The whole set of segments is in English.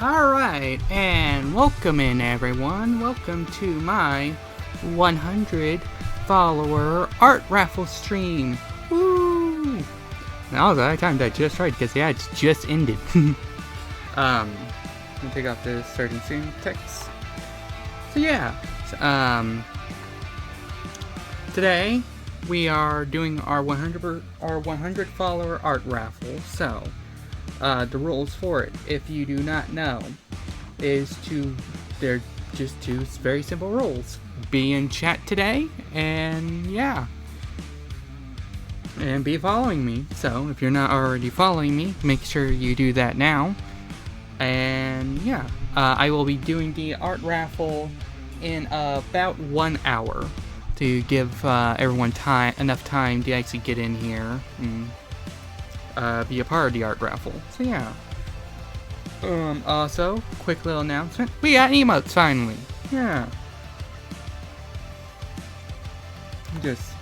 Alright, and welcome in everyone. Welcome to my 100 follower art raffle stream. Woo! Now I timed that just right because it's just ended. Let me take off the starting soon text. So today we are doing our 100 follower art raffle. So the rules for it, if you do not know, they're just two very simple rules. Be in chat today, and and be following me. So if you're not already following me, make sure you do that now. And I will be doing the art raffle in about 1 hour to give everyone enough time to actually get in here and be a part of the art raffle. So also, quick little announcement. We got emotes finally. Just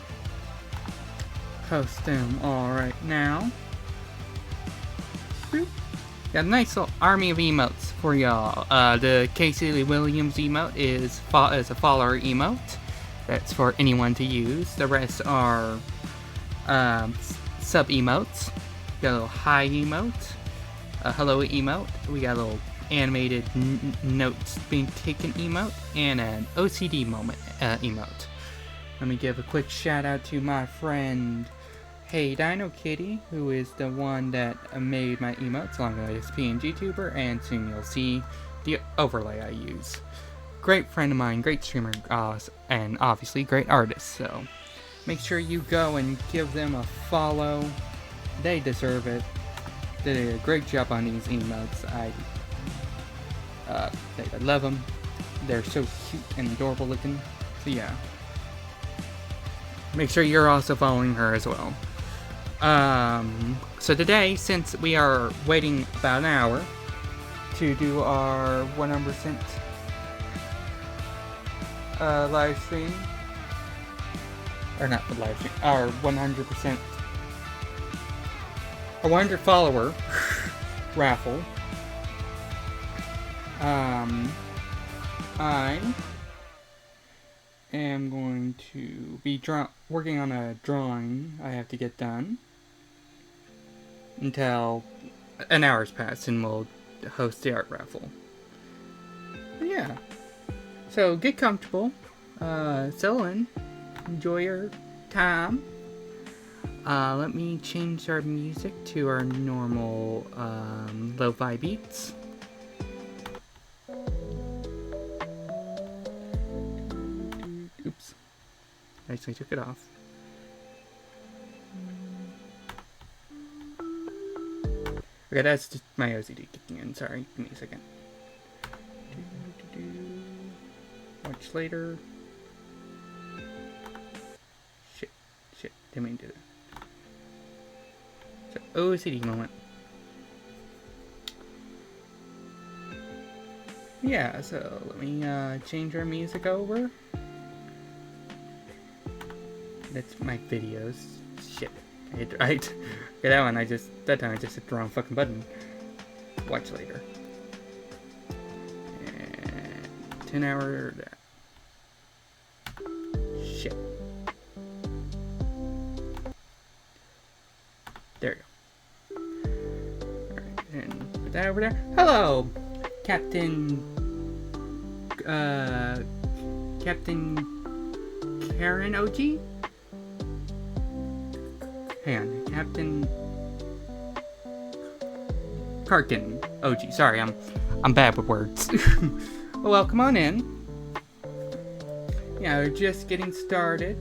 post them all right now. Boop. Got a nice little army of emotes for y'all. The Casey Williams emote is a follower emote. That's for anyone to use. The rest are sub emotes. Got a little hi emote, a hello emote. We got a little animated notes being taken emote, and an OCD moment emote. Let me give a quick shout out to my friend Hey Dino Kitty, who is the one that made my emotes along with this PNG tuber, and soon you'll see the overlay I use. Great friend of mine, great streamer, and obviously great artist. So make sure you go and give them a follow. They deserve it. They did a great job on these emotes. I love them. They're so cute and adorable looking. So make sure you're also following her as well. So today, since we are waiting about an hour to do our 100% live stream, or not the live stream, our 100%, a 100 follower raffle. I am going to be working on a drawing I have to get done until an hour's passed, and we'll host the art raffle. So get comfortable, settle in, enjoy your time. Let me change our music to our normal lo-fi beats. Oops. I actually took it off. Okay, that's just my OCD kicking in. Sorry, give me a second. Watch later. Shit, didn't mean to do that. So, OCD moment. So let me change our music over. That's my videos. Shit. I hit right. Okay, that time I just hit the wrong fucking button. Watch later. And 10 hour that. Shit. There you go. Alright, and put that over there. Hello! Captain Karen OG? Hang on, Captain Karkin OG. Sorry, I'm bad with words. Well, come on in. We're just getting started.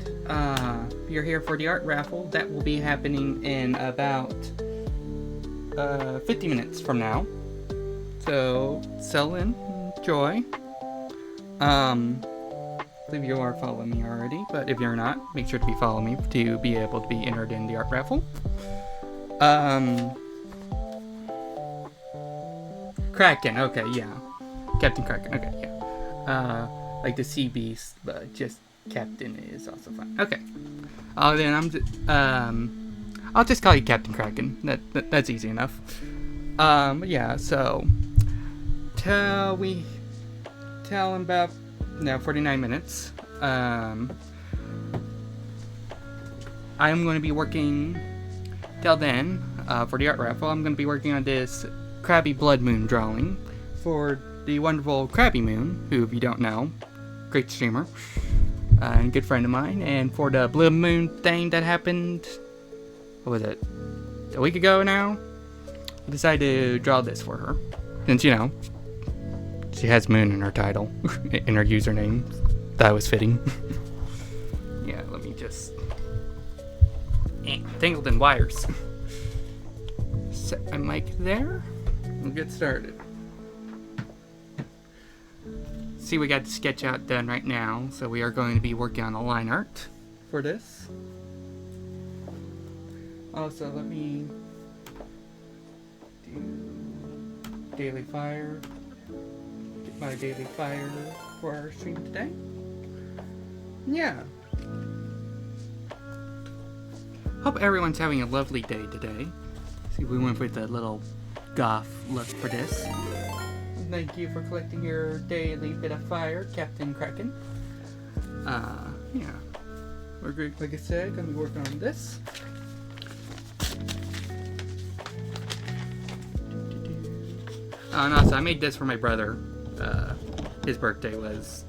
You're here for the art raffle. That will be happening in about 50 minutes from now. So, settle in, enjoy. If you are following me already, but if you're not, make sure to be following me to be able to be entered in the art raffle. Kraken, okay, Captain Kraken, okay, like the sea beast, but just Captain is also fine. Okay. Then I'll just call you Captain Kraken. That's easy enough. So till about 49 minutes. I'm going to be working till then for the art raffle. I'm going to be working on this Krabby Blood Moon drawing for the wonderful Krabby Moon, who, if you don't know, great streamer and good friend of mine. And for the Blood Moon thing that happened, what was it, a week ago now, I decided to draw this for her, since, you know, she has Moon in her title, in her username. That was fitting. Yeah, let me just... tangled in wires. Set my mic there. We'll get started. See, we got the sketch out done right now, so we are going to be working on a line art for this. Also, let me do Daily Fire. Get my Daily Fire for our stream today. Yeah. Hope everyone's having a lovely day today. See, we went with a little goth look for this. Thank you for collecting your daily bit of fire, Captain Kraken. Yeah. We're good, like I said, gonna be working on this. And also, I made this for my brother. His birthday was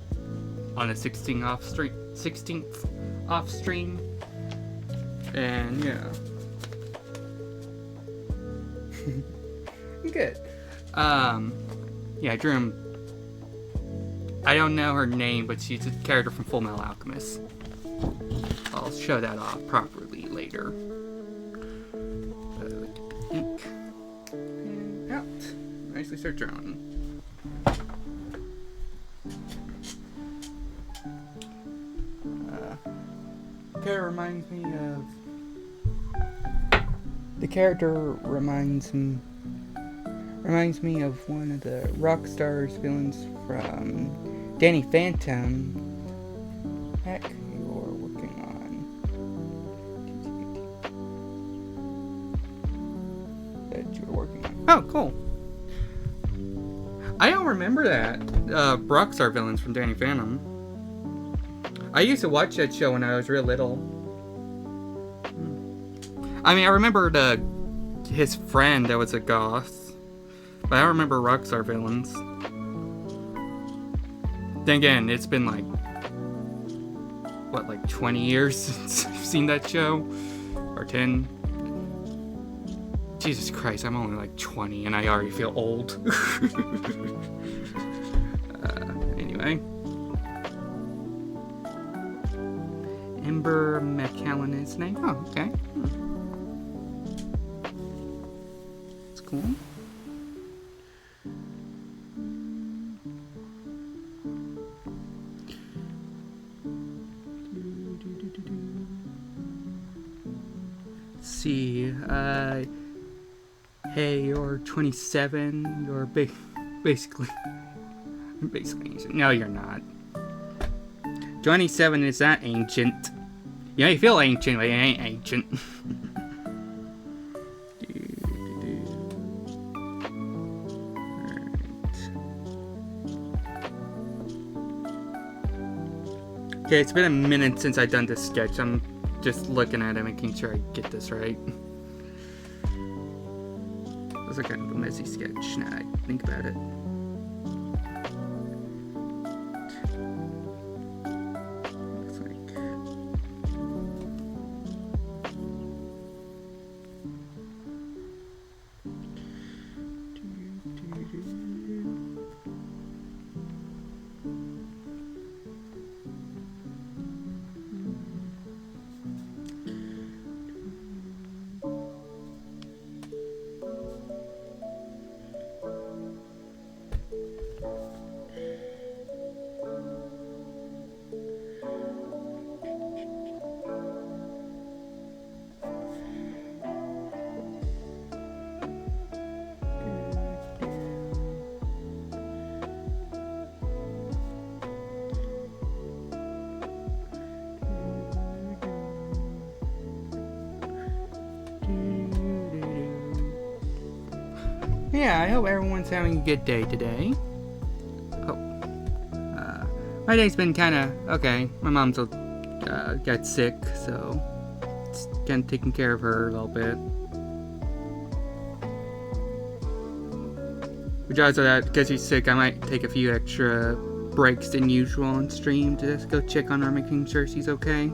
on the 16th off stream. And yeah. Good. Yeah, I drew him. I don't know her name, but she's a character from Full Metal Alchemist. I'll show that off properly later. Ink. And out. Nicely start drawing. Character reminds me of. The character reminds me of one of the Rockstar's villains from Danny Phantom. Heck, you're working on. That you were working on. Oh, cool. I don't remember that. Rockstar villains from Danny Phantom. I used to watch that show when I was real little. I mean, I remember his friend that was a goth, but I don't remember Rockstar villains. Then again, it's been like, what, like 20 years since I've seen that show? Or 10? Jesus Christ, I'm only like 20 and I already feel old. Anyway. Ember McAllen is his name. Oh, okay. That's cool. Let's see. Hey, you're 27. You're basically. No, you're not. 27 is not ancient. You may feel ancient, but it ain't ancient. Okay, it's been a minute since I've done this sketch. I'm just looking at it, making sure I get this right. It was a kind of a messy sketch now I think about it. Yeah, I hope everyone's having a good day today. Oh, my day's been kind of okay. My mom's got sick, so it's kind of taking care of her a little bit. Which also that because she's sick, I might take a few extra breaks than usual on stream to just go check on her, making sure she's okay.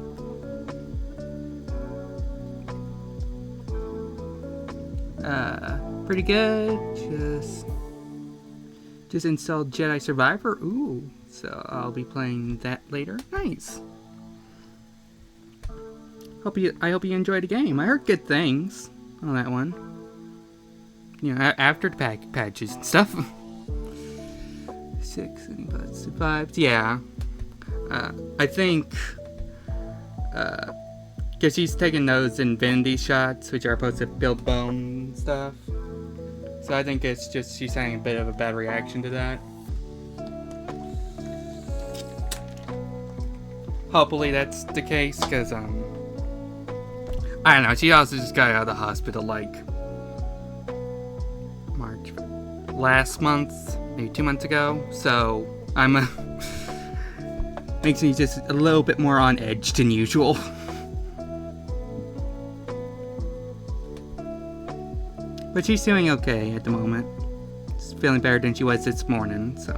Pretty good. Just installed Jedi Survivor. Ooh, so I'll be playing that later. Nice. I hope you enjoyed the game. I heard good things on that one. You know, after the patches and stuff. 6 inputs to 5. Yeah. I think because she's taking those infinity shots, which are supposed to build bone and stuff. So I think it's just she's having a bit of a bad reaction to that. Hopefully that's the case, because I don't know. She also just got out of the hospital like March last month, maybe 2 months ago. So makes me just a little bit more on edge than usual. But she's doing okay at the moment. She's feeling better than she was this morning, so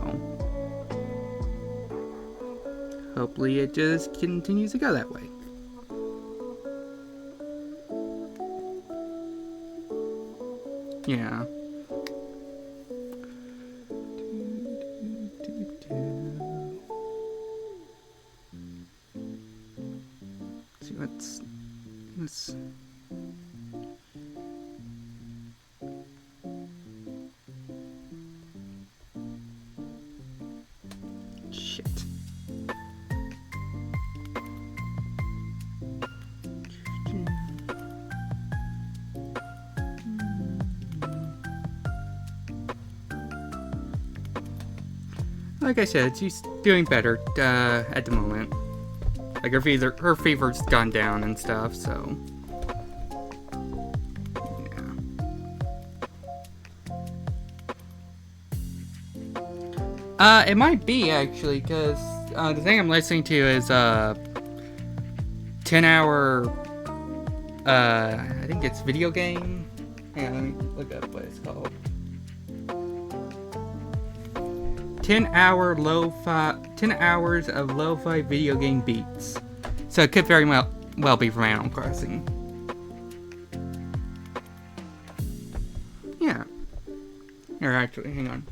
hopefully it just continues to go that way. Yeah. See what's this. Shit. Like I said, she's doing better at the moment. Like her fever's gone down and stuff, so yeah. It might be actually, because the thing I'm listening to is 10-hour. I think it's video game. Hang on, let me look up what it's called. 10 hours of lo-fi video game beats. So it could very well be from Animal Crossing. Yeah. Or actually, hang on.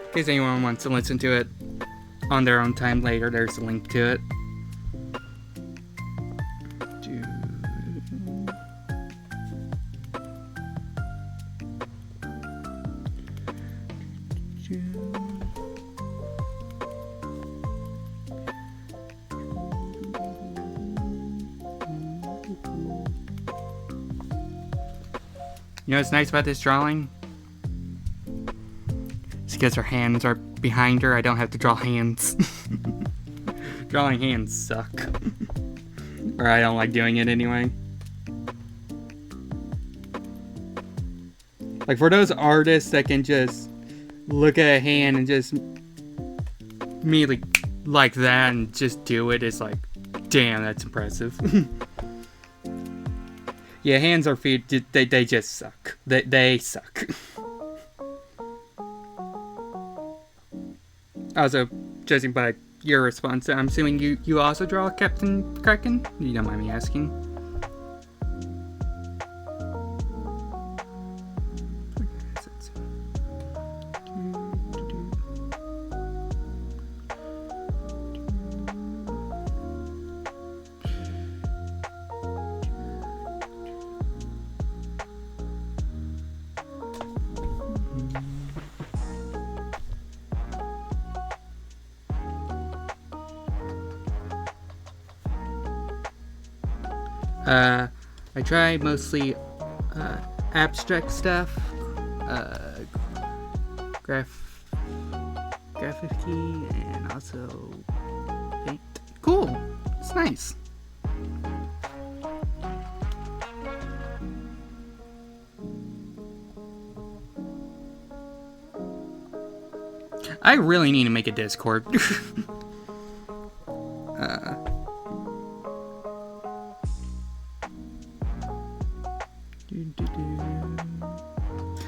In case anyone wants to listen to it on their own time later, there's a link to it. You know what's nice about this drawing? It's because her hands are behind her. I don't have to draw hands. Drawing hands suck. Or I don't like doing it anyway. Like for those artists that can just look at a hand and just immediately like that and just do it, it's like, damn, that's impressive. Yeah, hands or feet, they just suck. They suck. Also, judging by your response, I'm assuming you also draw Captain Kraken? You don't mind me asking? I try mostly abstract stuff, graffiti, and also paint. Cool. It's nice. I really need to make a Discord.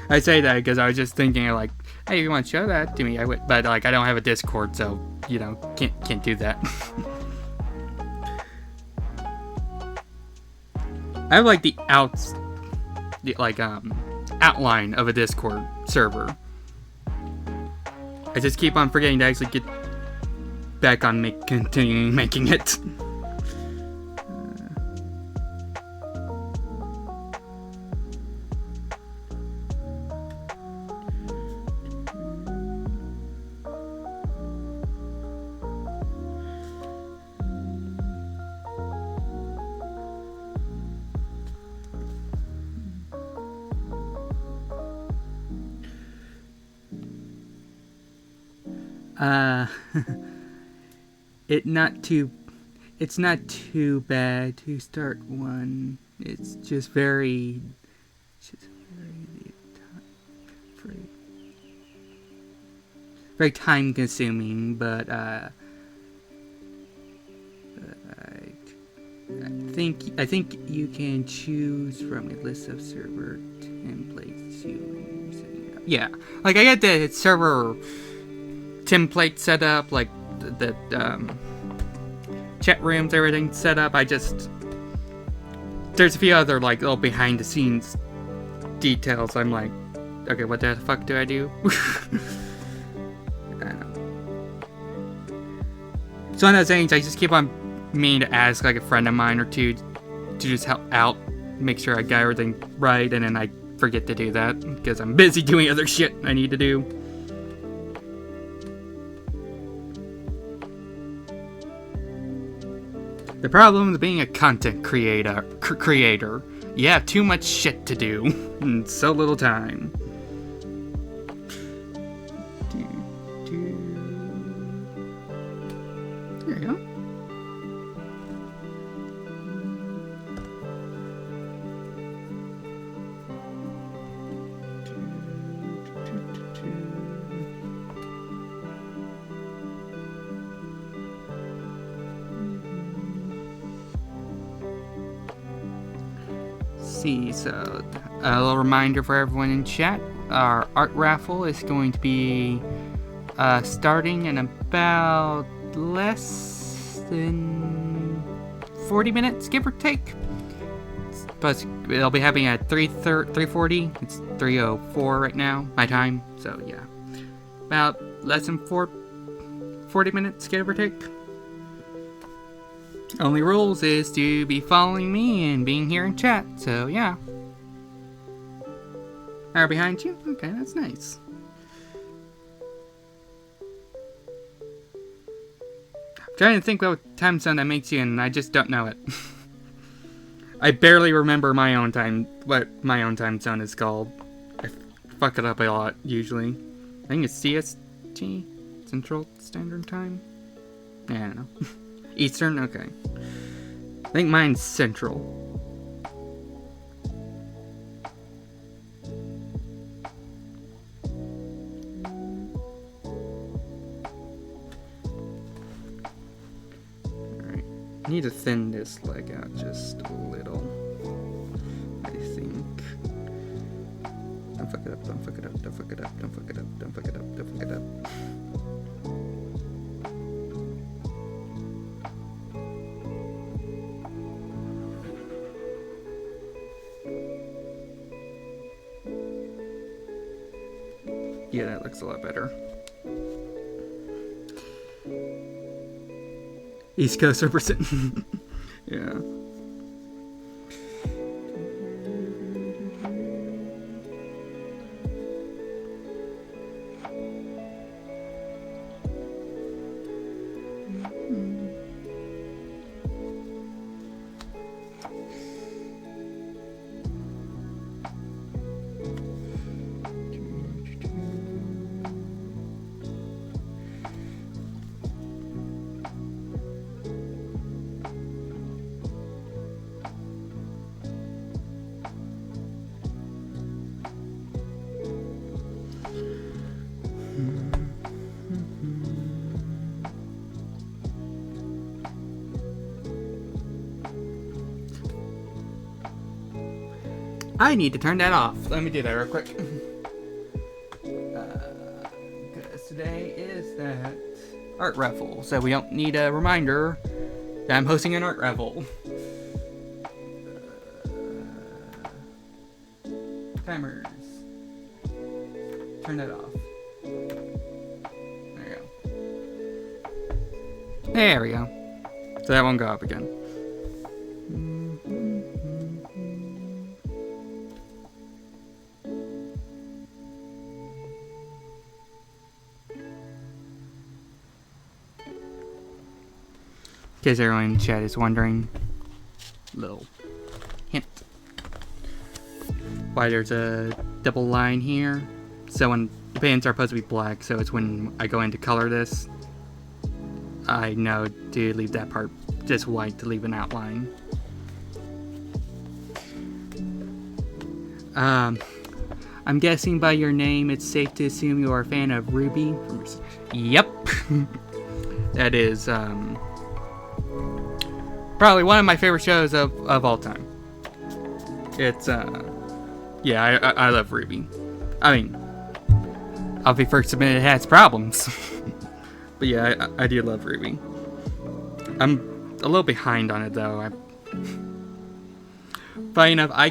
I say that because I was just thinking, like, hey, if you want to show that to me, I would. But like, I don't have a Discord, so can't do that. I have like the outline of a Discord server. I just keep on forgetting to actually get back on continuing making it. It's not too bad to start one. It's just very time consuming, but I think you can choose from a list of server templates to yeah, like I got the server template set up, like the chat rooms, everything set up. There's a few other like little behind the scenes details. I'm like, okay, what the fuck do I do? I don't know. It's one of those things I just keep on meaning to ask like a friend of mine or two to just help out, make sure I got everything right, and then I forget to do that because I'm busy doing other shit I need to do. The problem with being a content creator, you have too much shit to do and so little time. There you go. So a little reminder for everyone in chat, our art raffle is going to be starting in about less than 40 minutes, give or take. But it'll be happening at 3:40. It's 3:04 right now, my time. So yeah, about less than 40 minutes, give or take. Only rules is to be following me and being here in chat, so yeah. Are behind you? Okay, that's nice. I'm trying to think what time zone that makes you in, and I just don't know it. I barely remember what my own time zone is called. I fuck it up a lot, usually. I think it's CST, Central Standard Time? Yeah, I don't know. Eastern? Okay. I think mine's Central. Alright. I need to thin this leg out just a little. I think. Don't fuck it up, don't fuck it up, don't fuck it up, don't fuck it up, don't fuck it up, don't fuck it up. Yeah, that looks a lot better. East Coast represent. Yeah. I need to turn that off. Let me do that real quick. Because today is that art raffle, so we don't need a reminder that I'm hosting an art raffle. Timers. Turn that off. There we go. So that won't go up again. In case everyone in chat is wondering, little hint. Why there's a double line here. So when the pants are supposed to be black, so it's when I go in to color this, I know to leave that part just white to leave an outline. I'm guessing by your name it's safe to assume you are a fan of Ruby. Yep. That is probably one of my favorite shows of all time. It's yeah, I love Ruby. I mean, I'll be first to admit it has problems. But yeah, I do love Ruby. I'm a little behind on it though. Funny enough, I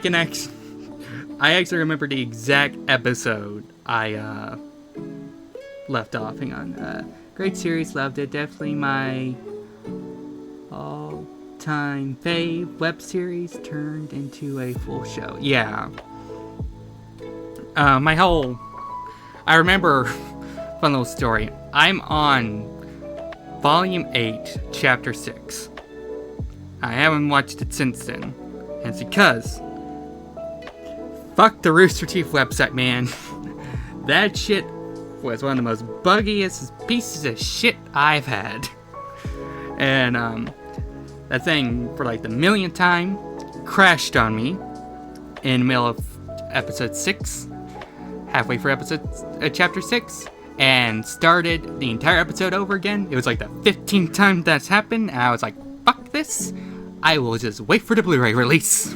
actually remember the exact episode I left off. Hang on. Great series, loved it. Definitely my all-time fave web series turned into a full show. Yeah. I remember, fun little story. I'm on Volume 8, Chapter 6. I haven't watched it since then. And it's because, fuck the Rooster Teeth website, man. That shit was one of the most buggiest pieces of shit I've had. And, that thing, for like the millionth time, crashed on me in the middle of episode 6. Halfway through chapter 6, and started the entire episode over again. It was like the 15th time that's happened, and I was like, fuck this, I will just wait for the Blu-ray release,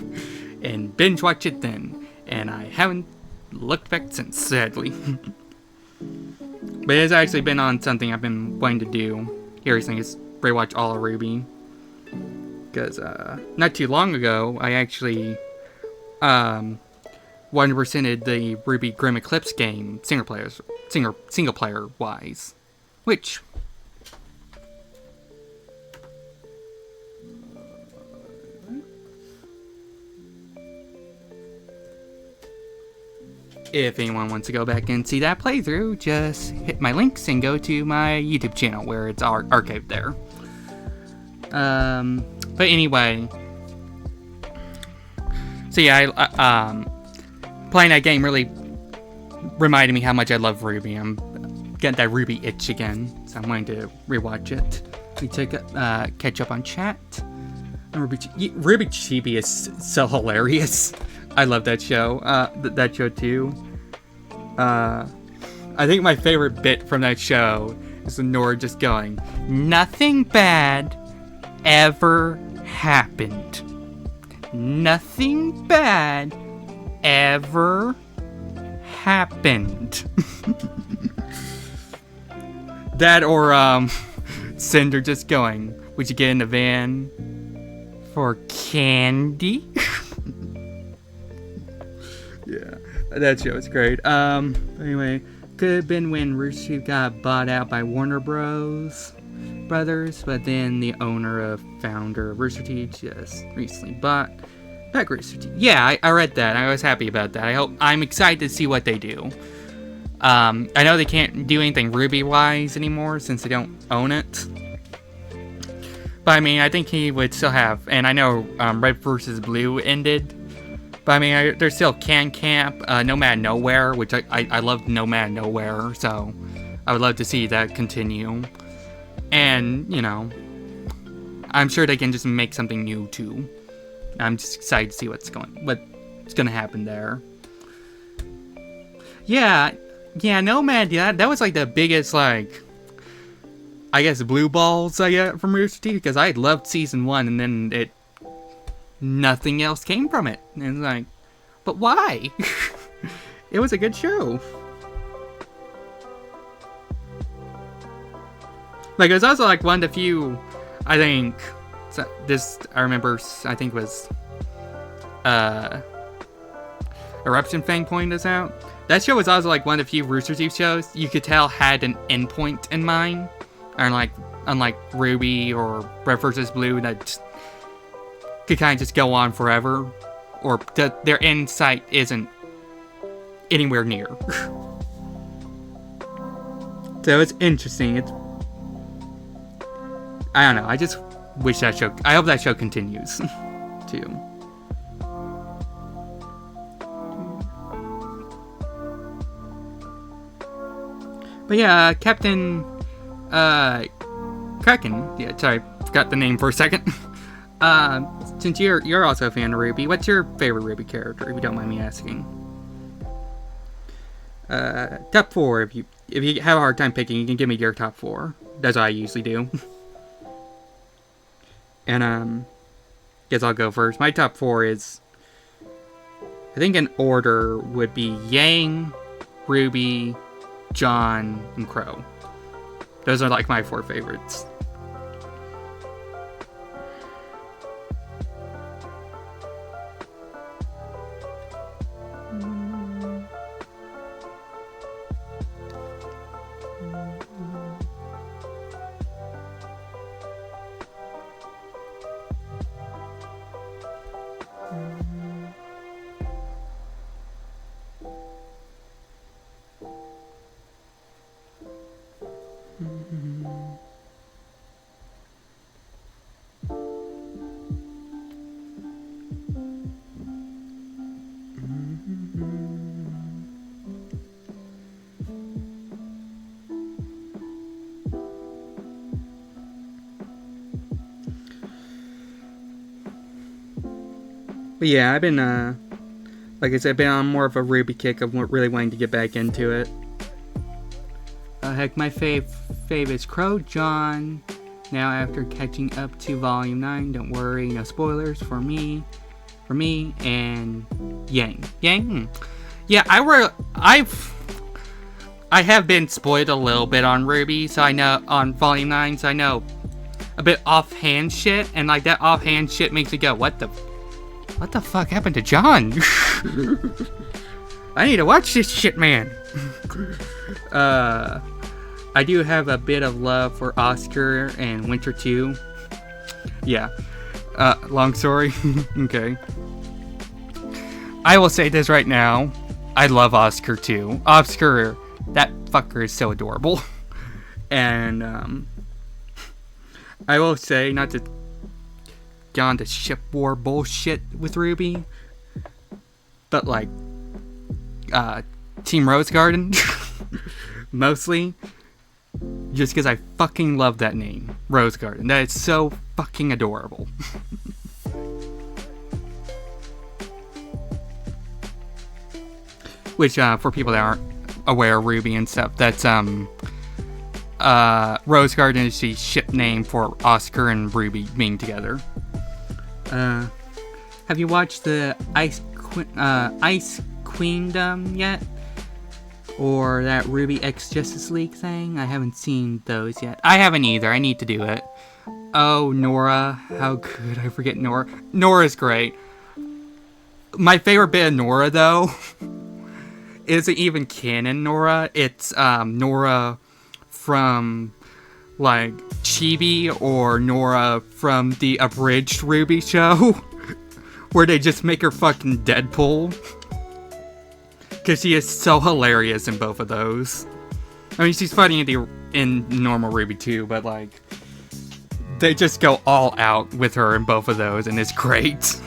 and binge watch it then, and I haven't looked back since, sadly. But it's actually been on something I've been wanting to do here recently, is rewatch all of Ruby, because, not too long ago, I actually, 100%ed the Ruby Grim Eclipse game, single player wise, which if anyone wants to go back and see that playthrough, just hit my links and go to my YouTube channel where it's archived there. But anyway, so yeah, playing that game really reminded me how much I love Ruby. I'm getting that Ruby itch again, so I'm going to rewatch it. We catch up on chat. Ruby Chibi is so hilarious. I love that show. That show too. I think my favorite bit from that show is Nora just going, "Nothing bad ever happened. Nothing bad ever happened." That or Cinder just going, "Would you get in the van for candy?" Yeah, that show is great. Anyway, could have been when Rooster Teeth got bought out by Warner Brothers, but then the founder of Rooster Teeth just recently bought back Rooster Teeth. Yeah, I read that. I was happy about that. I'm excited to see what they do. I know they can't do anything Ruby-wise anymore since they don't own it. But I mean, I think he would still have, and I know Red vs. Blue ended. But I mean, there's still Can Camp, Nomad Nowhere, which I love Nomad Nowhere, so I would love to see that continue. And, you know, I'm sure they can just make something new too. I'm just excited to see what's gonna happen there. Yeah, Nomad, yeah, that was like the biggest, like, I guess, blue balls I got from Rooster Teeth, because I loved season 1, and then nothing else came from it. And it's like, But why? It was a good show. Like, it was also like one of the few, I think, I remember, I think was, Eruption Fang pointed this out. That show was also like one of the few Rooster Teeth shows you could tell had an endpoint in mind. Unlike Ruby or Red vs. Blue that could kind of just go on forever. Or their end sight isn't anywhere near. So it's interesting. I don't know. I just wish that show... I hope that show continues. Too. But yeah, Captain... Kraken. Yeah, sorry. Forgot the name for a second. Since you're also a fan of Ruby, what's your favorite Ruby character, if you don't mind me asking? Top 4, if you have a hard time picking, you can give me your top 4. That's what I usually do. And, guess I'll go first. My top 4 is, I think in order would be Yang, Ruby, John, and Crow. Those are like my 4 favorites. But yeah, I've been, like I said, been on more of a Ruby kick of really wanting to get back into it. Heck, my fave is Crow John. Now after catching up to Volume 9, don't worry, no spoilers for me, and Yang. Yeah, I have been spoiled a little bit on Ruby, so I know, on Volume 9, so I know a bit offhand shit, and like that offhand shit makes me go, what the fuck happened to John? I need to watch this shit, man. I do have a bit of love for Oscar and Winter 2. Yeah. Long story. Okay. I will say this right now. I love Oscar too. Oscar, that fucker is so adorable. And, I will say, not to get on the ship war bullshit with Ruby, but like, Team Rose Garden, mostly, just because I fucking love that name, Rose Garden. That is so fucking adorable. Which, for people that aren't aware of Ruby and stuff, that's, Rose Garden is the ship name for Oscar and Ruby being together. Have you watched the Ice Queendom yet? Or that Ruby X Justice League thing? I haven't seen those yet. I haven't either. I need to do it. Oh, Nora. How could I forget Nora? Nora's great. My favorite bit of Nora, though, isn't even canon Nora. It's Nora from, like, Chibi, or Nora from the abridged Ruby show, where they just make her fucking Deadpool. Because she is so hilarious in both of those. I mean, she's funny in normal Ruby too, but like, they just go all out with her in both of those, and it's great.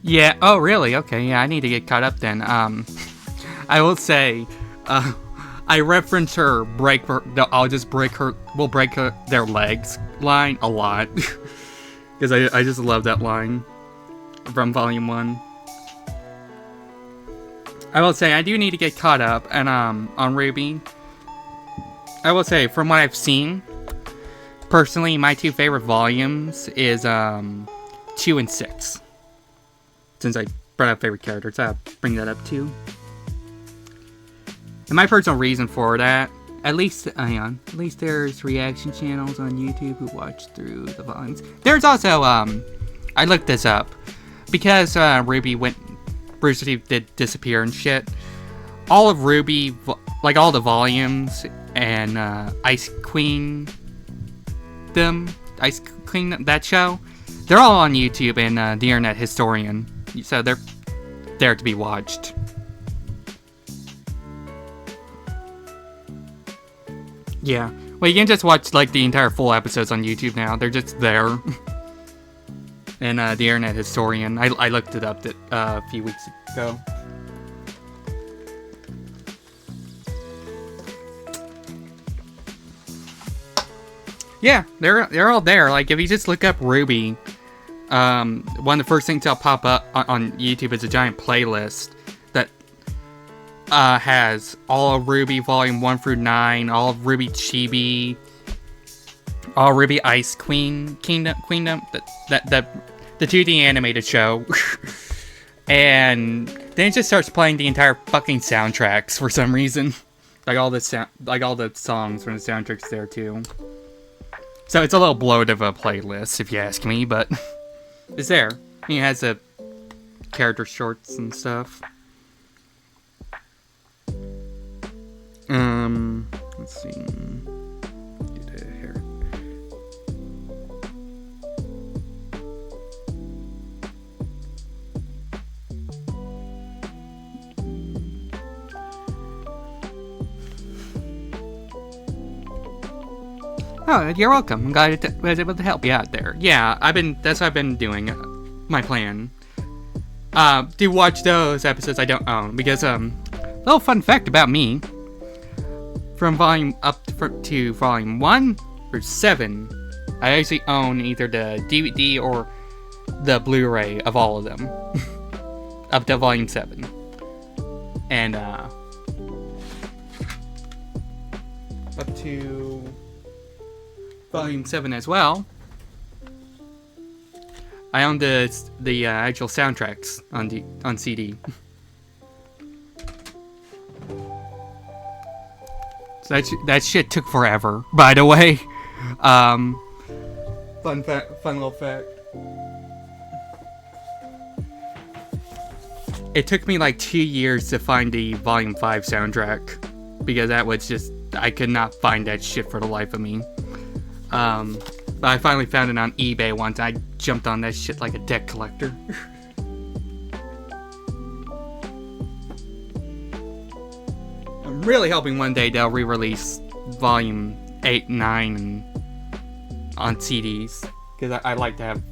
Yeah, oh really? Okay, yeah, I need to get caught up then. I will say, I reference her I'll just we'll break their legs line a lot. Because I just love that line from Volume 1. I will say, I do need to get caught up and on Ruby. I will say, from what I've seen, personally, my 2 favorite volumes is 2 and 6. Since I brought up favorite characters, I'll bring that up too. And my personal reason for that, at least there's reaction channels on YouTube who watch through the volumes. There's also, I looked this up, because Bruce Lee did disappear and shit. All of Ruby, like all the volumes and Ice Queen, that show, they're all on YouTube and the Internet Historian, so they're there to be watched. Yeah, well, you can just watch like the entire full episodes on YouTube now. They're just there. And the Internet Historian, I looked it up a few weeks ago. Yeah, they're all there. Like, if you just look up Ruby, one of the first things that'll pop up on YouTube is a giant playlist that has all of Ruby Volume 1 through 9, all of Ruby Chibi, all Ruby Ice Queen Kingdom, the 2D animated show. And then it just starts playing the entire fucking soundtracks for some reason. Like all the songs from the soundtracks there too. So it's a little bloated of a playlist, if you ask me, but it's there. It has the character shorts and stuff. Let's see. Here. Oh, you're welcome. I'm glad I was able to help you out there. Yeah, that's what I've been doing. My plan. To watch those episodes I don't own. Because, little fun fact about me. From volume to volume 1 or 7, I actually own either the DVD or the Blu-ray of all of them. Up to volume 7. And, up to volume 7 as well. I own the actual soundtracks on CD. So that shit took forever, by the way. Fun little fact. It took me like 2 years to find the Volume 5 soundtrack. Because that was just, I could not find that shit for the life of me. But I finally found it on eBay once. I jumped on that shit like a debt collector. I'm really hoping one day they'll re-release Volume 8 and 9 on CDs. Because I like to have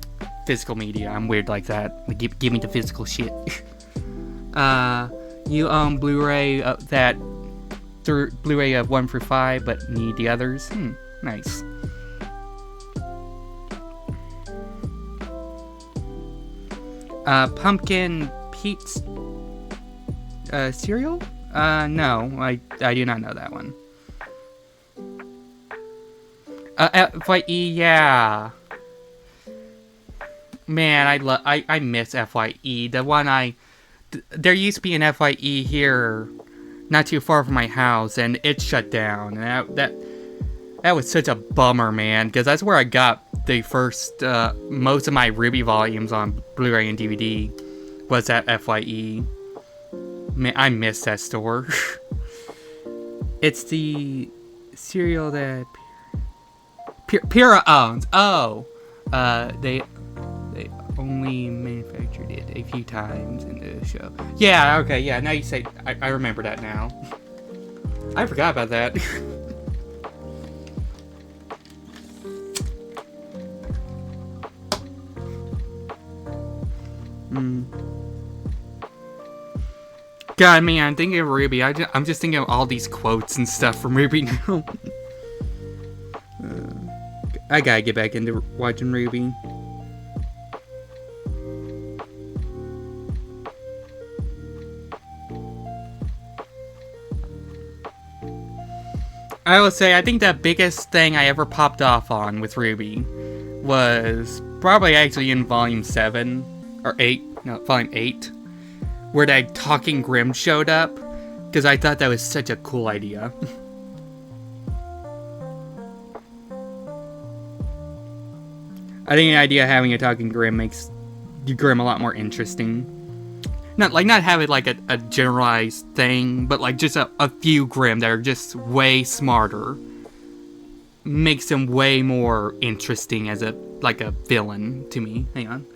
physical media. I'm weird like that. Give me the physical shit. You own Blu-ray Blu-ray of 1 through 5, but need the others? Nice. Pumpkin Pete's cereal? No, I do not know that one. FYE, yeah. Man, I miss FYE. The one there used to be an FYE here, not too far from my house, and it shut down. And that was such a bummer, man, because that's where I got the first, most of my Ruby volumes on Blu-ray and DVD was at FYE. Man, I miss that store. It's the cereal that Pura owns. Oh, they only manufactured it a few times in the show. Yeah, okay, yeah. Now you say I remember that now. I forgot about that. God, man, I'm thinking of Ruby. I'm just thinking of all these quotes and stuff from Ruby now. I gotta get back into watching Ruby. I will say, I think the biggest thing I ever popped off on with Ruby was probably actually in Volume 7, or 8, no, Volume 8, where that Talking Grim showed up, because I thought that was such a cool idea. I think the idea of having a Talking Grim makes Grim a lot more interesting. Not have it like a generalized thing, but like just a few Grimm that are just way smarter. Makes them way more interesting as a villain to me. Hang on.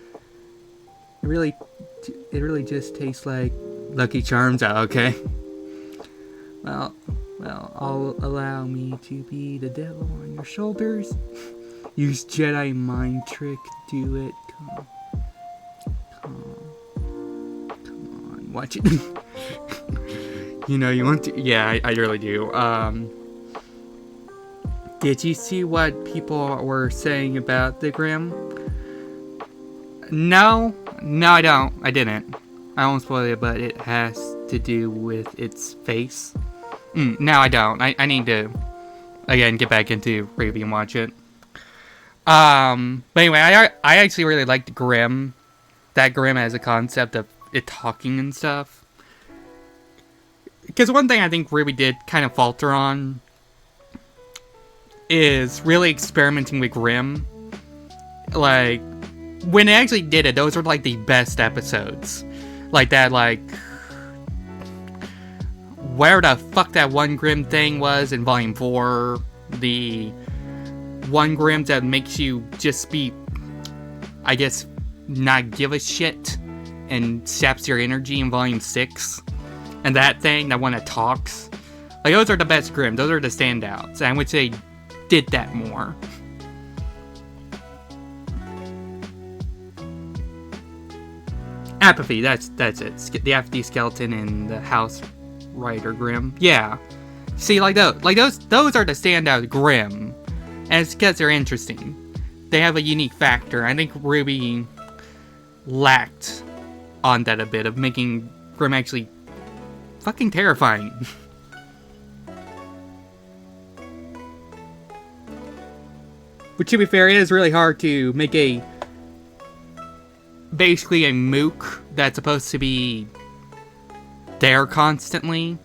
It really just tastes like Lucky Charms. Oh, okay. Well, I'll allow me to be the devil on your shoulders. Use Jedi mind trick, do it. Come on, watch it. You know you want to. Yeah, I really do. Did you see what people were saying about the Grimm? No, I don't. I didn't. I won't spoil it, but it has to do with its face. No, I don't. I need to, again, get back into Ruby and watch it. But anyway, I actually really liked Grimm. That Grimm as a concept of it talking and stuff. Because one thing I think Ruby did kind of falter on is really experimenting with Grimm. Like, when it actually did it, those were like the best episodes. Like that, like, where the fuck that one Grimm thing was in Volume 4. The one Grimm that makes you just be, I guess, not give a shit and saps your energy in Volume 6. And that thing, that one that talks. Like, those are the best Grimm. Those are the standouts. And I would say did that more. Apathy, that's it. The Apathy Skeleton and the House Rider Grimm. Yeah. See, those are the standout Grimm. And it's because they're interesting. They have a unique factor. I think Ruby lacked on that a bit of making Grimm actually fucking terrifying. But to be fair, it is really hard to make basically a mook that's supposed to be there constantly,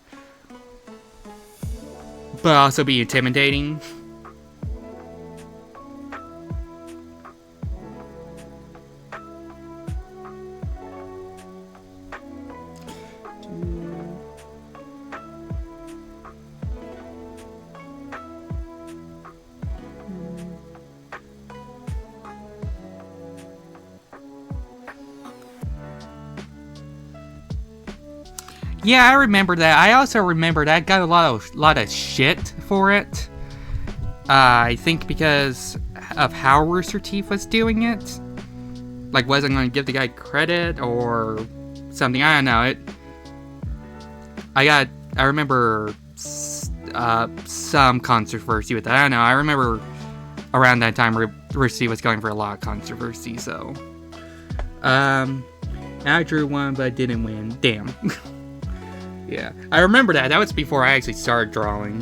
but also be intimidating. Yeah, I remember that. I also remember that got a lot of shit for it. I think because of how Rooster Teeth was doing it. Like, wasn't going to give the guy credit or something. I don't know. I remember some controversy with that. I don't know. I remember around that time Rooster Teeth was going for a lot of controversy. So, I drew one but didn't win. Damn. Yeah, I remember that. That was before I actually started drawing.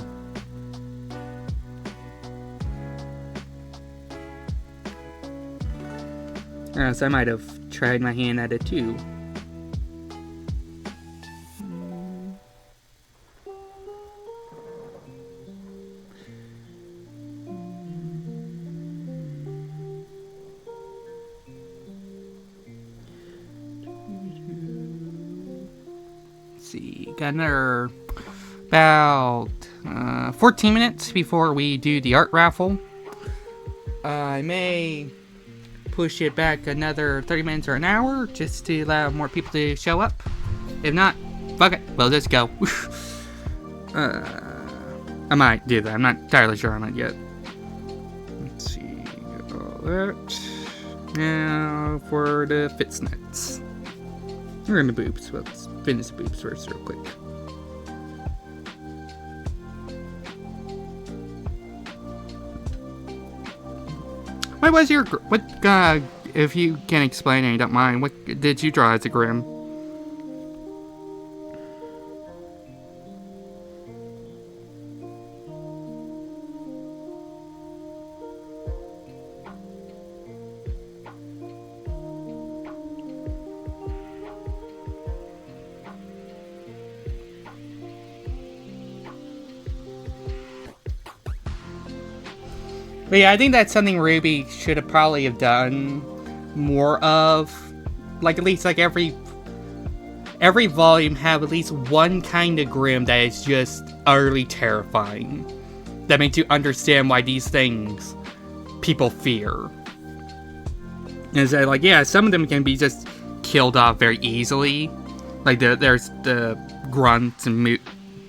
So I might have tried my hand at it too. See, got another about 14 minutes before we do the art raffle. I may push it back another 30 minutes or an hour just to allow more people to show up. If not, fuck it, we'll just go. I might do that. I'm not entirely sure on it yet. Let's see, all that. Now for the fits nuts. We're in the boobs. Whoops. finish boobs first real quick. What was your... What, if you can explain and you don't mind, what did you draw as a Grimm? But yeah, I think that's something Ruby should have probably have done more of. Like, at least, like, every volume have at least one kind of Grimm that is just utterly terrifying. That makes you understand why these things people fear. Is that, like, yeah, some of them can be just killed off very easily. Like, there's the grunts and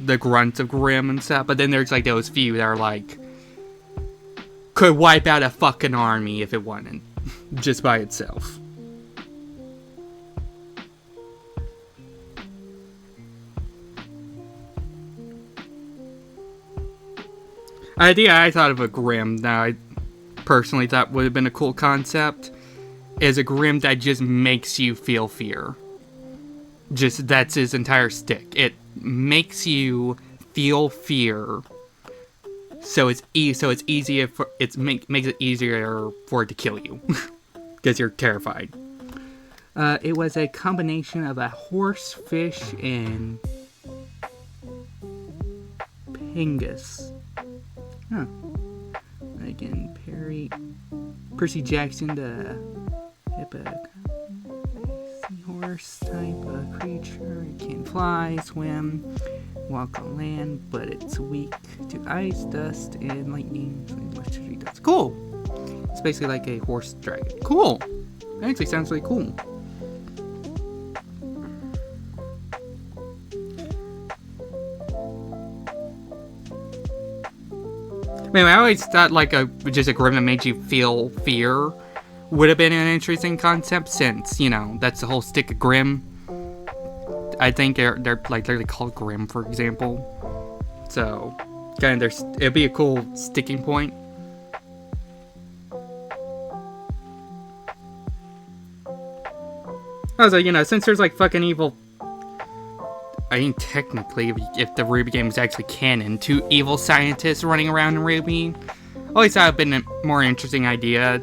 the grunts of Grimm and stuff. But then there's, like, those few that are, like, could wipe out a fucking army if it wanted, just by itself. I thought of a Grimm that I personally thought would have been a cool concept is a Grimm that just makes you feel fear. Just, that's his entire stick. It makes you feel fear. So it's easier for makes it easier for it to kill you because you're terrified. It was a combination of a horse, fish, and Pingus. Huh. Again, Percy Jackson, the seahorse type of creature. It can fly, swim, walk on land, but it's weak to ice, dust, and lightning. Electricity dust. Cool! It's basically like a horse dragon. Cool! That actually sounds really cool. Anyway, I always thought like just a Grimm that made you feel fear would have been an interesting concept, since, you know, that's the whole stick of Grimm. I think they're like literally called Grimm, for example. So, kind of, it'd be a cool sticking point. I was like, you know, since there's like fucking evil. I mean, technically, if the Ruby game was actually canon, 2 evil scientists running around in Ruby, I always thought it'd been a more interesting idea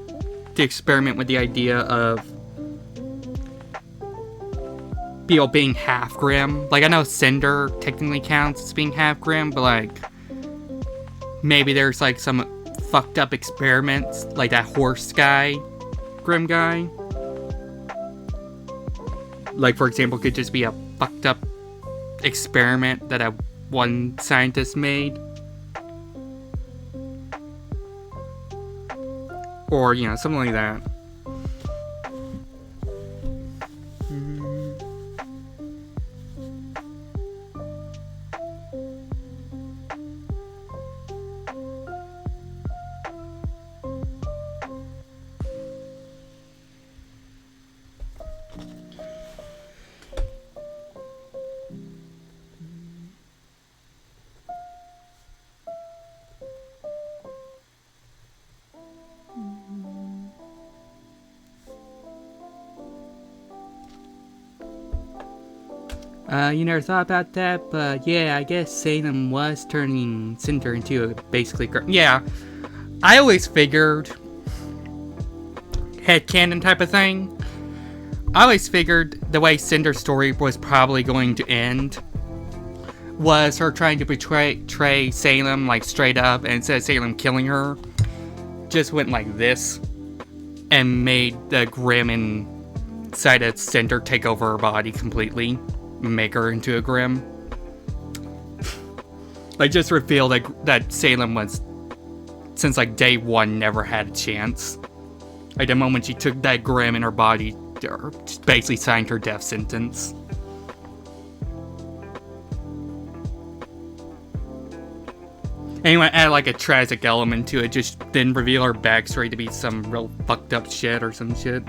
to experiment with the idea of people being half Grimm. Like, I know Cinder technically counts as being half Grimm, but like, maybe there's like some fucked up experiments, like that horse guy, Grimm guy. Like, for example, could just be a fucked up experiment that one scientist made. Or, you know, something like that. You never thought about that, but yeah, I guess Salem was turning Cinder into a basically... Yeah, I always figured... headcanon type of thing. I always figured the way Cinder's story was probably going to end was her trying to betray Salem, like, straight up, and instead of Salem killing her, just went like this, and made the Grimm inside of Cinder take over her body completely. Make her into a Grimm. Like, just reveal that Salem was, since like day one, never had a chance. Like, the moment she took that Grimm in her body, just basically signed her death sentence. Anyway, add like a tragic element to it, just then reveal her backstory to be some real fucked up shit or some shit.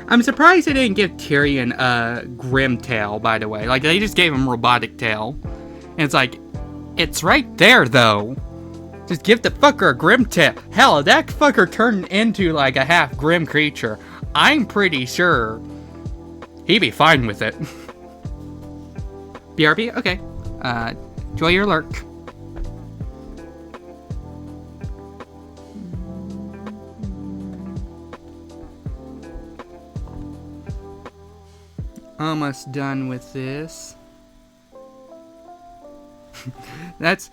I'm surprised they didn't give Tyrion a grim tail, by the way. Like, they just gave him robotic tail. And it's like, it's right there, though. Just give the fucker a grim tail. Hell, that fucker turned into, like, a half grim creature. I'm pretty sure he'd be fine with it. BRB? Okay. Enjoy your lurk. Almost done with this. That's,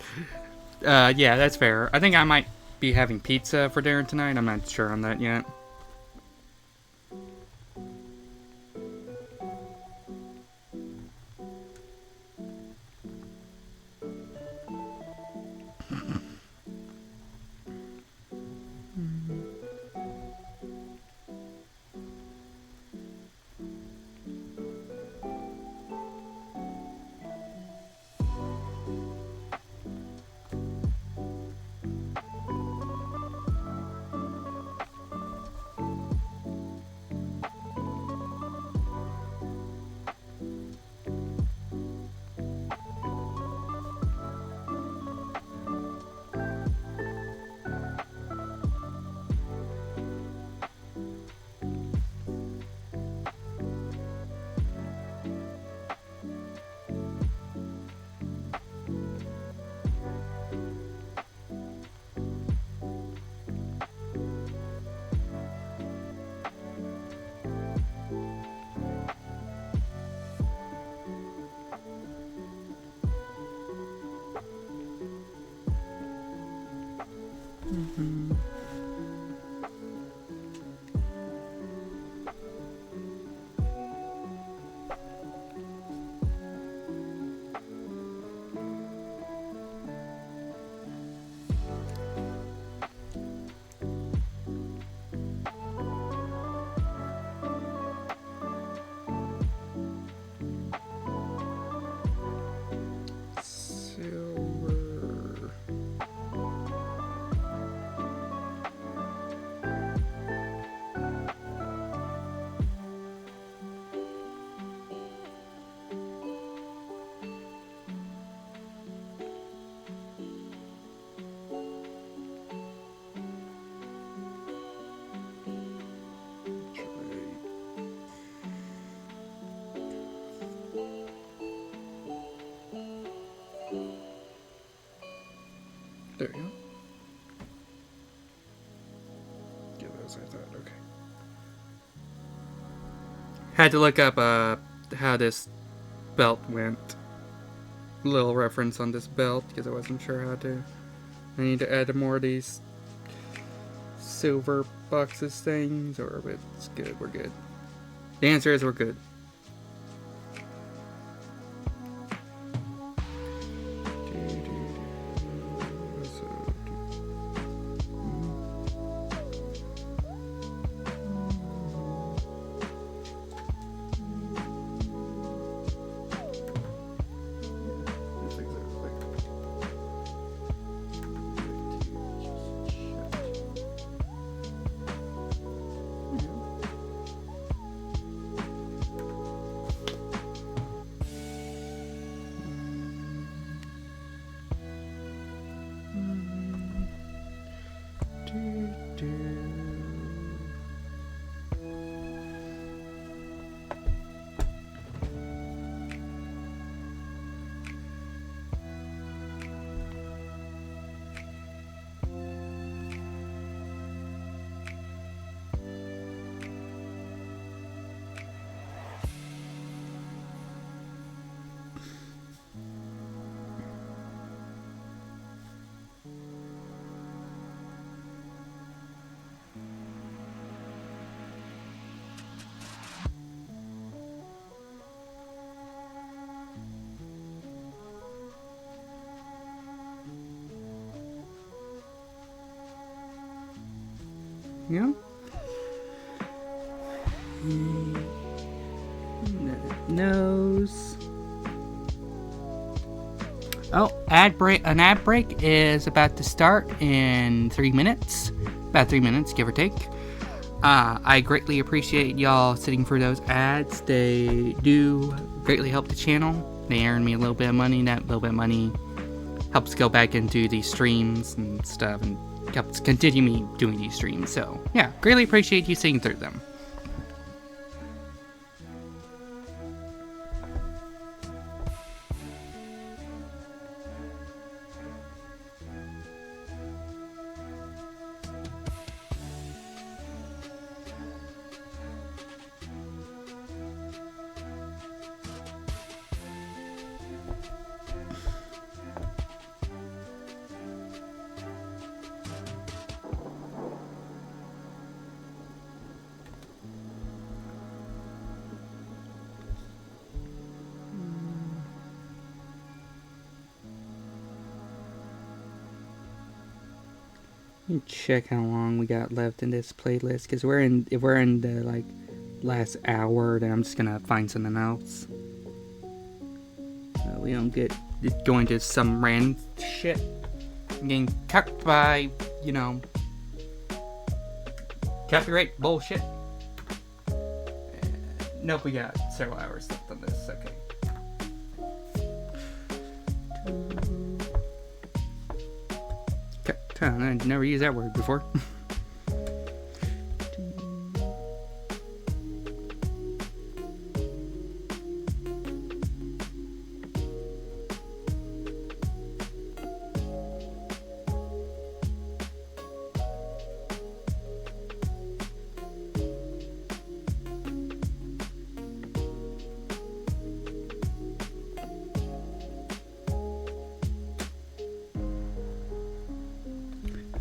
yeah, that's fair. I think I might be having pizza for dinner tonight. I'm not sure on that yet. There you go. Yeah, those I thought, okay. Had to look up how this belt went. Little reference on this belt because I wasn't sure how to. I need to add more of these silver boxes things, or it's good, we're good. The answer is we're good. Yeah. Nose. Oh, ad break. An ad break is about to start in 3 minutes. About 3 minutes, give or take. I greatly appreciate y'all sitting for those ads. They do greatly help the channel. They earn me a little bit of money. That little bit of money helps go back into these streams and stuff, and helps continue me doing these streams. So yeah, greatly appreciate you sitting through them. Check how long we got left in this playlist, because if we're in the like last hour, then I'm just gonna find something else. We don't get going to some random shit, getting cucked by, you know, copyright bullshit. Nope, we got several hours left on this. Okay. I never used that word before.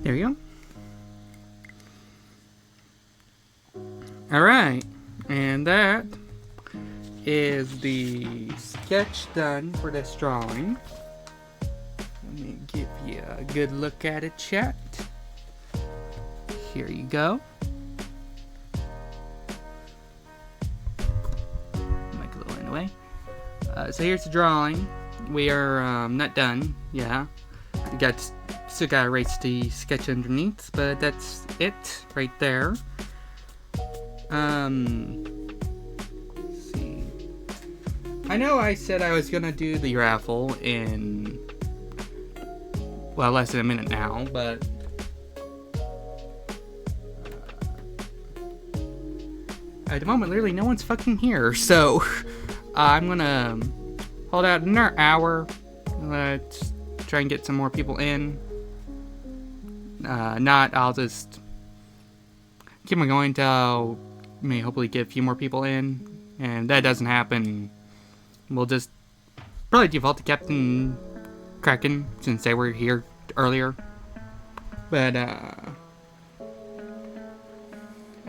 There you go. Alright, and that is the sketch done for this drawing. Let me give you a good look at it, chat. Here you go. Make a little in the way. So here's the drawing. We are not done, yeah. We still gotta erase the sketch underneath, but that's it right there. Let's see. I know I said I was gonna do the raffle in, well, less than a minute now, but at the moment, literally no one's fucking here, so I'm gonna hold out another hour. Let's try and get some more people in. Not, I'll just keep on going till hopefully get a few more people in, and if that doesn't happen, we'll just probably default to Captain Kraken since they were here earlier. But at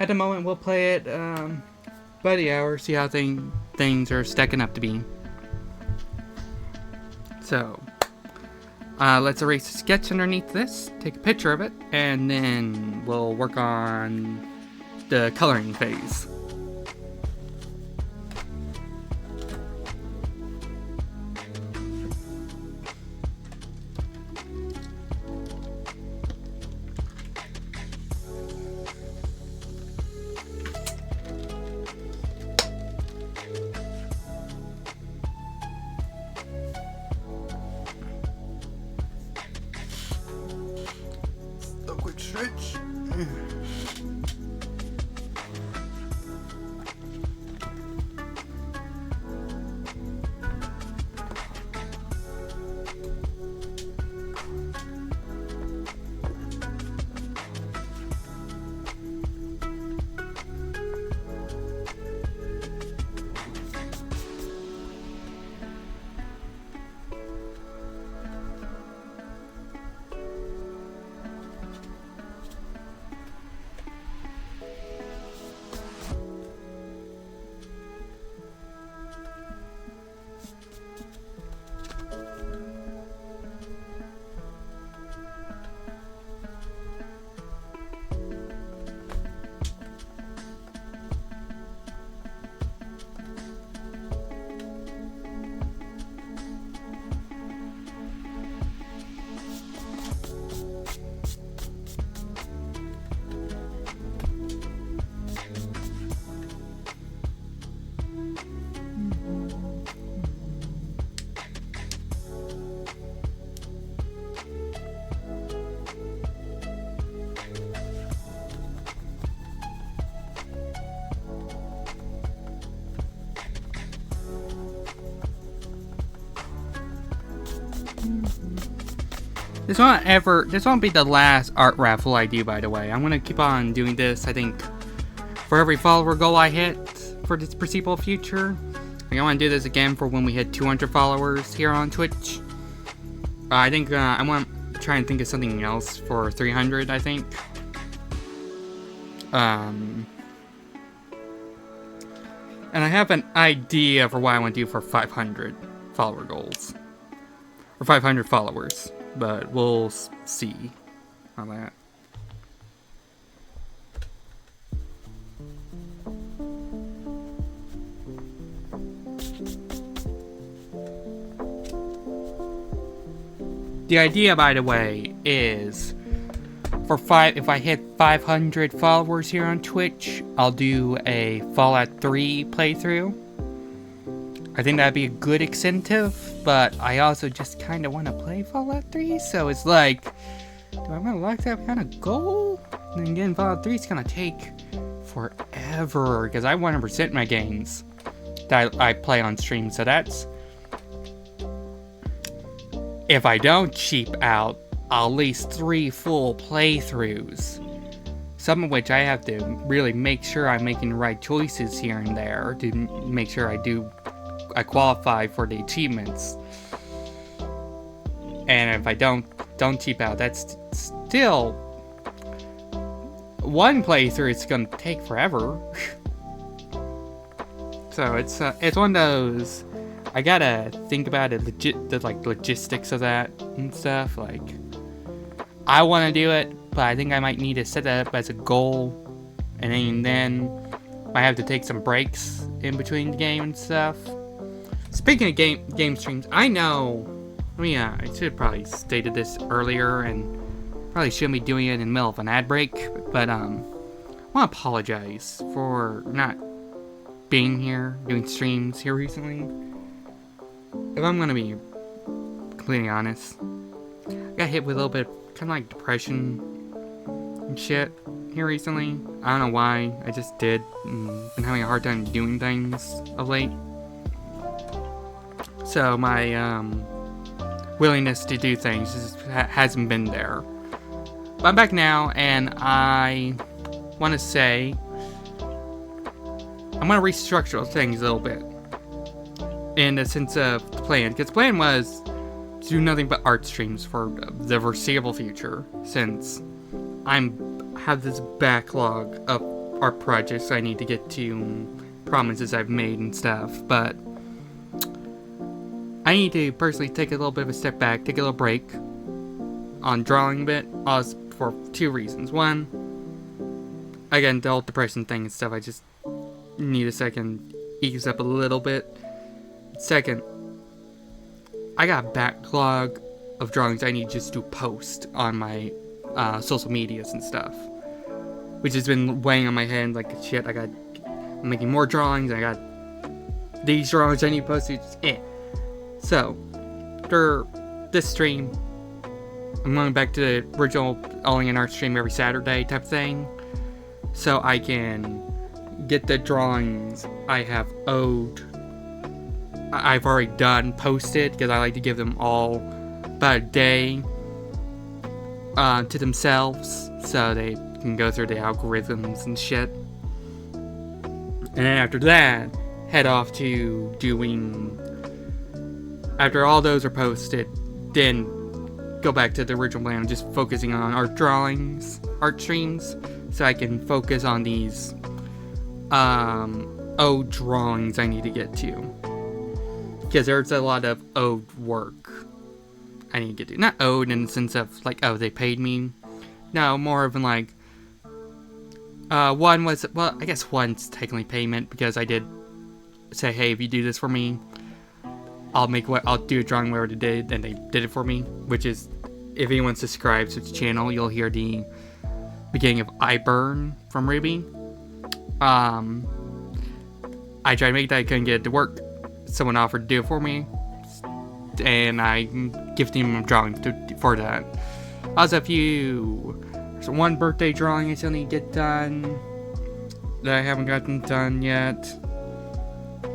the moment, we'll play it by the hour, see how things are stacking up to be. So let's erase the sketch underneath this, take a picture of it, and then we'll work on the coloring phase. Stretch. This won't be the last art raffle I do, by the way. I'm gonna keep on doing this, I think, for every follower goal I hit for this foreseeable future. I want to do this again for when we hit 200 followers here on Twitch. I think I want to try and think of something else for 300, I think. And I have an idea for what I want to do for 500 follower goals. Or 500 followers. But we'll see on that. The idea, by the way, is if I hit 500 followers here on Twitch, I'll do a Fallout 3 playthrough. I think that'd be a good incentive, but I also just kind of want to play Fallout 3, so it's like, do I want to lock that kind of goal? And then again, Fallout 3 is gonna take forever, because I 100% my games that I play on stream, so that's... If I don't cheap out, at least 3 full playthroughs. Some of which I have to really make sure I'm making the right choices here and there to make sure I qualify for the achievements. And if I don't cheap out, that's still one playthrough. It's gonna take forever. So it's one of those. I gotta think about the logistics of that and stuff. Like, I want to do it, but I think I might need to set that up as a goal, and then I have to take some breaks in between the game and stuff. Speaking of game streams, I know. I should have probably stated this earlier, and probably shouldn't be doing it in the middle of an ad break. But I want to apologize for not being here doing streams here recently. If I'm gonna be completely honest, I got hit with a little bit kind of like depression and shit here recently. I don't know why, I just did. Been having a hard time doing things of late. So my willingness to do things just hasn't been there. But I'm back now, and I want to say I'm gonna restructure things a little bit. In the sense of the plan, because the plan was to do nothing but art streams for the foreseeable future, since I have this backlog of art projects I need to get to, promises I've made and stuff, but I need to personally take a little bit of a step back, take a little break on drawing a bit, for 2 reasons. One, again, the whole depression thing and stuff, I just need a second, ease up a little bit. Second, I got a backlog of drawings I need just to post on my social medias and stuff, which has been weighing on my head like shit. I'm making more drawings. I got these drawings I need to post. So, after this stream, I'm going back to the original Only an Art stream every Saturday type thing, so I can get the drawings I have I've already done posted, because I like to give them all about a day to themselves, so they can go through the algorithms and shit. And then after that, head off to doing, after all those are posted, then go back to the original plan of just focusing on art streams, so I can focus on these ode drawings I need to get to. Because there's a lot of ode work I need to get to. Not ode in the sense of, like, oh, they paid me. No, more of like, one was, well, I guess one's technically payment, because I did say, hey, if you do this for me, I'll do a drawing where they did, and they did it for me, which is, if anyone subscribes to the channel, you'll hear the beginning of I Burn from Ruby. I tried to make that, I couldn't get it to work. Someone offered to do it for me, and I gifted him a drawing for that. Also, there's one birthday drawing I still need to get done that I haven't gotten done yet.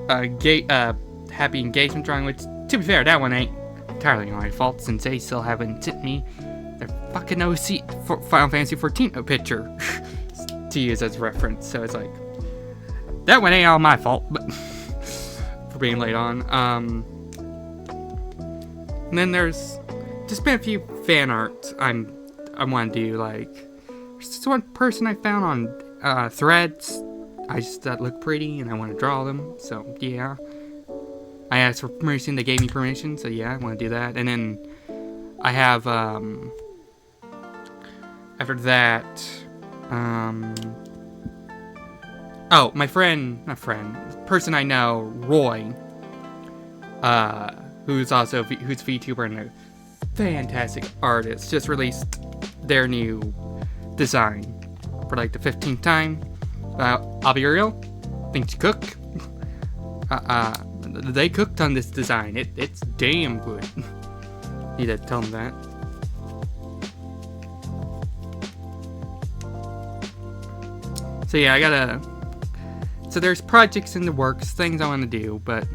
Happy engagement drawing, which, to be fair, that one ain't entirely my fault, since they still haven't sent me fucking OC for Final Fantasy 14 picture to use as reference. So it's like, that one ain't all my fault, but for being late on. And then there's just been a few fan art I want to do. Like, there's this one person I found on Threads. That look pretty, and I want to draw them. So yeah, I asked for permission. They gave me permission. So yeah, I want to do that. And then I have after that, oh, my person I know, Roy, who's VTuber and a fantastic artist, just released their new design for like the 15th time. I'll be real, things cook. They cooked on this design. It's damn good. Need to tell them that. So yeah, so there's projects in the works, things I want to do, but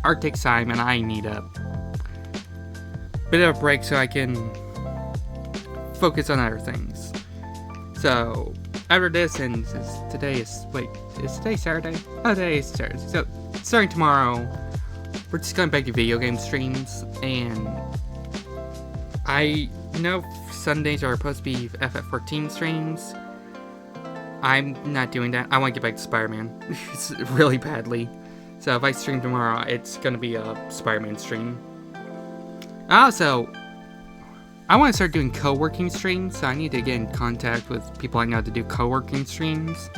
art takes time, and I need a bit of a break so I can focus on other things. So after this, and is today Saturday? Oh, today is Saturday. So starting tomorrow, we're just going back to video game streams, and I know Sundays are supposed to be FF14 streams. I'm not doing that. I want to get back to Spider-Man really badly. So if I stream tomorrow, it's going to be a Spider-Man stream. Also, I want to start doing co-working streams, so I need to get in contact with people I know to do co-working streams.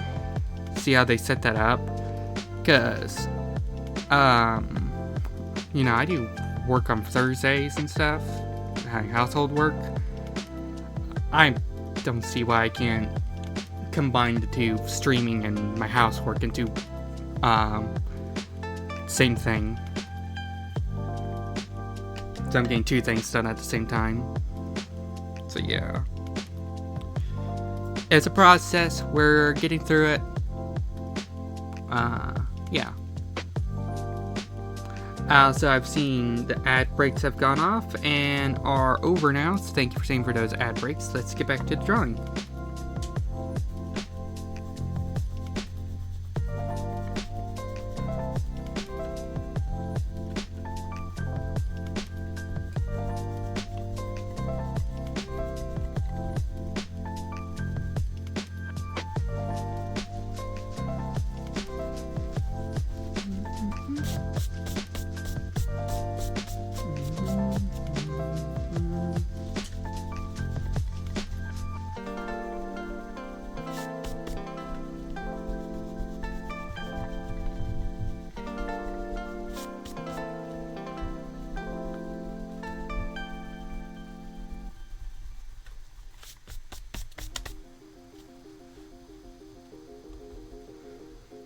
See how they set that up. Because, I do work on Thursdays and stuff. Household work. I don't see why I can't combine the two, streaming and my housework, into same thing. So I'm getting two things done at the same time. So yeah, it's a process. We're getting through it. Yeah. So I've seen the ad breaks have gone off and are over now. So thank you for staying for those ad breaks. Let's get back to the drawing.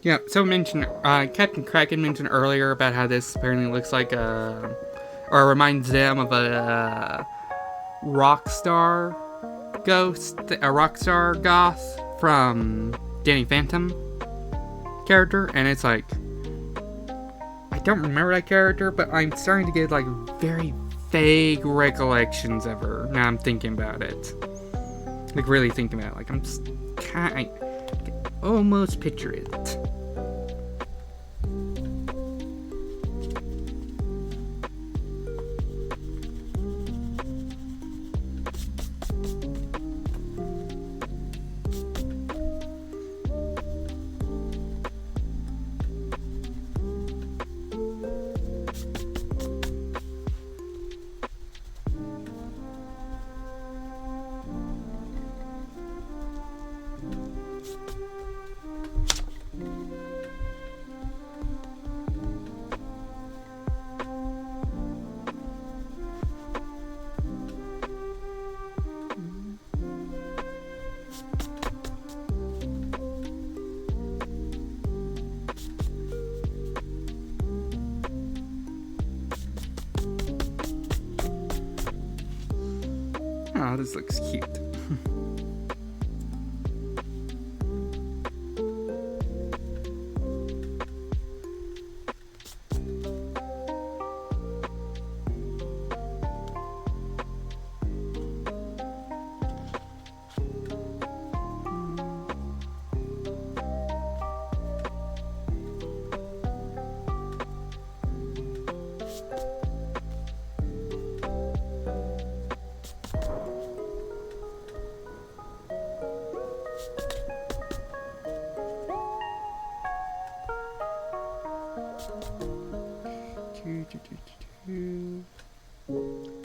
Yeah, so Captain Kraken mentioned earlier about how this apparently looks like or reminds them of a Rockstar ghost, a Rockstar goth from Danny Phantom character, and it's like, I don't remember that character, but I'm starting to get like very vague recollections of her. Now I'm thinking about it, like really thinking about it, like I'm just I almost picture it. Oh, this looks cute.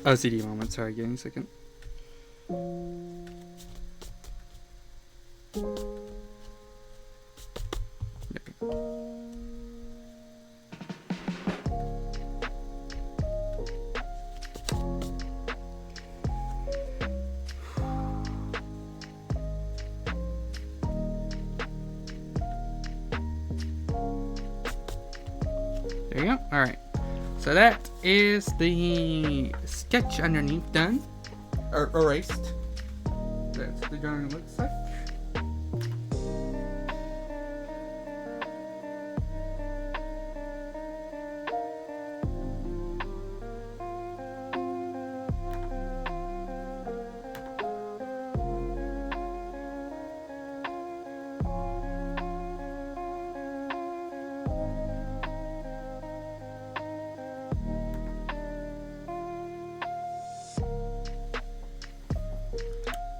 OCD moment, sorry, give me a second. There you go. Alright. So that is the sketch underneath done. Or erased. That's what the drawing looks like.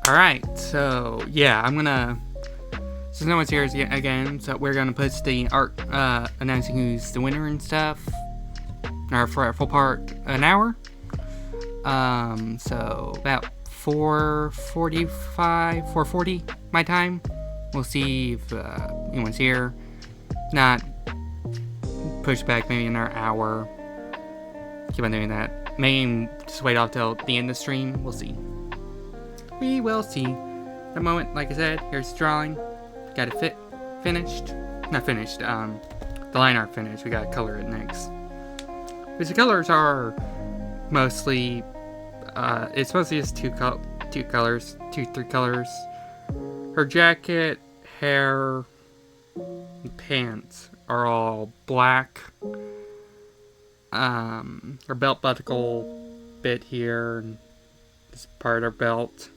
Alright, so yeah, since no one's here again, so we're gonna post the art announcing who's the winner and stuff. Or for a full part, an hour. So about 4:40 my time. We'll see if anyone's here. Not push back maybe another hour. Keep on doing that. Maybe just wait off till the end of the stream. We'll see. We will see. At the moment, like I said, here's the drawing. Got it finished. Not finished, the line art finished. We gotta color it next. Because the colors are mostly, it's mostly just three colors. Her jacket, hair, and pants are all black. Her belt buckle bit here, and this part of her belt.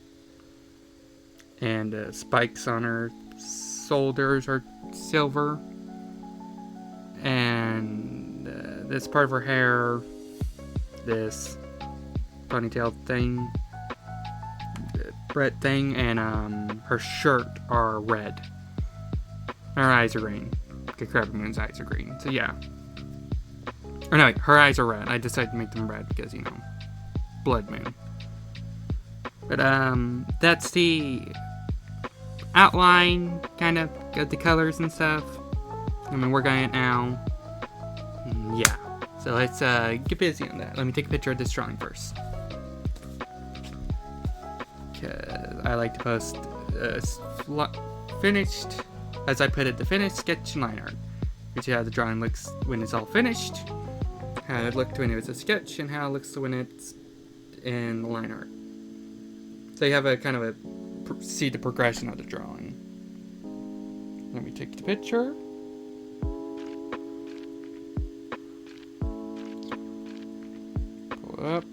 And spikes on her shoulders are silver. And this part of her hair, this ponytail thing, red thing, and her shirt are red. Her eyes are green. Okay, Crab Moon's eyes are green. So yeah. Or no, wait, her eyes are red. I decided to make them red because, you know, Blood Moon. But that's the outline, kind of, got the colors and stuff. I'm gonna work on it now. Yeah. So let's get busy on that. Let me take a picture of this drawing first. Because I like to post finished, as I put it, the finished sketch and line art. You see how the drawing looks when it's all finished, how it looked when it was a sketch, and how it looks when it's in the line art. So you have a kind of see the progression of the drawing. Let me take the picture. Pull it up.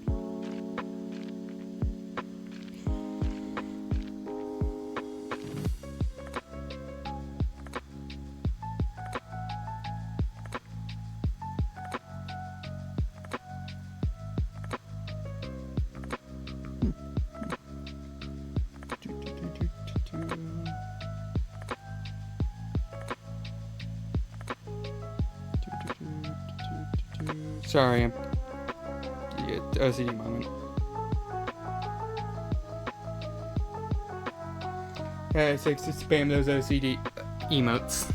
Sorry, OCD moment. Yeah, it's like to spam those OCD emotes.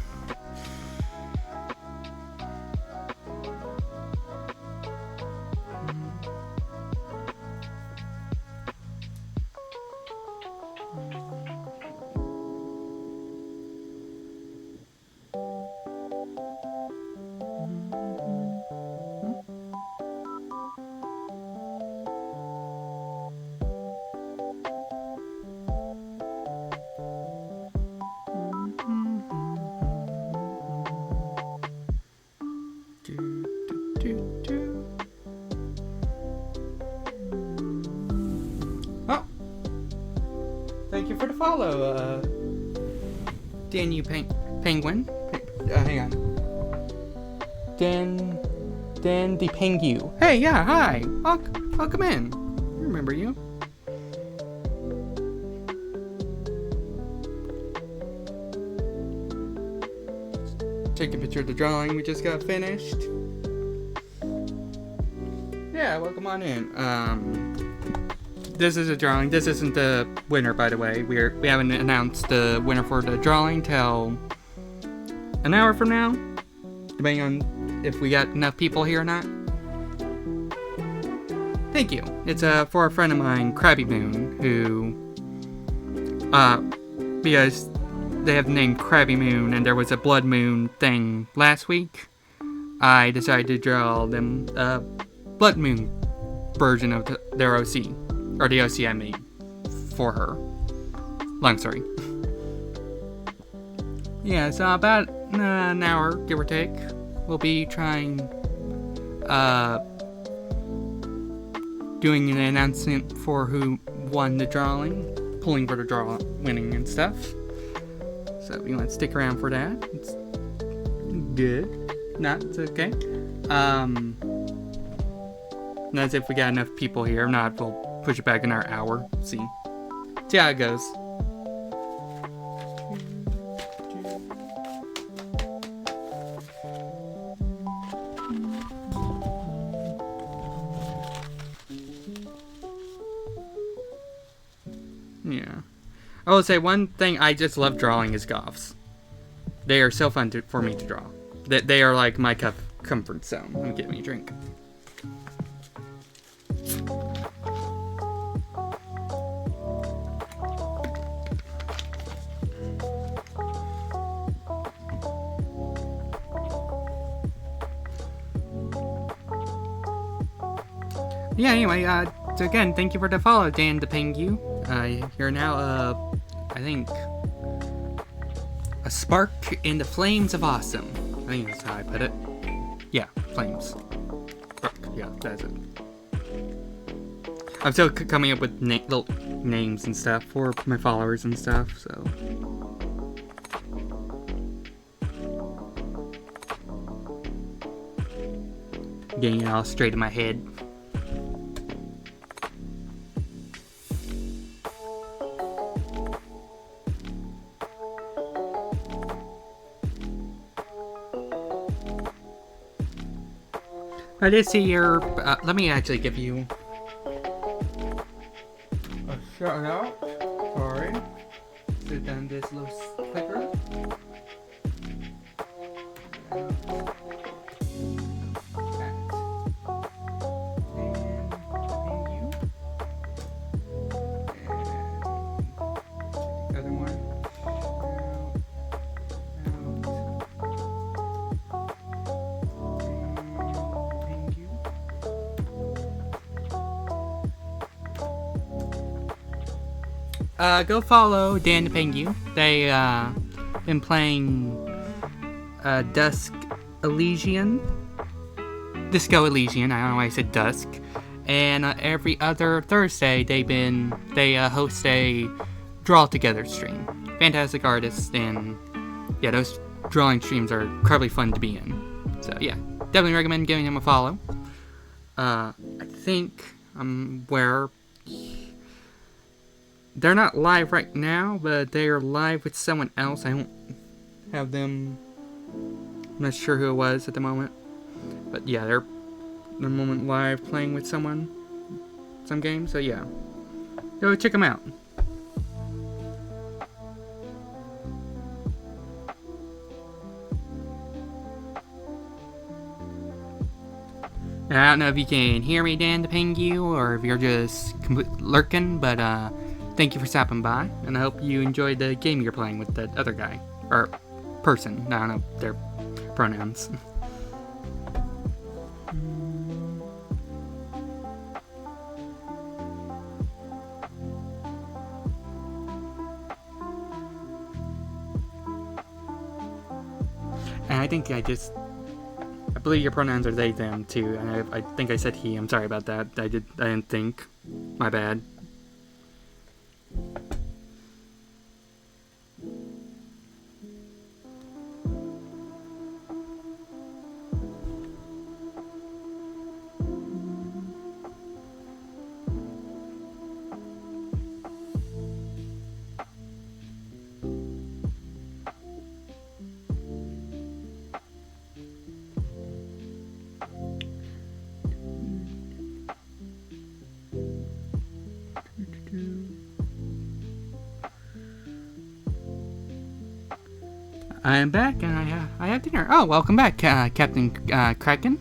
Oh, thank you for the follow, Dan, Penguin. Hang on. Dan the Pengu. Hey, yeah, hi. Welcome in. I remember you. Take a picture of the drawing we just got finished. Yeah, welcome on in. This is a drawing. This isn't the winner, by the way. We haven't announced the winner for the drawing till an hour from now, depending on if we got enough people here or not. Thank you. It's for a friend of mine, Krabby Moon, who because they have the name Krabby Moon and there was a Blood Moon thing last week, I decided to draw them a Blood Moon version of their OC, or the OC I made for her. Long story. Yeah, so about an hour, give or take, we'll be trying, doing an announcement for who won the drawing, pulling for the draw, winning and stuff. So if you want to stick around for that, it's good. No, it's okay. That's if we got enough people here. If not, we'll push it back in our hour. See how it goes. Yeah. I will say one thing I just love drawing is goths. They are so fun for me to draw. They are like my comfort zone. Let me get me a drink. Yeah, anyway, so again, thank you for the follow, Dan the Pengu. You're now, I think, a spark in the flames of awesome. I think that's how I put it. Yeah, flames. Spark, yeah, that's it. I'm still coming up with little names and stuff for my followers and stuff, so. Getting it all straight in my head. I did see your, let me actually give you a shout out. Sorry. Sit down this little clicker. Go follow Dan the Pengu. They, been playing, Disco Elysian. I don't know why I said Dusk. And, every other Thursday, they host a draw together stream. Fantastic artists, and, yeah, those drawing streams are incredibly fun to be in. So, yeah, definitely recommend giving them a follow. I think, where they're not live right now, but they are live with someone else. I don't have them. I'm not sure who it was at the moment. But yeah, they're at the moment live playing with some game. So yeah, go check them out. I don't know if you can hear me, Dan the Pengu, or if you're just lurking, but thank you for stopping by, and I hope you enjoyed the game you're playing with that other guy. Or person. I don't know their pronouns. And I think I believe your pronouns are they, them, too. And I think I said he. I'm sorry about that. I didn't think. My bad. I am back, and I have dinner. Oh, welcome back, Captain Kraken.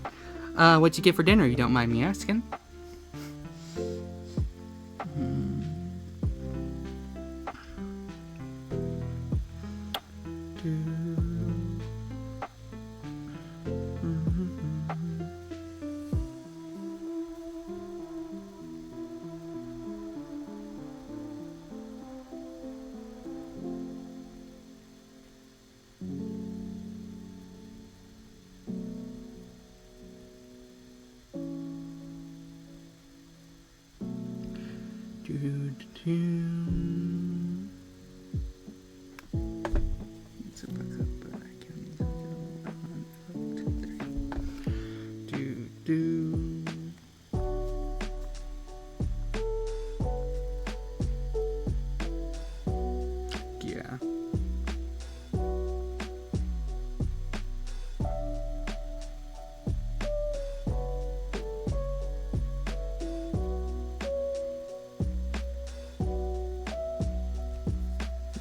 What'd you get for dinner? You don't mind me asking? Yeah.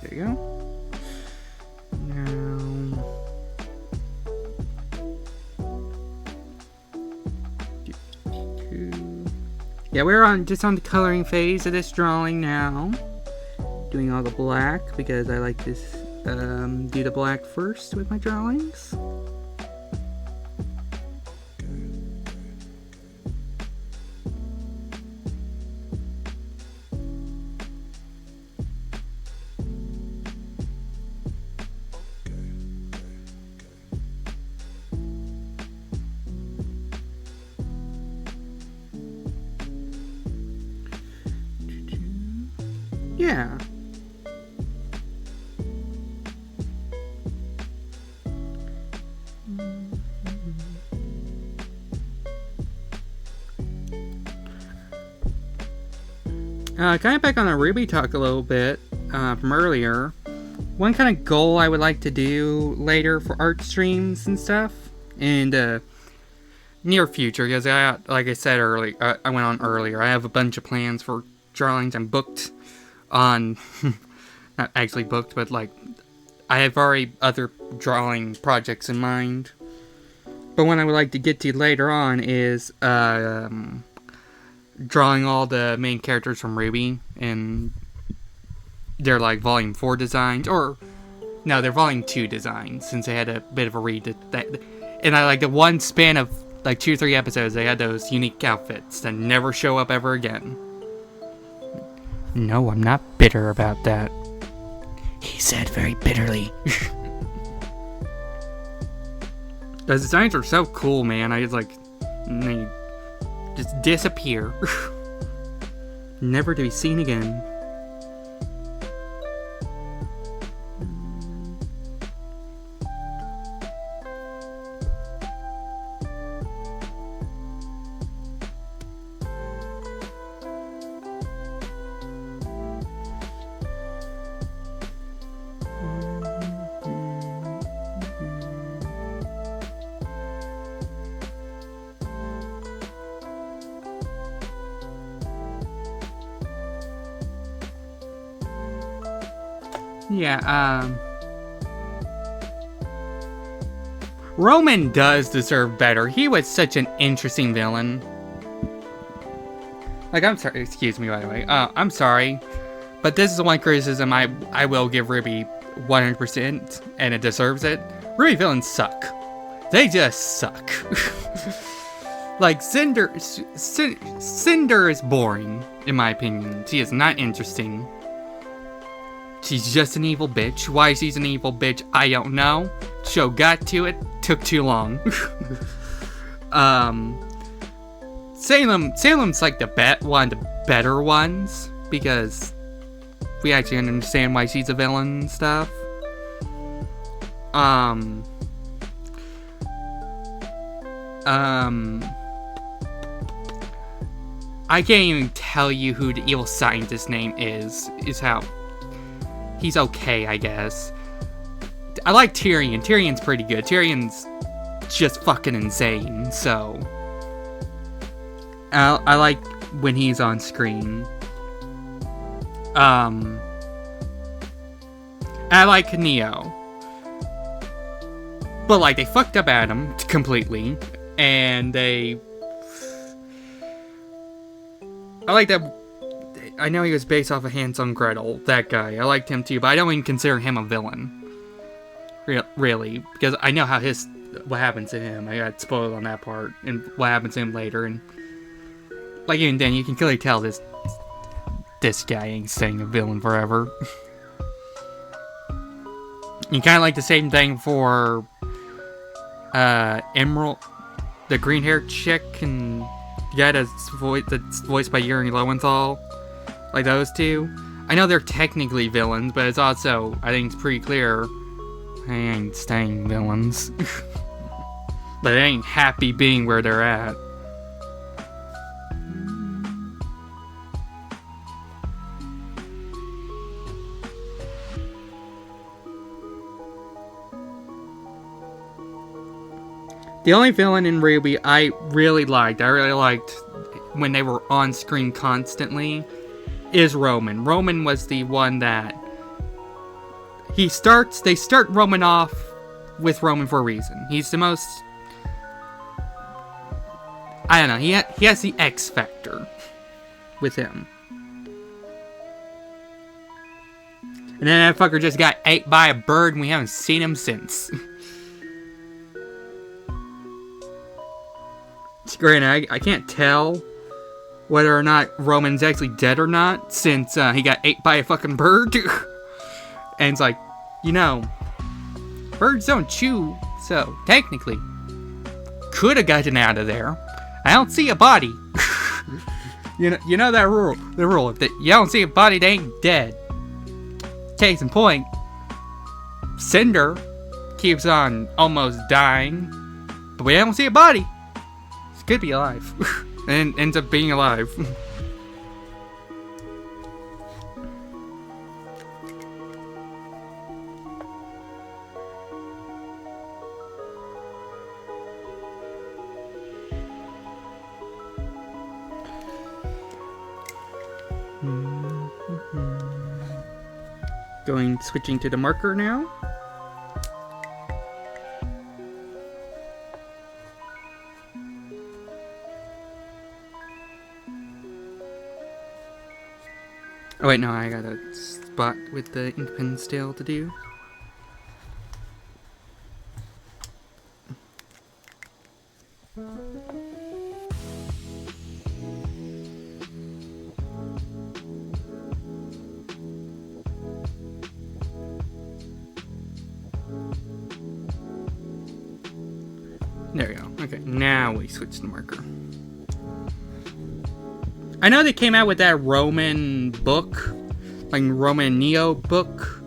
There you go. Yeah, we're just on the coloring phase of this drawing now. Doing all the black because I like to do the black first with my drawings. Yeah. Kind of back on the Ruby talk a little bit from earlier. One kind of goal I would like to do later for art streams and stuff, and near future, because like I said earlier, I went on earlier. I have a bunch of plans for drawings. I'm booked on, not actually booked, but like I have already other drawing projects in mind. But one I would like to get to later on is drawing all the main characters from Ruby and their like volume 4 designs, or no, they're volume 2 designs, since they had a bit of a read that, and I like the one span of like 2 or 3 episodes they had those unique outfits that never show up ever again. No, I'm not bitter about that, he said very bitterly. The designs are so cool, man. I just like, they just disappear. Never to be seen again. Yeah, Roman does deserve better. He was such an interesting villain. Like, I'm sorry, excuse me, by the way. I'm sorry, but this is the one criticism I will give Ruby 100%, and it deserves it. Ruby villains suck. They just suck. Like, Cinder is boring, in my opinion. She is not interesting. She's just an evil bitch. Why she's an evil bitch, I don't know. Show got to it, took too long. Salem's like one of the better ones, because we actually understand why she's a villain and stuff. I can't even tell you who the evil scientist name is how... He's okay, I guess. I like Tyrion. Tyrion's pretty good. Tyrion's just fucking insane, so... I like when he's on screen. I like Neo. But, like, they fucked up Adam completely. And they... I like that... I know he was based off of Hansel Gretel, that guy. I liked him too, but I don't even consider him a villain. Really. Because I know how what happens to him. I got spoiled on that part. And what happens to him later. And, like, even then, you can clearly tell this guy ain't staying a villain forever. You kind of like the same thing for Emerald, the green-haired chick, and the guy that's voiced by Yuri Lowenthal. Like those two. I know they're technically villains, but it's also, I think it's pretty clear, they ain't staying villains. But they ain't happy being where they're at. The only villain in RWBY I really liked when they were on screen constantly, is Roman. Roman was the one that... They start Roman off with Roman for a reason. He's the most... I don't know, he has the X factor with him. And then that fucker just got ate by a bird and we haven't seen him since. Granted, I can't tell whether or not Roman's actually dead or not, since he got ate by a fucking bird. And it's like, birds don't chew, so technically, could have gotten out of there. I don't see a body. you know that rule. The rule, if you don't see a body, they ain't dead. Case in point, Cinder keeps on almost dying, but we don't see a body. Could be alive. And ends up being alive. Switching to the marker now. Oh wait, no, I got a spot with the ink pen still to do. There we go. Okay, now we switch the marker. I know they came out with that Roman book, like Roman Neo book,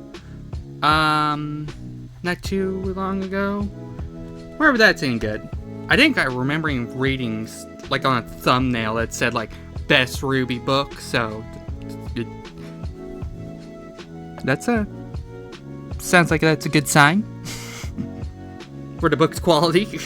not too long ago. Wherever that's any good. I think I remember reading, like, on a thumbnail that said, like, best RWBY book, so sounds like that's a good sign for the book's quality.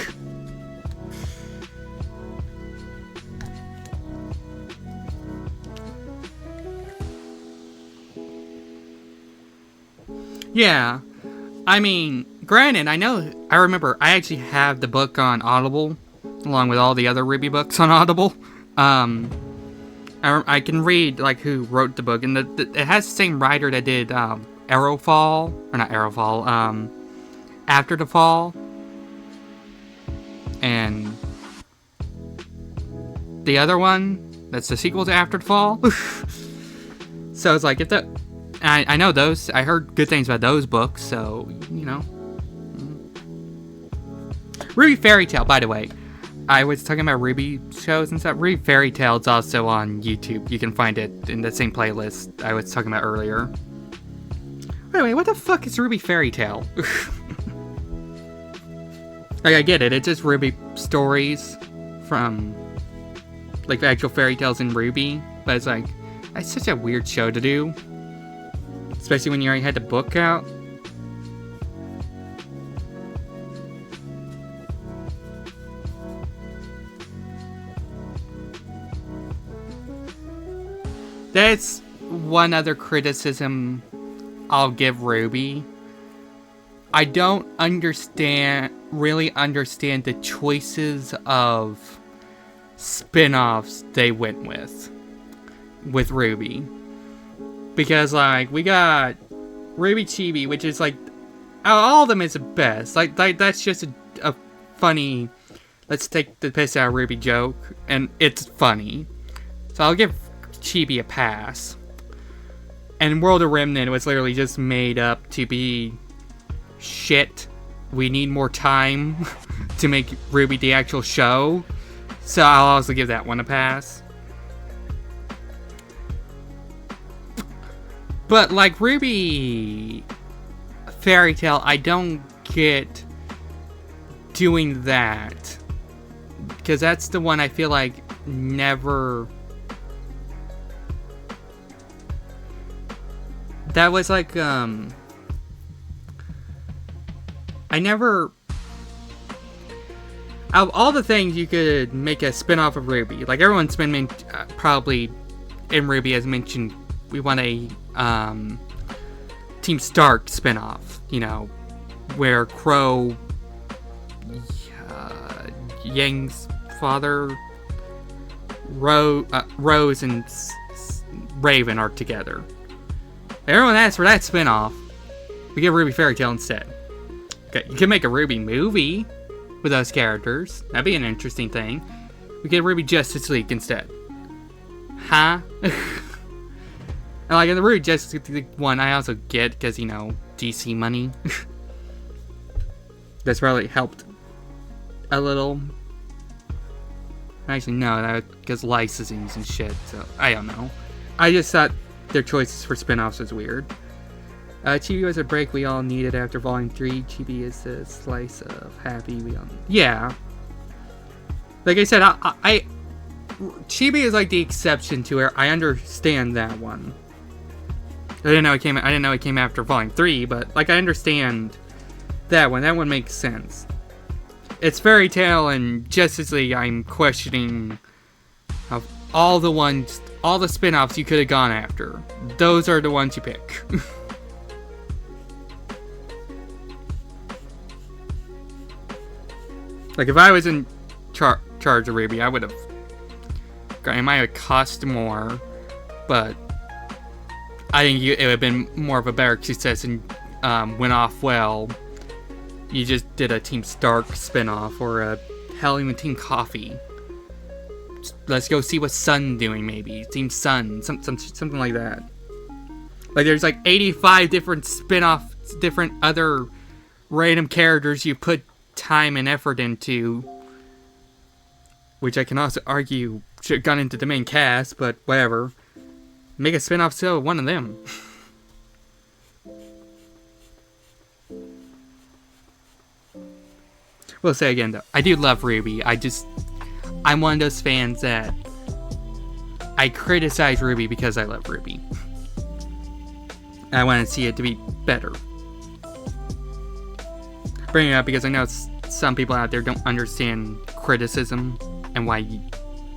Yeah, I mean, granted, I remember I actually have the book on Audible, along with all the other RWBY books on Audible. I can read, like, who wrote the book, and it has the same writer that did, Arrowfall, or not Arrowfall, After the Fall, and the other one, that's the sequel to After the Fall. So it's like, I know those. I heard good things about those books, so, RWBY Fairy Tale, by the way. I was talking about RWBY shows and stuff. RWBY Fairy Tale is also on YouTube. You can find it in the same playlist I was talking about earlier. Anyway, what the fuck is RWBY Fairy Tale? Like, I get it. It's just RWBY stories from, like, the actual fairy tales in RWBY. But it's like, it's such a weird show to do. Especially when you already had the book out. one other criticism I'll give Ruby. I don't really understand the choices of spin-offs they went with Ruby. Because, like, we got Ruby Chibi, which is, like, all of them is the best. Like that's just a funny, let's take the piss out of Ruby joke, and it's funny. So I'll give Chibi a pass. And World of Remnant was literally just made up to be shit. We need more time to make Ruby the actual show. So I'll also give that one a pass. But like Ruby Fairy Tail, I don't get doing that. Because that's the one I feel like never... That was like, I never... Out of all the things you could make a spin-off of Ruby, like everyone's been probably in Ruby has mentioned, we want a Team Stark spin-off, you know, where Crow, Yang's father, Rose, and Raven are together. Everyone asks for that spin-off. We get Ruby Fairy Tail instead. Okay, you can make a Ruby movie with those characters. That'd be an interesting thing. We get Ruby Justice League instead. Huh? And like in the Ruby Justice League one, I also get because, you know, DC money. That's probably helped a little. Actually, no, that because licensing and shit. So I don't know. I just thought their choices for spin-offs was weird. Chibi was a break we all needed after Volume 3. Chibi is a slice of happy we all need. Yeah. Like I said, Chibi is like the exception to it. I understand that one. I didn't know it came after Volume 3, but like I understand that one. That one makes sense. It's Fairy Tail and Justice League I'm questioning of all the spin-offs you could have gone after. Those are the ones you pick. Like, if I was in charge of Ruby, I would have... It might have cost more, but I think it would have been more of a better success and went off well. You just did a Team Stark spin-off, or hell, even Team Coffee. Let's go see what Sun doing, maybe. Team Sun, something like that. Like, there's like 85 different spin-offs, different other random characters you put time and effort into, which I can also argue should have gone into the main cast, but whatever. Make a spin-off show of one of them. We'll say again though, I do love Ruby. I'm one of those fans that I criticize Ruby because I love Ruby. I want to see it to be better. Bringing it up because I know some people out there don't understand criticism and why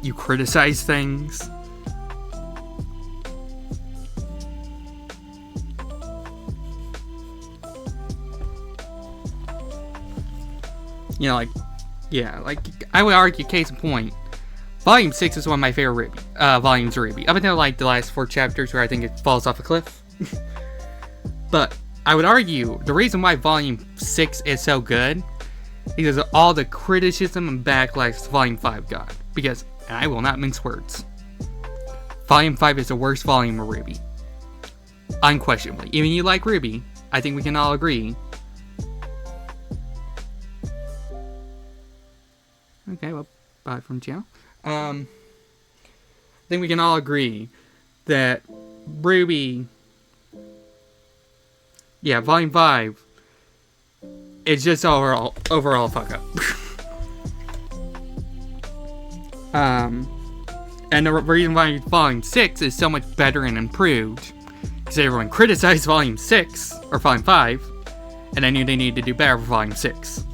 you criticize things. You know, like, yeah, like, I would argue, case in point, Volume 6 is one of my favorite volumes of Ruby. Up until, like, the last 4 chapters where I think it falls off a cliff. But I would argue the reason why Volume 6 is so good is because of all the criticism and backlash Volume 5 got. Because, and I will not mince words, Volume 5 is the worst volume of Ruby. Unquestionably. Even you like Ruby, I think we can all agree. Okay, well, bye from Jiao. I think we can all agree that Ruby... Yeah, Volume 5 is just overall fuck up. And the reason why Volume 6 is so much better and improved because everyone criticized Volume 6, or Volume 5, and I knew they needed to do better for Volume 6.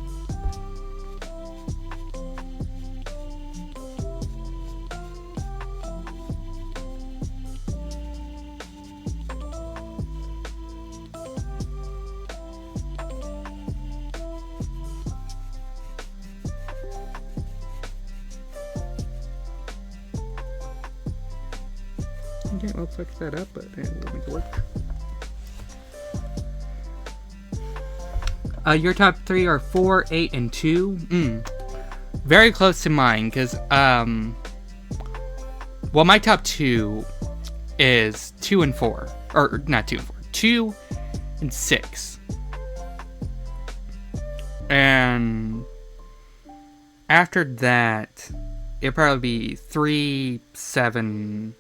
Okay, well, let's look that up, but we'll make it work. Your top 3 are 4, 8, and 2. Very close to mine, because, well, my top 2 is 2 and 4. Or, not 2 and 4. 2 and 6. And after that, it'll probably be 3, 7,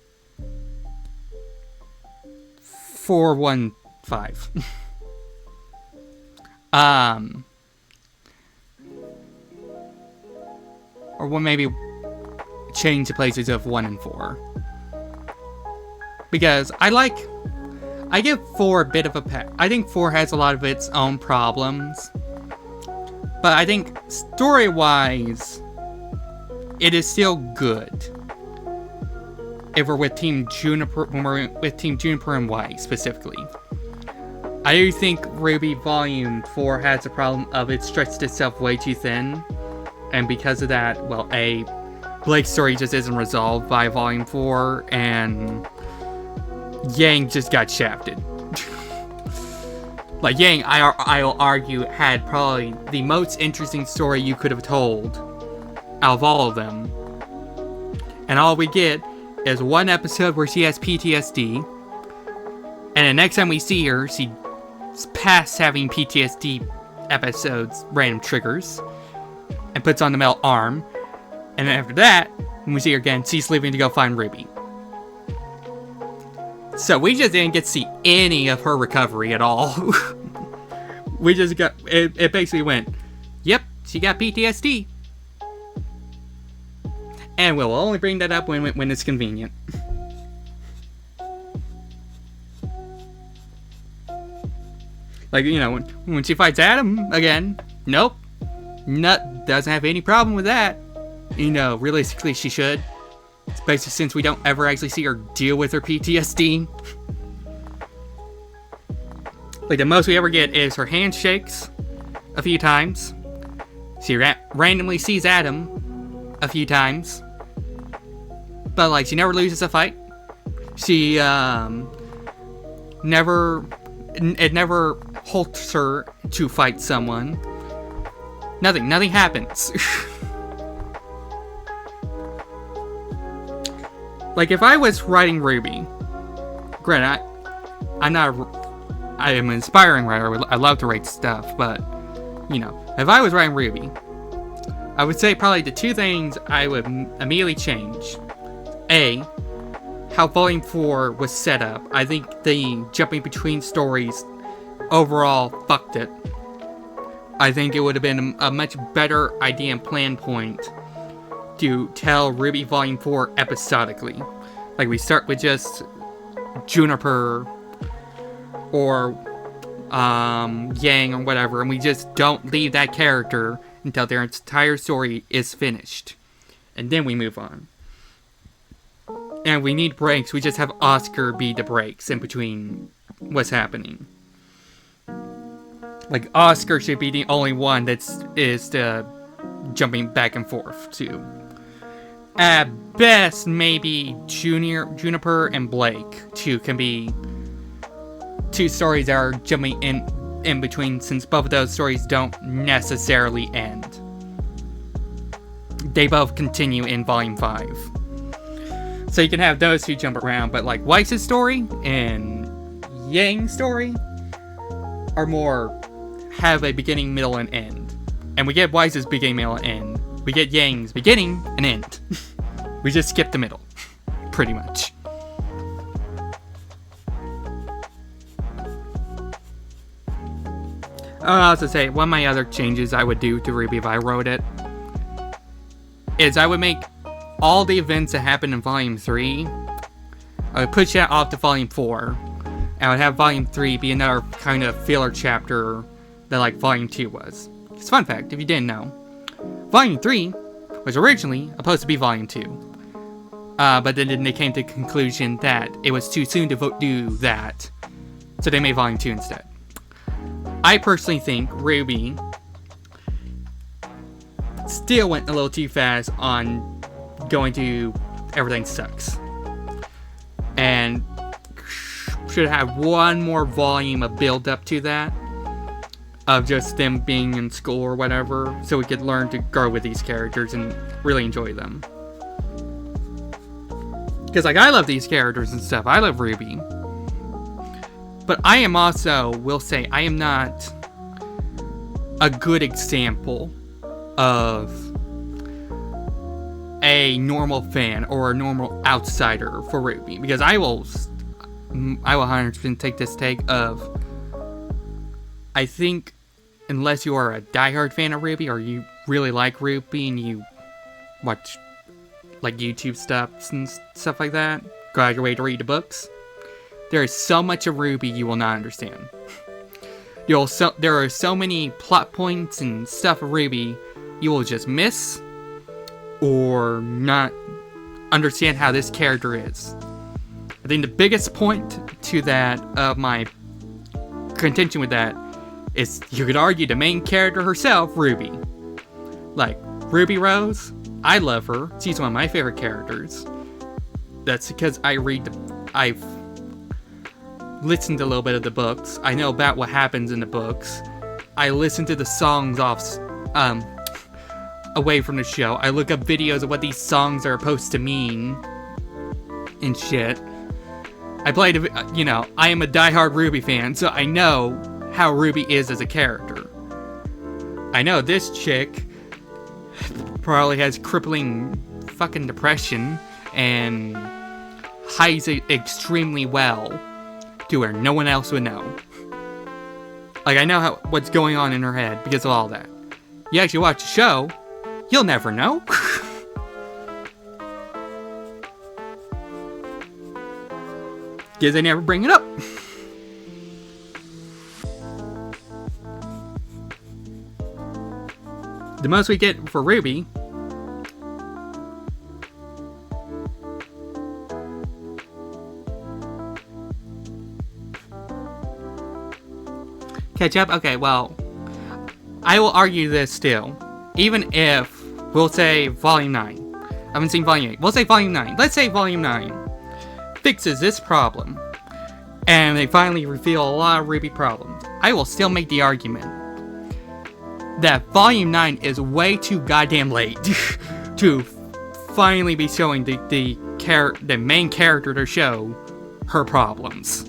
4, 1, 5. Or we'll maybe change the places of 1 and 4. Because I give 4 a bit of a pass. I think 4 has a lot of its own problems. But I think story-wise, it is still good. If we're with Team Juniper, when we're with Team Juniper and White specifically. I do think Ruby Volume 4 has a problem of it stretched itself way too thin. And because of that, well, Blake's story just isn't resolved by Volume 4, and Yang just got shafted. Like, Yang, I'll argue, had probably the most interesting story you could have told out of all of them. And all we get is one episode where she has PTSD, and the next time we see her, she's past having PTSD episodes, random triggers, and puts on the metal arm. And then after that, when we see her again, she's leaving to go find Ruby. So we just didn't get to see any of her recovery at all. We just got, it basically went, yep, she got PTSD. And we'll only bring that up when it's convenient. Like, you know, when she fights Adam again, nope. Doesn't have any problem with that. You know, realistically she should. Especially since we don't ever actually see her deal with her PTSD. Like, the most we ever get is her handshakes a few times. She randomly sees Adam a few times. But, like, she never loses a fight. She, never halts her to fight someone. Nothing happens. Like, if I was writing Ruby, granted, I am an inspiring writer, I love to write stuff, but, you know, if I was writing Ruby, I would say probably the 2 things I would immediately change. A, how Volume 4 was set up. I think the jumping between stories overall fucked it. I think it would have been a much better idea and plan point to tell Ruby Volume 4 episodically. Like, we start with just Juniper or Yang or whatever, and we just don't leave that character until their entire story is finished. And then we move on. And we need breaks, we just have Oscar be the breaks in between what's happening. Like, Oscar should be the only one that's jumping back and forth to. At best, maybe Juniper and Blake can be 2 stories that are jumping in between, since both of those stories don't necessarily end. They both continue in Volume 5. So you can have those 2 jump around, but like Weiss's story and Yang's story are more have a beginning, middle, and end. And we get Weiss's beginning, middle, and end. We get Yang's beginning and end. We just skip the middle. Pretty much. I'll also say, one of my other changes I would do to Ruby if I wrote it is I would make all the events that happened in Volume 3, I would push that off to Volume 4, and I would have Volume 3 be another kind of filler chapter that, like, Volume 2 was. It's a fun fact, if you didn't know. Volume 3 was originally supposed to be Volume 2. But then they came to the conclusion that it was too soon to do that, so they made Volume 2 instead. I personally think Ruby still went a little too fast on going to everything sucks. And should have one more volume of build up to that, of just them being in school or whatever, so we could learn to grow with these characters and really enjoy them. Because, like, I love these characters and stuff. I love Ruby. But I am also, will say, I am not a good example of a normal fan or a normal outsider for Ruby. Because I will 100% take this take of, I think, unless you are a diehard fan of Ruby, or you really like Ruby and you watch, like, YouTube stuff and stuff like that, graduate to read the books, there is so much of Ruby you will not understand. There are so many plot points and stuff of Ruby you will just miss, or not understand how this character is. I think the biggest point to that, of my contention with that, is you could argue the main character herself, Ruby. Like, Ruby Rose, I love her. She's one of my favorite characters. That's because I've listened to a little bit of the books. I know about what happens in the books. I listen to the songs away from the show. I look up videos of what these songs are supposed to mean and shit. I am a diehard Ruby fan, so I know how Ruby is as a character. I know this chick probably has crippling fucking depression and hides it extremely well to where no one else would know. Like, I know what's going on in her head because of all that. You actually watch the show, you'll never know. Because they never bring it up. The most we get for Ruby catch up? Okay, well, I will argue this still. Even if, we'll say Volume 9. I haven't seen Volume 8. We'll say Volume 9. Let's say Volume 9 fixes this problem, and they finally reveal a lot of Ruby problems. I will still make the argument that Volume 9 is way too goddamn late to finally be showing the main character to show her problems.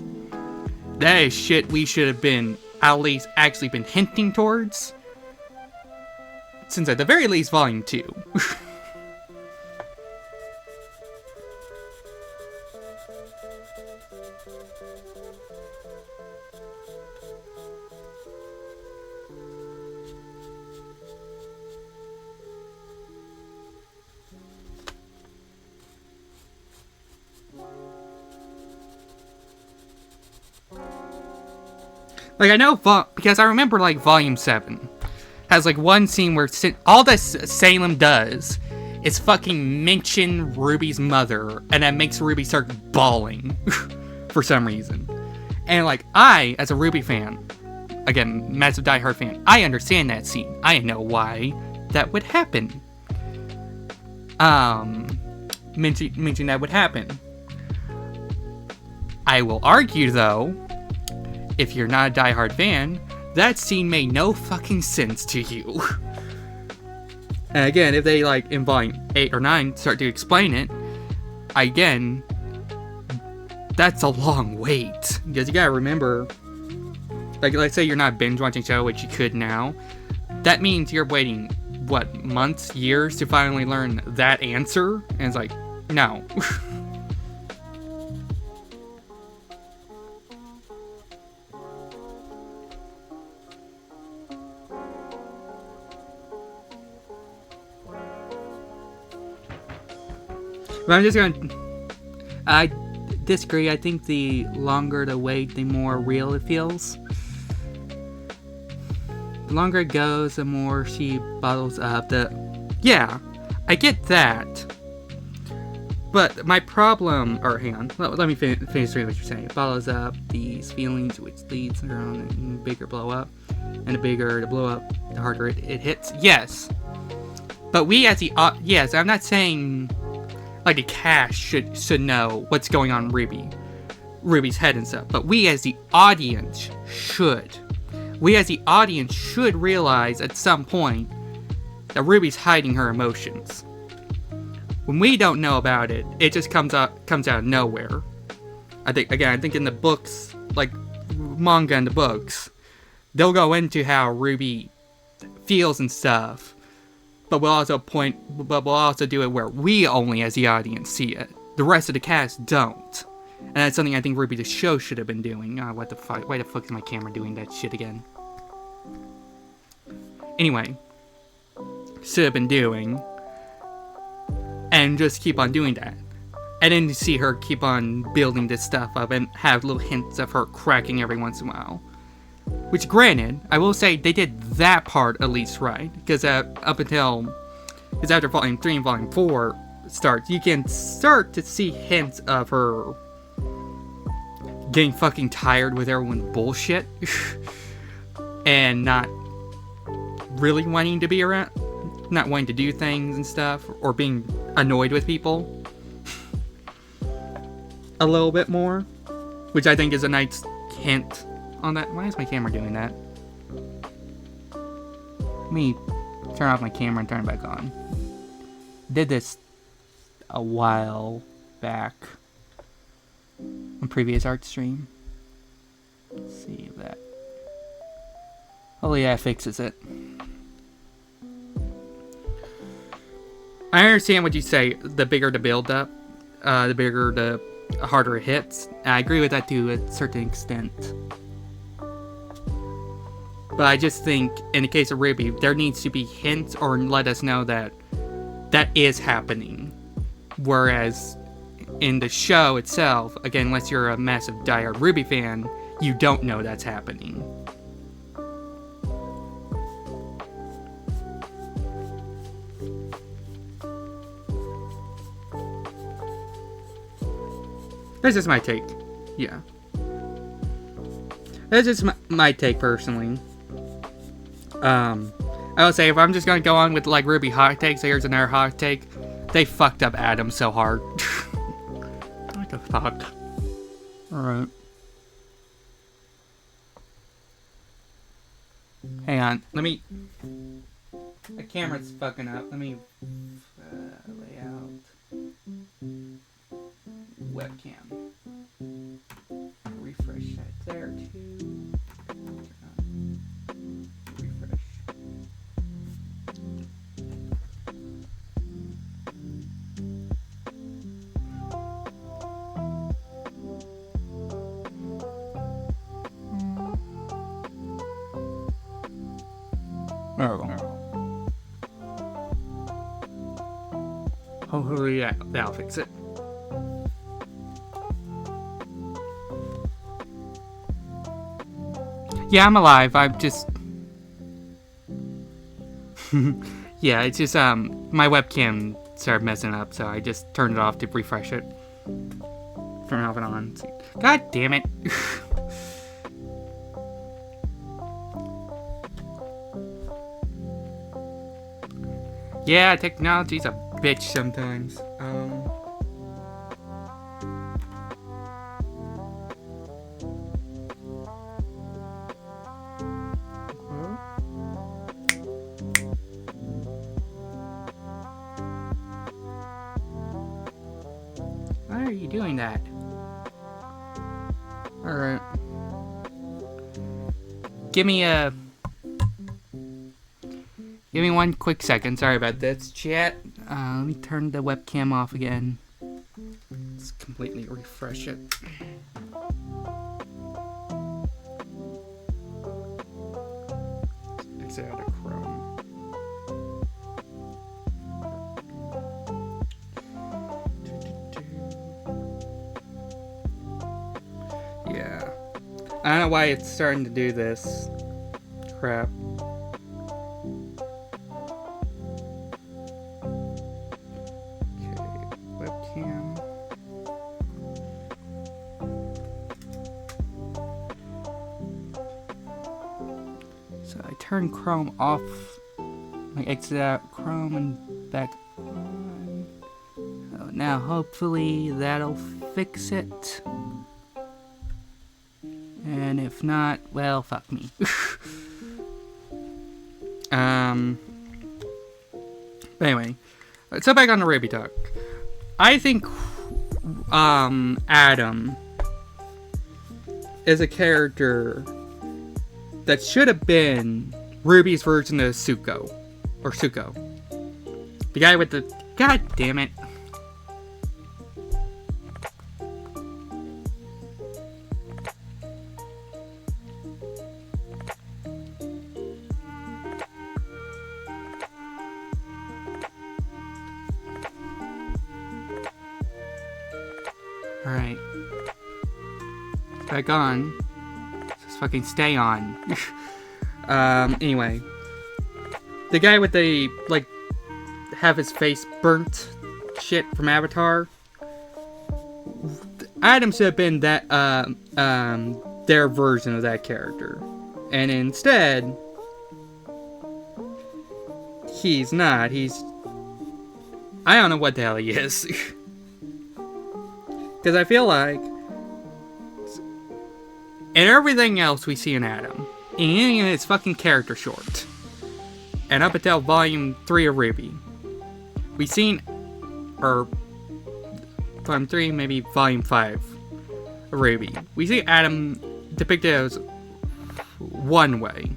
That is shit we should have been, at least, actually been hinting towards since at the very least Volume 2. Like, I know, because I remember, like, Volume 7 has, like, one scene where all that Salem does is fucking mention Ruby's mother, and that makes Ruby start bawling for some reason. And, like, I, as a Ruby fan, again, massive diehard fan, I understand that scene. I know why that would happen. Mention that would happen. I will argue, though, if you're not a diehard fan, that scene made no fucking sense to you. And again, if they, like, in Volume 8 or 9 start to explain it, again, that's a long wait. Because you gotta remember, like, let's say you're not binge watching a show, which you could now. That means you're waiting, what, months, years to finally learn that answer? And it's like, no. But I'm just gonna... I disagree. I think the longer the wait, the more real it feels. The longer it goes, the more she bottles up. Yeah, I get that. But my problem... Or, hang on. Let me finish reading what you're saying. It bottles up these feelings, which leads her on a bigger blow up. And the bigger the blow up, the harder it hits. Yes. But we as the... yes, I'm not saying... like, the cast should know what's going on in Ruby. Ruby's head and stuff, but we as the audience should. We as the audience should realize at some point that Ruby's hiding her emotions. When we don't know about it, it just comes out of nowhere. I think in the books, like manga and the books, they'll go into how Ruby feels and stuff, but we'll also do it where we only as the audience see it. The rest of the cast don't. And that's something I think Ruby the show should have been doing. What the fuck? Why the fuck is my camera doing that shit again? Anyway, should have been doing, and just keep on doing that. And then you see her keep on building this stuff up and have little hints of her cracking every once in a while. Which, granted, I will say they did that part at least right. Because after Volume 3 and Volume 4 starts, you can start to see hints of her getting fucking tired with everyone's bullshit. And not really wanting to be around, not wanting to do things and stuff, or being annoyed with people a little bit more, which I think is a nice hint on that. Why is my camera doing that? Let me turn off my camera and turn it back on. Did this a while back on previous art stream. Let's see if that. Oh yeah, it fixes it. I understand what you say. The bigger the build up, the bigger the harder it hits. I agree with that to a certain extent. But I just think, in the case of Ruby, there needs to be hints or let us know that that is happening. Whereas in the show itself, again, unless you're a massive diehard Ruby fan, you don't know that's happening. That's just my take. Yeah. That's just my take personally. I will say, if I'm just gonna go on with like Ruby hot takes, here's another hot take. They fucked up Adam so hard. What the fuck? Alright. Hang on, let me... The camera's fucking up. Let me... lay out... webcam. Refresh that there too. Refresh. There we go. Hopefully that'll fix it. Yeah, I'm alive. I'm just... yeah, it's just, my webcam started messing up, so I just turned it off to refresh it. Turn it off and on. God damn it. Yeah, technology's a bitch sometimes. Why are you doing that? Alright. Give me one quick second. Sorry about this, chat. Let me turn the webcam off again. Let's completely refresh it. Exit out of Chrome. Yeah. I don't know why it's starting to do this. Crap. Turn Chrome off, like exit out Chrome and back on. So now hopefully that'll fix it. and if not, well, fuck me. But anyway, so back on the Ruby talk. I think Adam is a character that should have been Ruby's version of Suko. Or Suko. The guy with the... God damn it. Alright. Back on. Just fucking stay on. Anyway. The guy with the, like, have his face burnt shit from Avatar. Adam should have been that, their version of that character. And instead, he's not. I don't know what the hell he is. Because I feel like, and everything else we see in Adam, and it's fucking character short. And up until Volume 3 of Ruby, we've seen, or Volume 3, maybe Volume 5 of Ruby, we see Adam depicted as one way,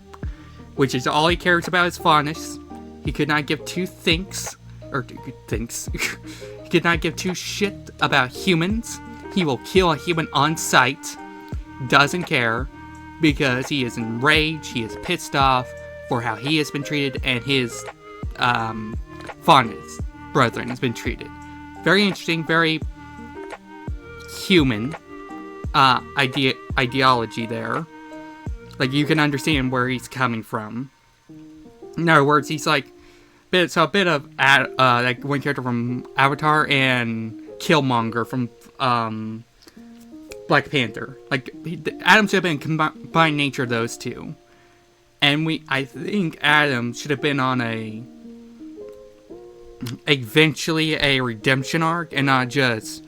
which is all he cares about is fondness. He could not give two thinks. He could not give two shit about humans. He will kill a human on sight. Doesn't care. Because he is enraged. He is pissed off for how he has been treated. And his fondness brethren has been treated. Very interesting. Very human ideology there. Like, you can understand where he's coming from. In other words, he's like... So a bit of like one character from Avatar and Killmonger from Black Panther. Like Adam should have been combined nature of those two, and I think Adam should have been on eventually a redemption arc and not just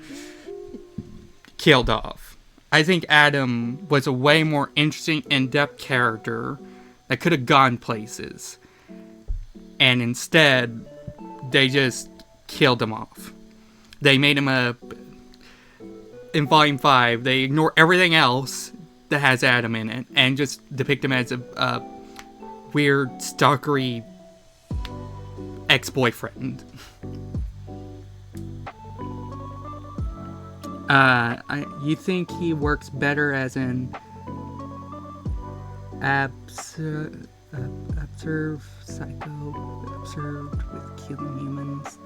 killed off. I think Adam was a way more interesting, in-depth character that could have gone places. And instead, they just killed him off. They made him in Volume 5, they ignore everything else that has Adam in it, and just depict him as a weird, stalkery ex-boyfriend. You think he works better as an observed with killing humans?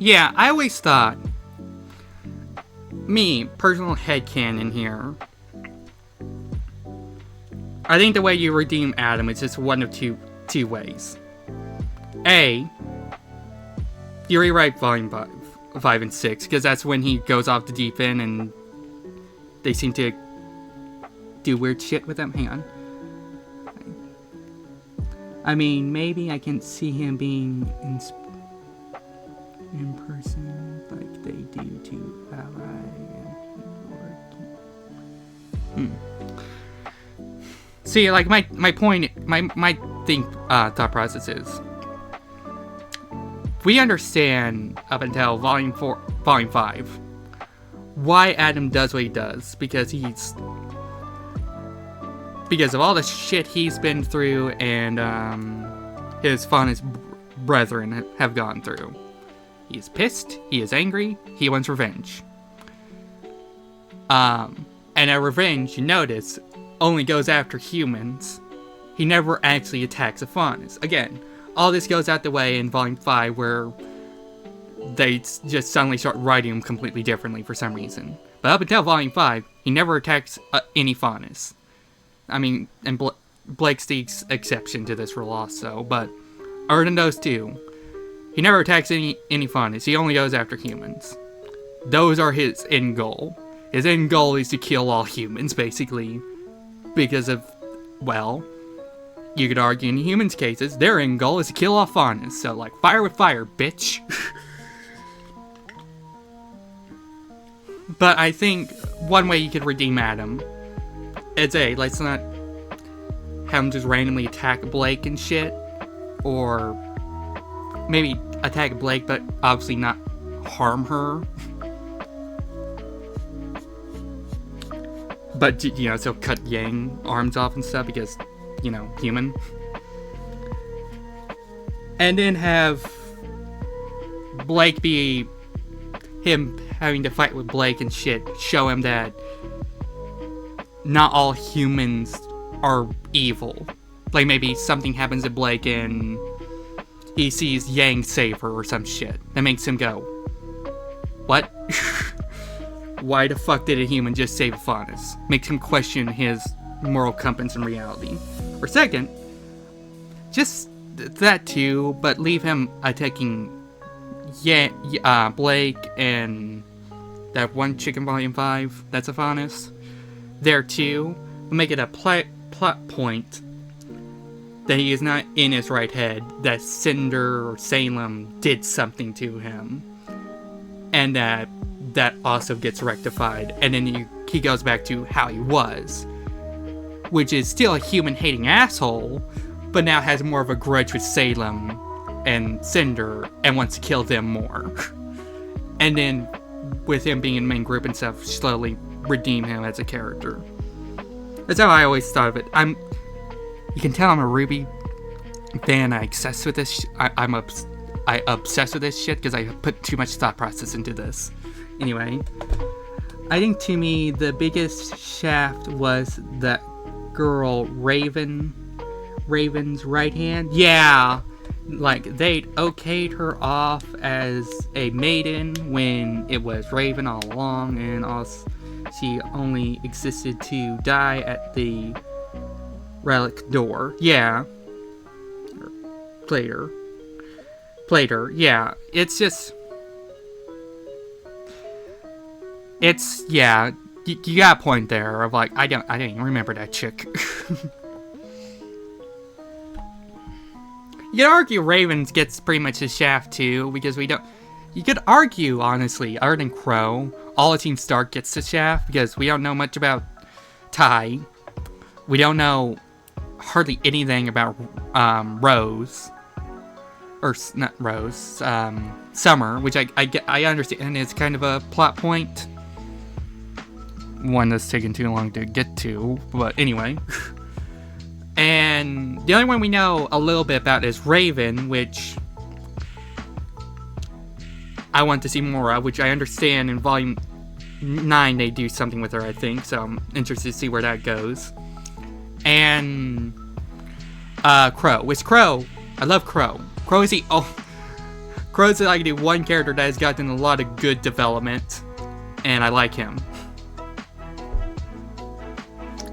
Yeah, I always thought, personal headcanon here, I think the way you redeem Adam is just one of two ways. A, you rewrite Volume 5 and 6, because that's when he goes off the deep end and they seem to do weird shit with him. Hang on. I mean, maybe I can see him being in person like they do to Ally and See, like, my thought process is, we understand up until Volume 5 why Adam does what he does, because of all the shit he's been through and his fondest brethren have gone through. He is pissed, he is angry, he wants revenge. And that revenge, you notice, only goes after humans. He never actually attacks a faunus. Again, all this goes out the way in Volume 5, where they just suddenly start writing him completely differently for some reason. But up until Volume 5, he never attacks any faunus. I mean, and Blake's the exception to this rule also, but other than those two, he never attacks any faunus. He only goes after humans. Those are his end goal. His end goal is to kill all humans, basically. Because of, well, you could argue in humans' cases, their end goal is to kill off honest. So, like, fire with fire, bitch. But I think one way you could redeem Adam is let's not have him just randomly attack Blake and shit. Or maybe attack Blake, but obviously not harm her. But, you know, so cut Yang arms off and stuff because, you know, human. And then have Blake be him having to fight with Blake and shit. Show him that not all humans are evil. Like, maybe something happens to Blake and he sees Yang save her or some shit. That makes him go, what? Why the fuck did a human just save Faunus? Makes him question his moral compass in reality. Or second, just that too, but leave him attacking Blake and that one chick in Volume 5, that's a Faunus. There too, make it a plot point that he is not in his right head, that Cinder or Salem did something to him. And that also gets rectified, and then he goes back to how he was, which is still a human-hating asshole, but now has more of a grudge with Salem and Cinder, and wants to kill them more. And then, with him being in the main group and stuff, slowly redeem him as a character. That's how I always thought of it. You can tell I'm a Ruby fan. I obsess with this. I obsess with this shit because I put too much thought process into this. Anyway, I think to me the biggest shaft was that girl Raven's right hand. Yeah, like they'd okayed her off as a maiden when it was Raven all along, and also she only existed to die at the relic door. Yeah, played her. Yeah, it's just. Yeah, you got a point there of like, I didn't even remember that chick. You could argue Ravens gets pretty much the shaft too, because we don't, you could argue, honestly, other than Crow, all of Team Stark gets the shaft, because we don't know much about Ty. We don't know hardly anything about, Rose. Or, not Rose, Summer, which I understand is kind of a plot point. One that's taken too long to get to, but anyway. And the only one we know a little bit about is Raven, which I want to see more of, which I understand in Volume 9 they do something with her, I think, so I'm interested to see where that goes. And Crow. Which Crow, I love Crow. Crow's like the one character that has gotten a lot of good development, and I like him.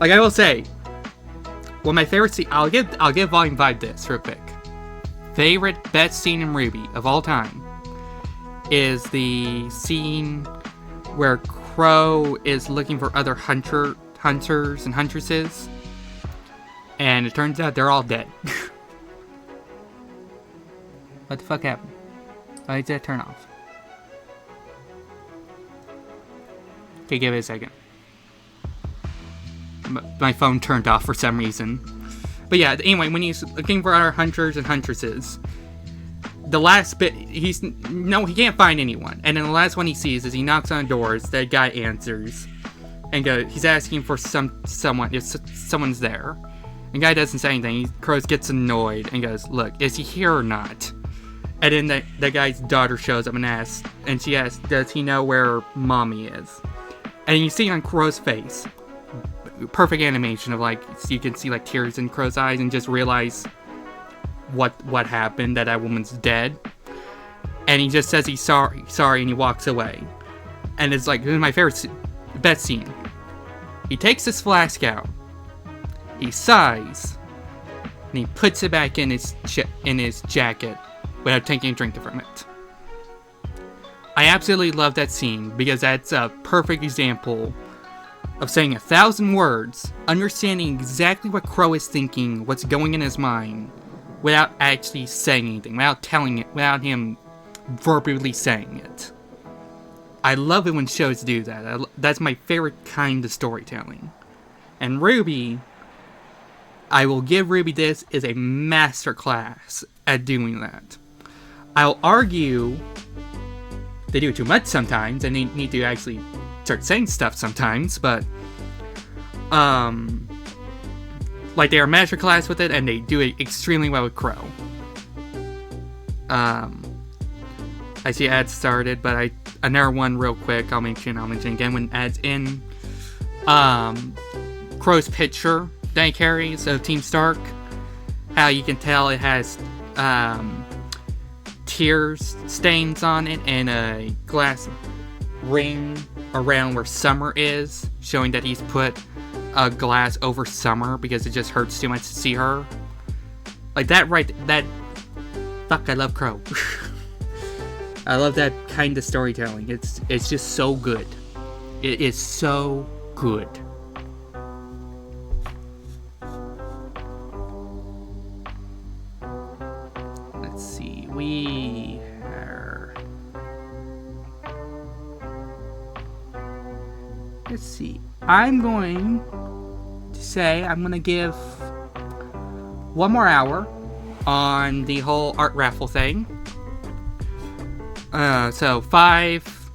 Like, I will say, one of my favorite scene, I'll give Volume 5 this real quick. Favorite best scene in Ruby of all time is the scene where Crow is looking for other hunters and huntresses, and it turns out they're all dead. What the fuck happened? Why did that turn off? Okay, give it a second. My phone turned off for some reason. But yeah, anyway, when he's looking for our hunters and huntresses, the last bit, he can't find anyone. And then the last one he sees is he knocks on doors, that guy answers, and he's asking for someone, if someone's there. And the guy doesn't say anything. Crow gets annoyed and goes, look, is he here or not? And then that guy's daughter shows up and asks, and she asks, does he know where mommy is? And you see on Crow's face, perfect animation of like, so you can see like tears in Crow's eyes and just realize what happened, that woman's dead. And he just says he's sorry, and he walks away. And it's like, this is my favorite, best scene. He takes his flask out, he sighs, and he puts it back in his jacket without taking a drink from it. I absolutely love that scene because that's a perfect example of saying 1,000 words, understanding exactly what Crow is thinking, what's going in his mind, without actually saying anything, without telling it, without him verbally saying it. I love it when shows do that. That's my favorite kind of storytelling. And RWBY, I will give RWBY this, is a masterclass at doing that. I'll argue they do it too much sometimes, and they need to actually start saying stuff sometimes, but like they are masterclass with it, and they do it extremely well with Crow. I see ads started, but another one real quick I'll mention again when ads in. Crow's picture that he carries of Team Stark, how you can tell it has tears stains on it and a glass ring around where Summer is, showing that he's put a glass over Summer because it just hurts too much to see her. Like that fuck, I love Crow. I love that kind of storytelling. It's just so good. It is so good. Let's see. Let's see. I'm going to say I'm going to give one more hour on the whole art raffle thing. So 5.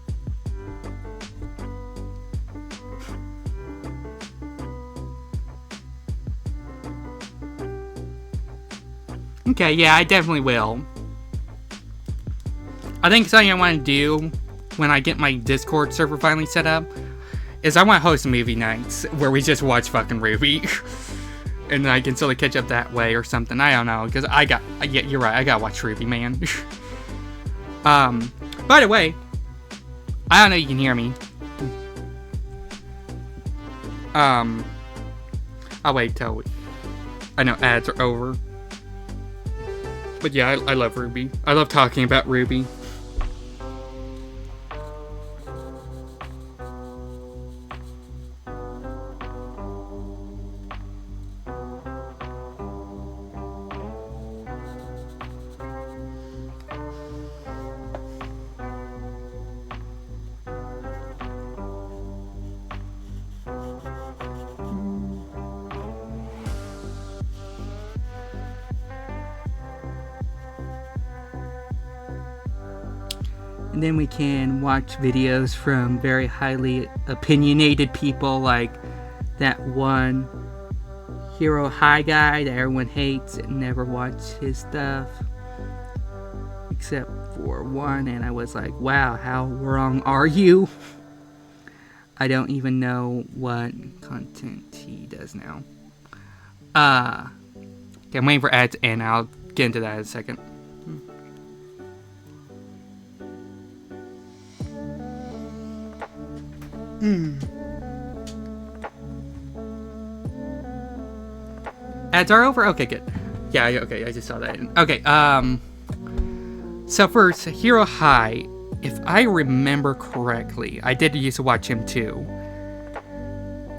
Okay, yeah, I definitely will. I think something I want to do when I get my Discord server finally set up is I want to host movie nights where we just watch fucking RWBY. And I can sort of catch up that way or something. I don't know, because yeah, you're right, I gotta watch RWBY, man. By the way, I don't know if you can hear me. I'll wait till I know ads are over. But yeah, I love RWBY. I love talking about RWBY. And then we can watch videos from very highly opinionated people like that one Hero High guy that everyone hates and never watch his stuff. Except for one, and I was like, wow, how wrong are you? I don't even know what content he does now. Okay, I'm waiting for ads and I'll get into that in a second. Ads are over? Okay, good. Yeah, okay, I just saw that. Okay, so first, Hero High, if I remember correctly, I did used to watch him too.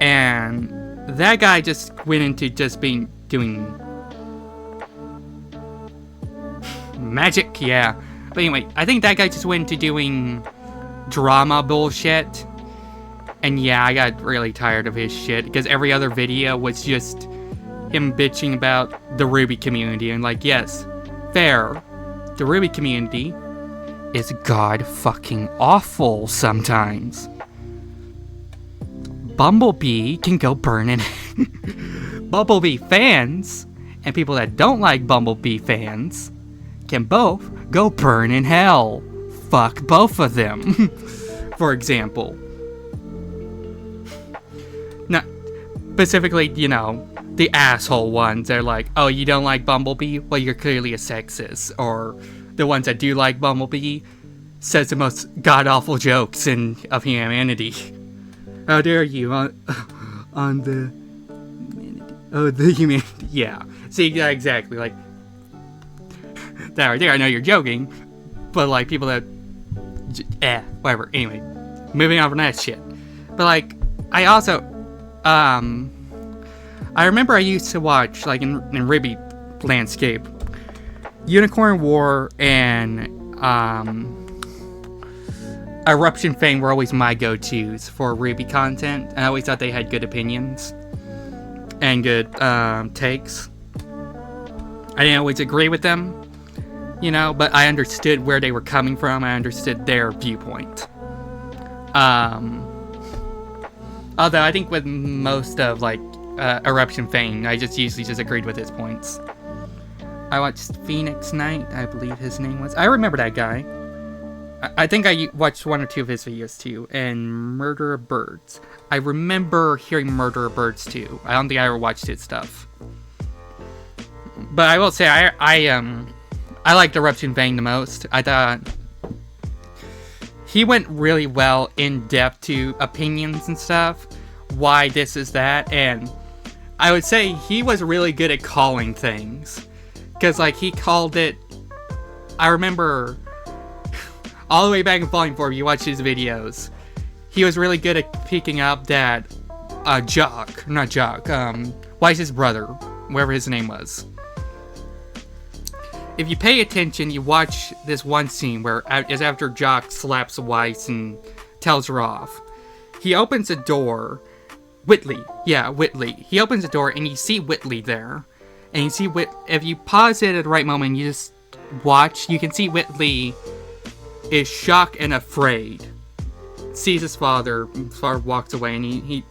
And that guy just went into just doing magic, yeah. But anyway, I think that guy just went into doing drama bullshit. And yeah, I got really tired of his shit, because every other video was just him bitching about the RWBY community. And like, yes, fair, the RWBY community is god fucking awful sometimes. Bumblebee can go burn in Bumblebee fans and people that don't like Bumblebee fans can both go burn in hell. Fuck both of them. For example. Not specifically, you know, the asshole ones. They're like, oh, you don't like Bumblebee? Well, you're clearly a sexist. Or the ones that do like Bumblebee says the most god-awful jokes of humanity. How dare you on the humanity. Oh, the humanity. Yeah. See, yeah, exactly. Like, that right there, I know you're joking. But, like, people that... whatever. Anyway. Moving on from that shit. But, like, I also, I remember I used to watch, like, in Ribby Landscape, Unicorn War and, Eruption Fang were always my go-tos for Ruby content. I always thought they had good opinions and good takes. I didn't always agree with them, you know, but I understood where they were coming from. I understood their viewpoint. Although I think with most of, like, Eruption Fang, I just usually just agreed with his points. I watched Phoenix Knight, I believe his name was. I remember that guy. I think I watched one or two of his videos too, and Murder of Birds. I remember hearing Murder of Birds too. I don't think I ever watched his stuff. But I will say, I liked Eruption Fang the most. I thought he went really well in depth to opinions and stuff. Why this is that, and I would say he was really good at calling things. Because, like, he called it, I remember, all the way back in Volume 4, if you watch his videos, he was really good at picking up that, Weiss's brother, whatever his name was. If you pay attention, you watch this one scene where, it's after Jock slaps Weiss and tells her off. He opens a door, Whitley. He opens the door and you see Whitley there. And you see if you pause it at the right moment, you just watch, you can see Whitley is shocked and afraid. Sees his father walks away, and he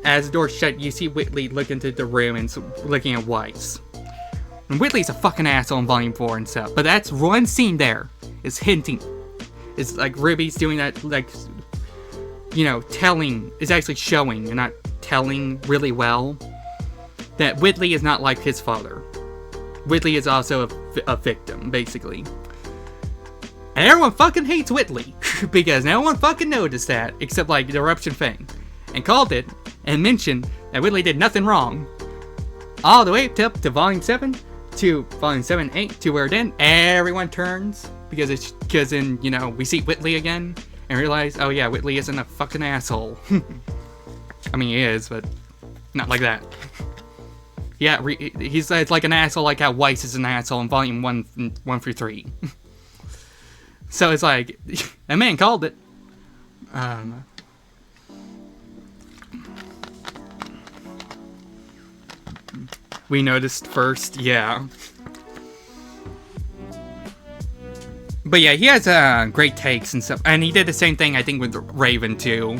as the door shut, you see Whitley look into the room and looking at Weiss. And Whitley's a fucking asshole in Volume 4 and stuff, but that's one scene there is hinting. It's like Ribby's doing that, like, you know, telling, is actually showing and not telling really well that Whitley is not like his father. Whitley is also a victim, basically. And everyone fucking hates Whitley, because no one fucking noticed that, except, like, the Eruption Fang, and called it, and mentioned that Whitley did nothing wrong. All the way up to Volume 7, to Volume 7, 8, to where then everyone turns, because then, you know, we see Whitley again, and realize, oh yeah, Whitley isn't a fucking asshole. I mean, he is, but not like that. Yeah, he's like an asshole, like how Weiss is an asshole in Volume 1 through 3. So it's like, that man called it. We noticed first, yeah. But yeah, he has great takes and stuff. And he did the same thing, I think, with Raven, too.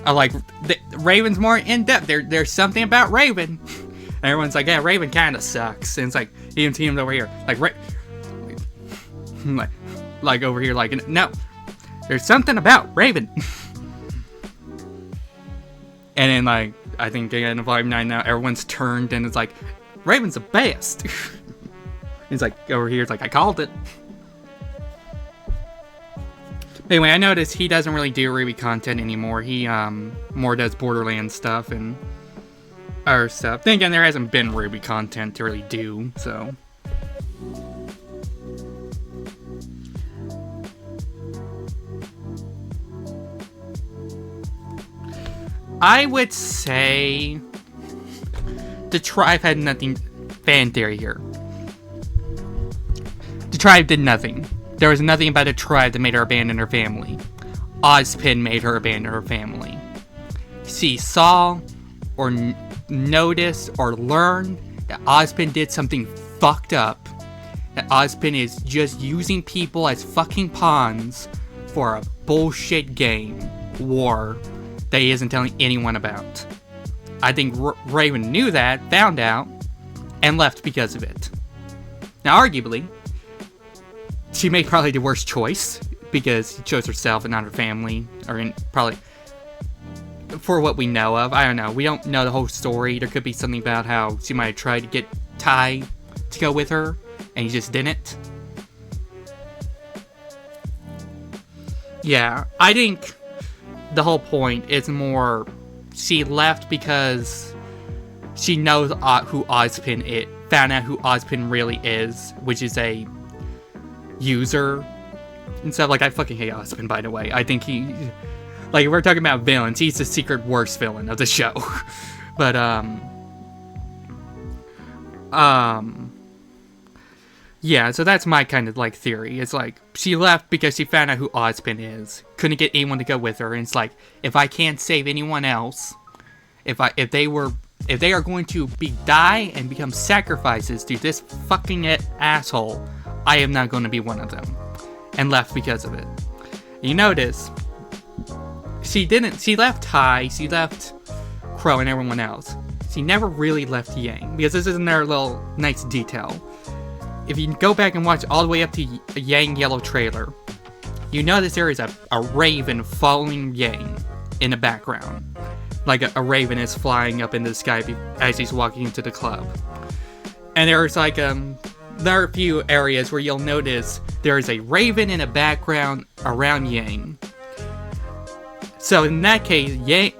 Like, Raven's more in-depth. There's something about Raven. And everyone's like, yeah, Raven kind of sucks. And it's like, even teams over here, like, like over here, like, no, there's something about Raven. And then, like, I think in Volume 9 now, everyone's turned and it's like, Raven's the best. It's like, over here, it's like, I called it. Anyway, I noticed he doesn't really do Ruby content anymore. He, more does Borderlands stuff and other stuff. Then again, there hasn't been Ruby content to really do, so. I would say the tribe had nothing. Fan theory here. The tribe did nothing. There was nothing about the tribe that made her abandon her family. Ozpin made her abandon her family. She saw or noticed or learned that Ozpin did something fucked up. That Ozpin is just using people as fucking pawns for a bullshit game, war, that he isn't telling anyone about. I think Raven knew that, found out, and left because of it. Now, arguably, she made probably the worst choice, because she chose herself and not her family, or probably, for what we know of. I don't know. We don't know the whole story. There could be something about how she might have tried to get Ty to go with her, and he just didn't. Yeah, I think the whole point is more she left because she knows who Ozpin is, found out who Ozpin really is, which is a user and stuff. Like, I fucking hate Ozpin, by the way. I think he Like, if we're talking about villains, he's the secret worst villain of the show. But, yeah, so that's my kind of, like, theory. It's like, she left because she found out who Ozpin is. Couldn't get anyone to go with her. And it's like, if I can't save anyone else, if they are going to die and become sacrifices to this fucking asshole, I am not going to be one of them. And left because of it. You notice, she left Tai, she left Crow and everyone else. She never really left Yang, because this is another little nice detail. If you go back and watch all the way up to Yang Yellow trailer, you notice there is a raven following Yang in the background. Like a raven is flying up into the sky as he's walking into the club. And there's like, there are a few areas where you'll notice there is a raven in the background around Yang. So in that case, Yang,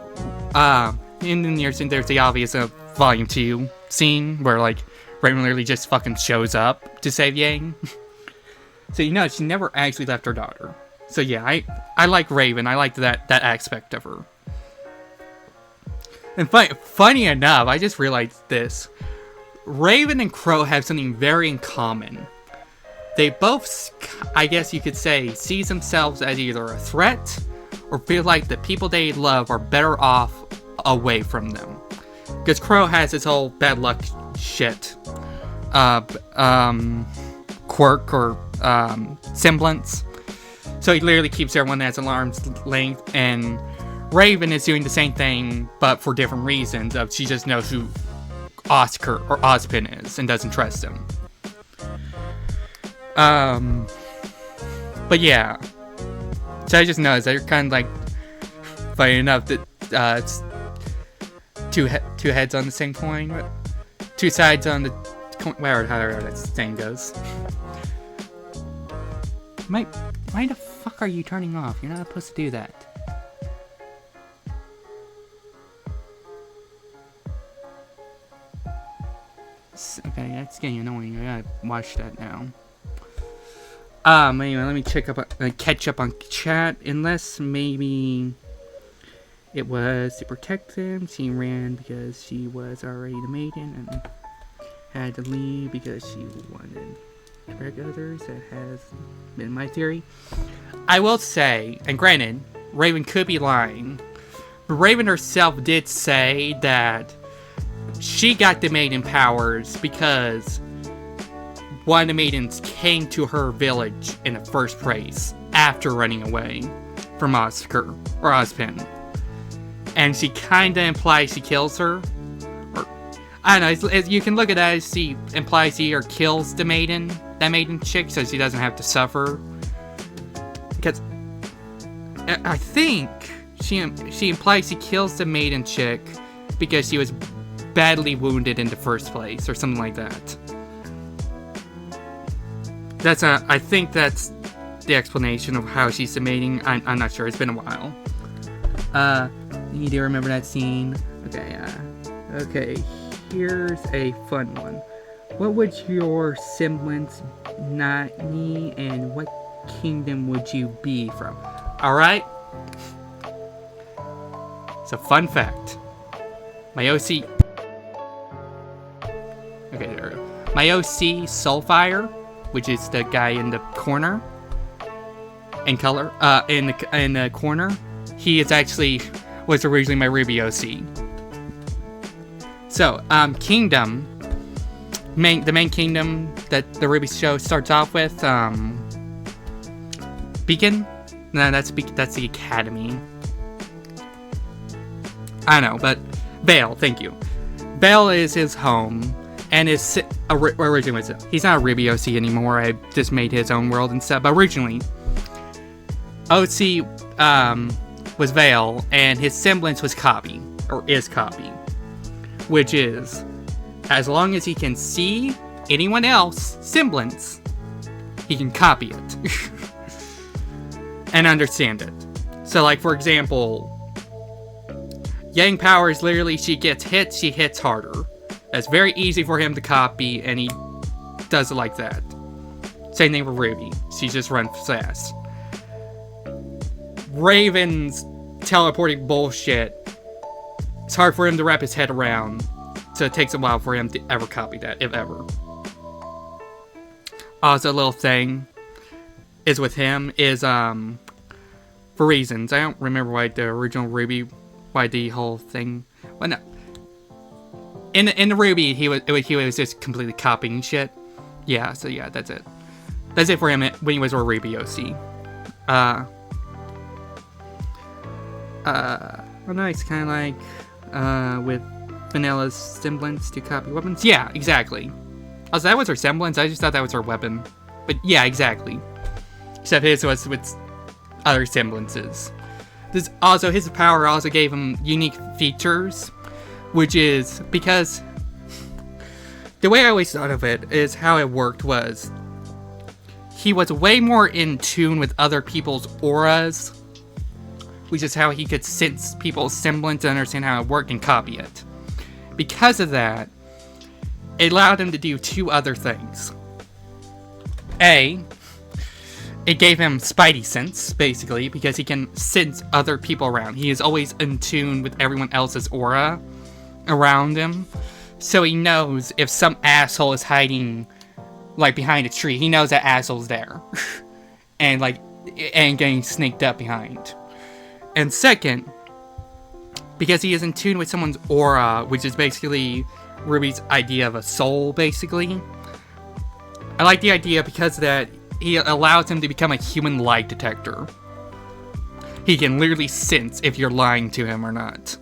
in the near scene, there's the obvious Volume 2 scene where, like, Raven literally just fucking shows up to save Yang. So, you know, she never actually left her daughter. So, yeah, I like Raven. I like that aspect of her. And funny enough, I just realized this. Raven and Crow have something very in common. They both, I guess you could say, see themselves as either a threat or feel like the people they love are better off away from them. Because Crow has his whole bad luck shit quirk or semblance. So he literally keeps everyone at an arm's length, and Raven is doing the same thing, but for different reasons. She just knows who Oscar or Ozpin is and doesn't trust him. But yeah. So I just noticed that you're kind of like, funny enough, that it's two heads on the same coin, but two sides on the coin, however that saying goes. Why the fuck are you turning off? You're not supposed to do that. Okay, that's getting annoying. I gotta watch that now. Anyway, let me catch up on chat. Unless maybe it was to protect them. She ran because she was already the maiden and had to leave because she wanted to protect others. That has been my theory. I will say, and granted, Raven could be lying, but Raven herself did say that she got the maiden powers because one of the maidens came to her village in the first place after running away from Oscar or Ozpin. And she kinda implies she kills her. Or, I don't know, you can look at that as she implies he or kills the maiden, that maiden chick, so she doesn't have to suffer. Because I think she implies she kills the maiden chick because she was badly wounded in the first place, or something like that. I think that's the explanation of how she's the maiden. I'm not sure, it's been a while. You do remember that scene? Okay, here's a fun one. What would your semblance not need, and what kingdom would you be from? Alright? So, fun fact. My OC... Okay, there we go. My OC, Soulfire, which is the guy in the corner, in color, in the corner, he is actually... was originally my Ruby OC. So, kingdom, the main kingdom that the Ruby show starts off with, Beacon? No, that's the academy. I don't know, but Vale, thank you. Vale is his home, and is originally he's not a Ruby OC anymore. I just made his own world and stuff. But originally, OC was Vale, and his semblance was Copy, or is Copy, which is, as long as he can see anyone else semblance, he can copy it and understand it. So, like, for example, Yang powers, literally, she gets hit, she hits harder. That's very easy for him to copy, and he does it like that. Same thing with Ruby. She just runs fast. Raven's teleporting bullshit. It's hard for him to wrap his head around, so it takes a while for him to ever copy that, if ever. Also, a little thing is with him is, for reasons. I don't remember why the original Ruby, why the whole thing, well, no. In the Ruby, he was just completely copying shit. Yeah, so yeah, that's it. That's it for him when he was a Ruby OC. Well, no, it's kind of like, with Vanilla's semblance to copy weapons. Yeah, exactly. Oh, so that was her semblance? I just thought that was her weapon. But yeah, exactly. Except his was with other semblances. His power also gave him unique features, which is because the way I always thought of it is how it worked was he was way more in tune with other people's auras, which is how he could sense people's semblance and understand how it worked and copy it. Because of that, it allowed him to do two other things. A, it gave him Spidey sense, basically, because he can sense other people around. He is always in tune with everyone else's aura around him. So he knows if some asshole is hiding, like, behind a tree, he knows that asshole's there. and getting sneaked up behind. And second, because he is in tune with someone's aura, which is basically Ruby's idea of a soul, basically. I like the idea because of that he allows him to become a human lie detector. He can literally sense if you're lying to him or not.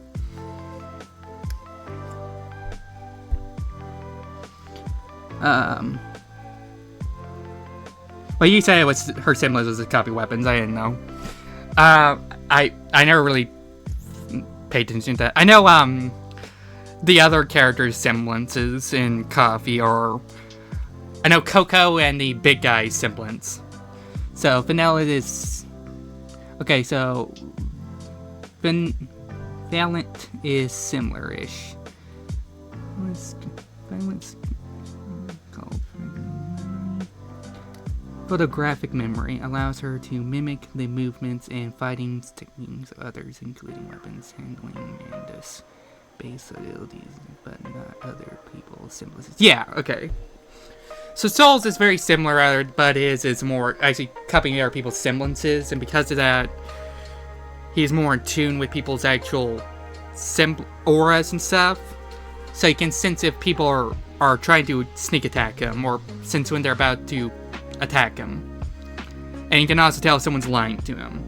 Well, you said it was her semblance was to copy weapons. I didn't know. I never really paid attention to that. I know, the other characters' semblances in Coffee are... I know Coco and the big guy's semblance. So, Vanilla is... Okay, so... Valiant is similar-ish. Violence... Photographic memory allows her to mimic the movements and fighting techniques of others, including weapons handling and space abilities, but not other people's semblances. Yeah, okay. So Souls is very similar, but his is more actually copying other people's semblances, and because of that, he's more in tune with people's actual auras and stuff. So he can sense if people are trying to sneak attack him, or sense when they're about to attack him. And he can also tell if someone's lying to him.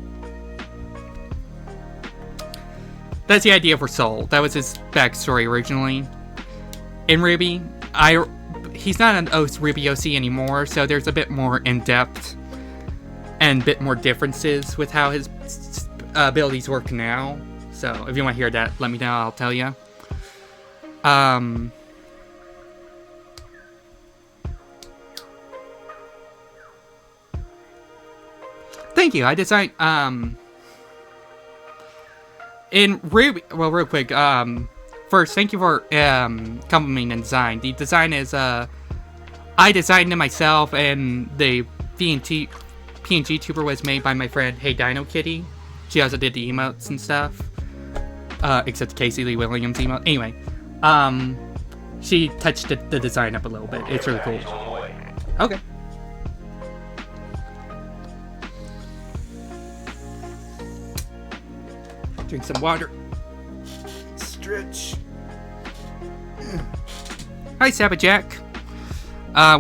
That's the idea for Soul. That was his backstory originally. In Ruby, he's not an Ruby OC anymore, so there's a bit more in-depth and a bit more differences with how his abilities work now. So if you want to hear that, let me know, I'll tell you. Thank you. I designed, in Ruby, well, real quick, first, thank you for, complimenting the design. The design is, I designed it myself, and the PNG tuber was made by my friend, Hey Dino Kitty. She also did the emotes and stuff, except Casey Lee Williams emote. Anyway, she touched the design up a little bit. It's really cool. Okay. Drink some water. Stretch. Hi, Sabajack.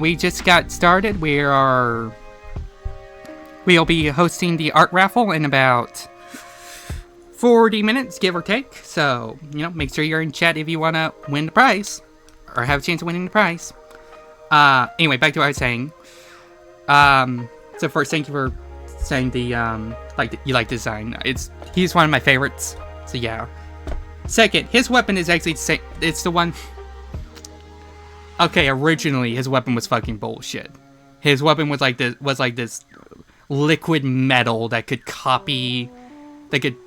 We just got started. We'll be hosting the art raffle in about 40 minutes, give or take. So, make sure you're in chat if you want to win the prize. Or have a chance of winning the prize. Anyway, back to what I was saying. So first, thank you for saying you like the design. He's one of my favorites. So yeah. Second, his weapon is actually the same. It's the one. Okay, originally his weapon was fucking bullshit. His weapon was like this liquid metal that could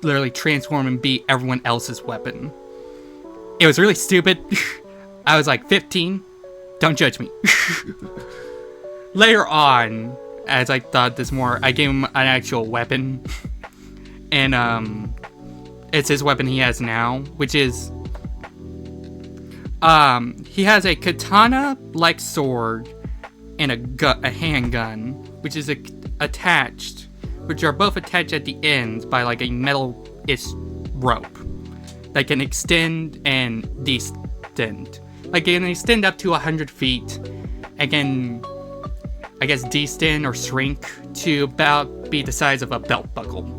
literally transform and be everyone else's weapon. It was really stupid. I was like 15. Don't judge me. Later on, as I thought this more, I gave him an actual weapon. And, It's his weapon he has now, which is he has a katana-like sword and a handgun, which is attached, which are both attached at the ends by like a metal-ish rope that can extend and distend. Like, it can extend up to 100 feet, and can, I guess, distend or shrink to about be the size of a belt buckle.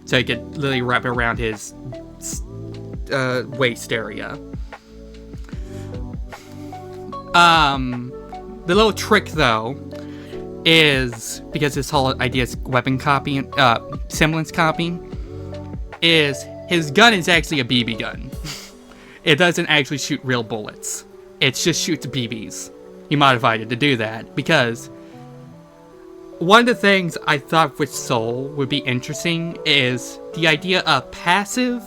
So he could literally wrap it around his waist area. The little trick, though, is, because this whole idea is weapon copying, semblance copying, is his gun is actually a BB gun. It doesn't actually shoot real bullets. It just shoots BBs. He modified it to do that, because one of the things I thought with Soul would be interesting is the idea of passive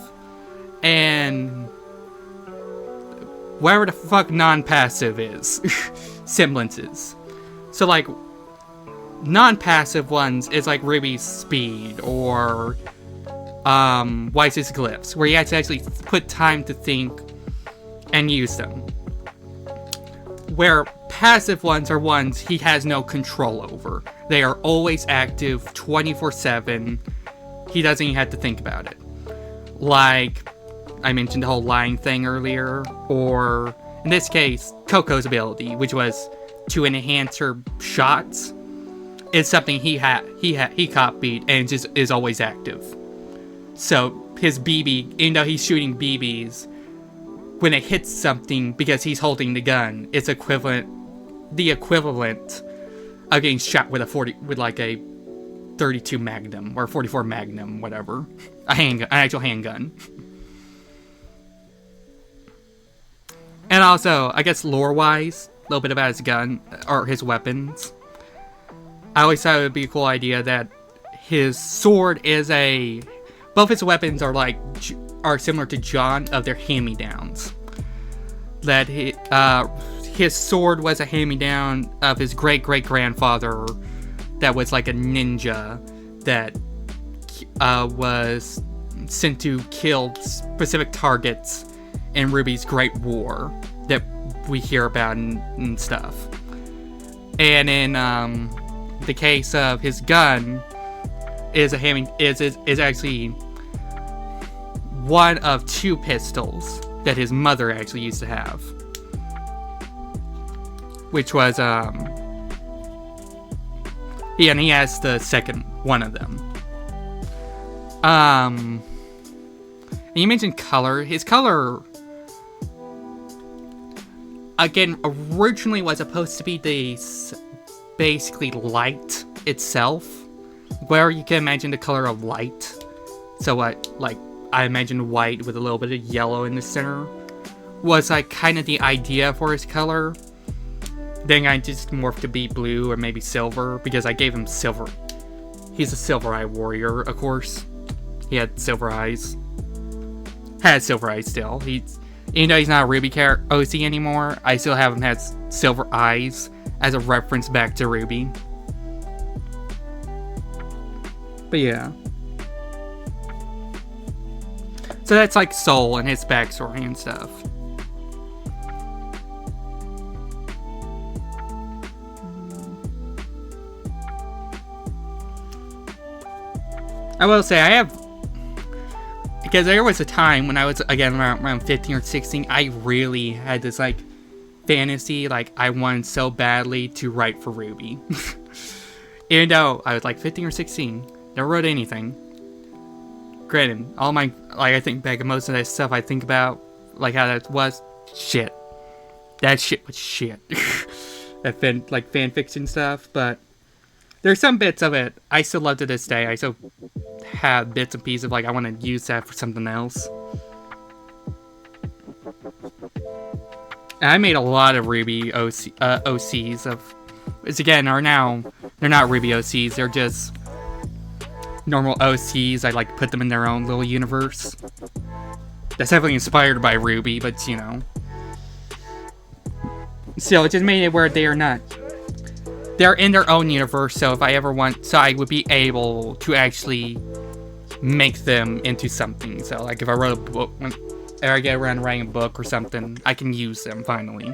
and whatever the fuck non-passive is. Semblances. So, like, non-passive ones is like Ruby's speed or Wise's glyphs, where you have to actually put time to think and use them. Where passive ones are ones he has no control over. They are always active 24/7. He doesn't even have to think about it. Like, I mentioned the whole lying thing earlier, or in this case, Coco's ability, which was to enhance her shots, is something he copied and just is always active. So his BB, even though he's shooting BBs, when it hits something, because he's holding the gun, it's the equivalent of getting shot with a 32 Magnum or 44 Magnum, whatever, an actual handgun. And also, I guess lore-wise, a little bit about his gun or his weapons. I always thought it would be a cool idea that his sword is both his weapons are similar to John of their hand-me-downs. That his sword was a hand-me-down of his great-great-grandfather that was like a ninja that was sent to kill specific targets in Ruby's Great War that we hear about and stuff. And in the case of his gun, is actually one of two pistols that his mother actually used to have, which was and he has the second one of them. And you mentioned color. His color, again, originally was supposed to be basically light itself, where you can imagine the color of light. So I imagined white with a little bit of yellow in the center was like kind of the idea for his color. Then I just morphed to be blue or maybe silver, because I gave him silver. He's a silver eye warrior, of course. He had silver eyes. Has silver eyes still. Even though he's not a Ruby OC anymore, I still have him has silver eyes as a reference back to Ruby. But yeah. So that's like Soul and his backstory and stuff. I will say, because there was a time when I was, again, around 15 or 16, I really had this, fantasy, I wanted so badly to write for Ruby. Even though I was, 15 or 16, never wrote anything. Granted, all my, I think back at most of that stuff I think about, how that was, shit. That shit was shit. That fan fiction stuff, but there's some bits of it I still love to this day. I still have bits and pieces of, I want to use that for something else. And I made a lot of Ruby OCs of, which again, they're not Ruby OCs, they're just normal OCs. I put them in their own little universe. That's heavily inspired by Ruby, but still, it just made it where they're in their own universe, so if I ever want, so I would be able to actually make them into something. So like if I wrote a book, or I get around writing a book or something, I can use them finally.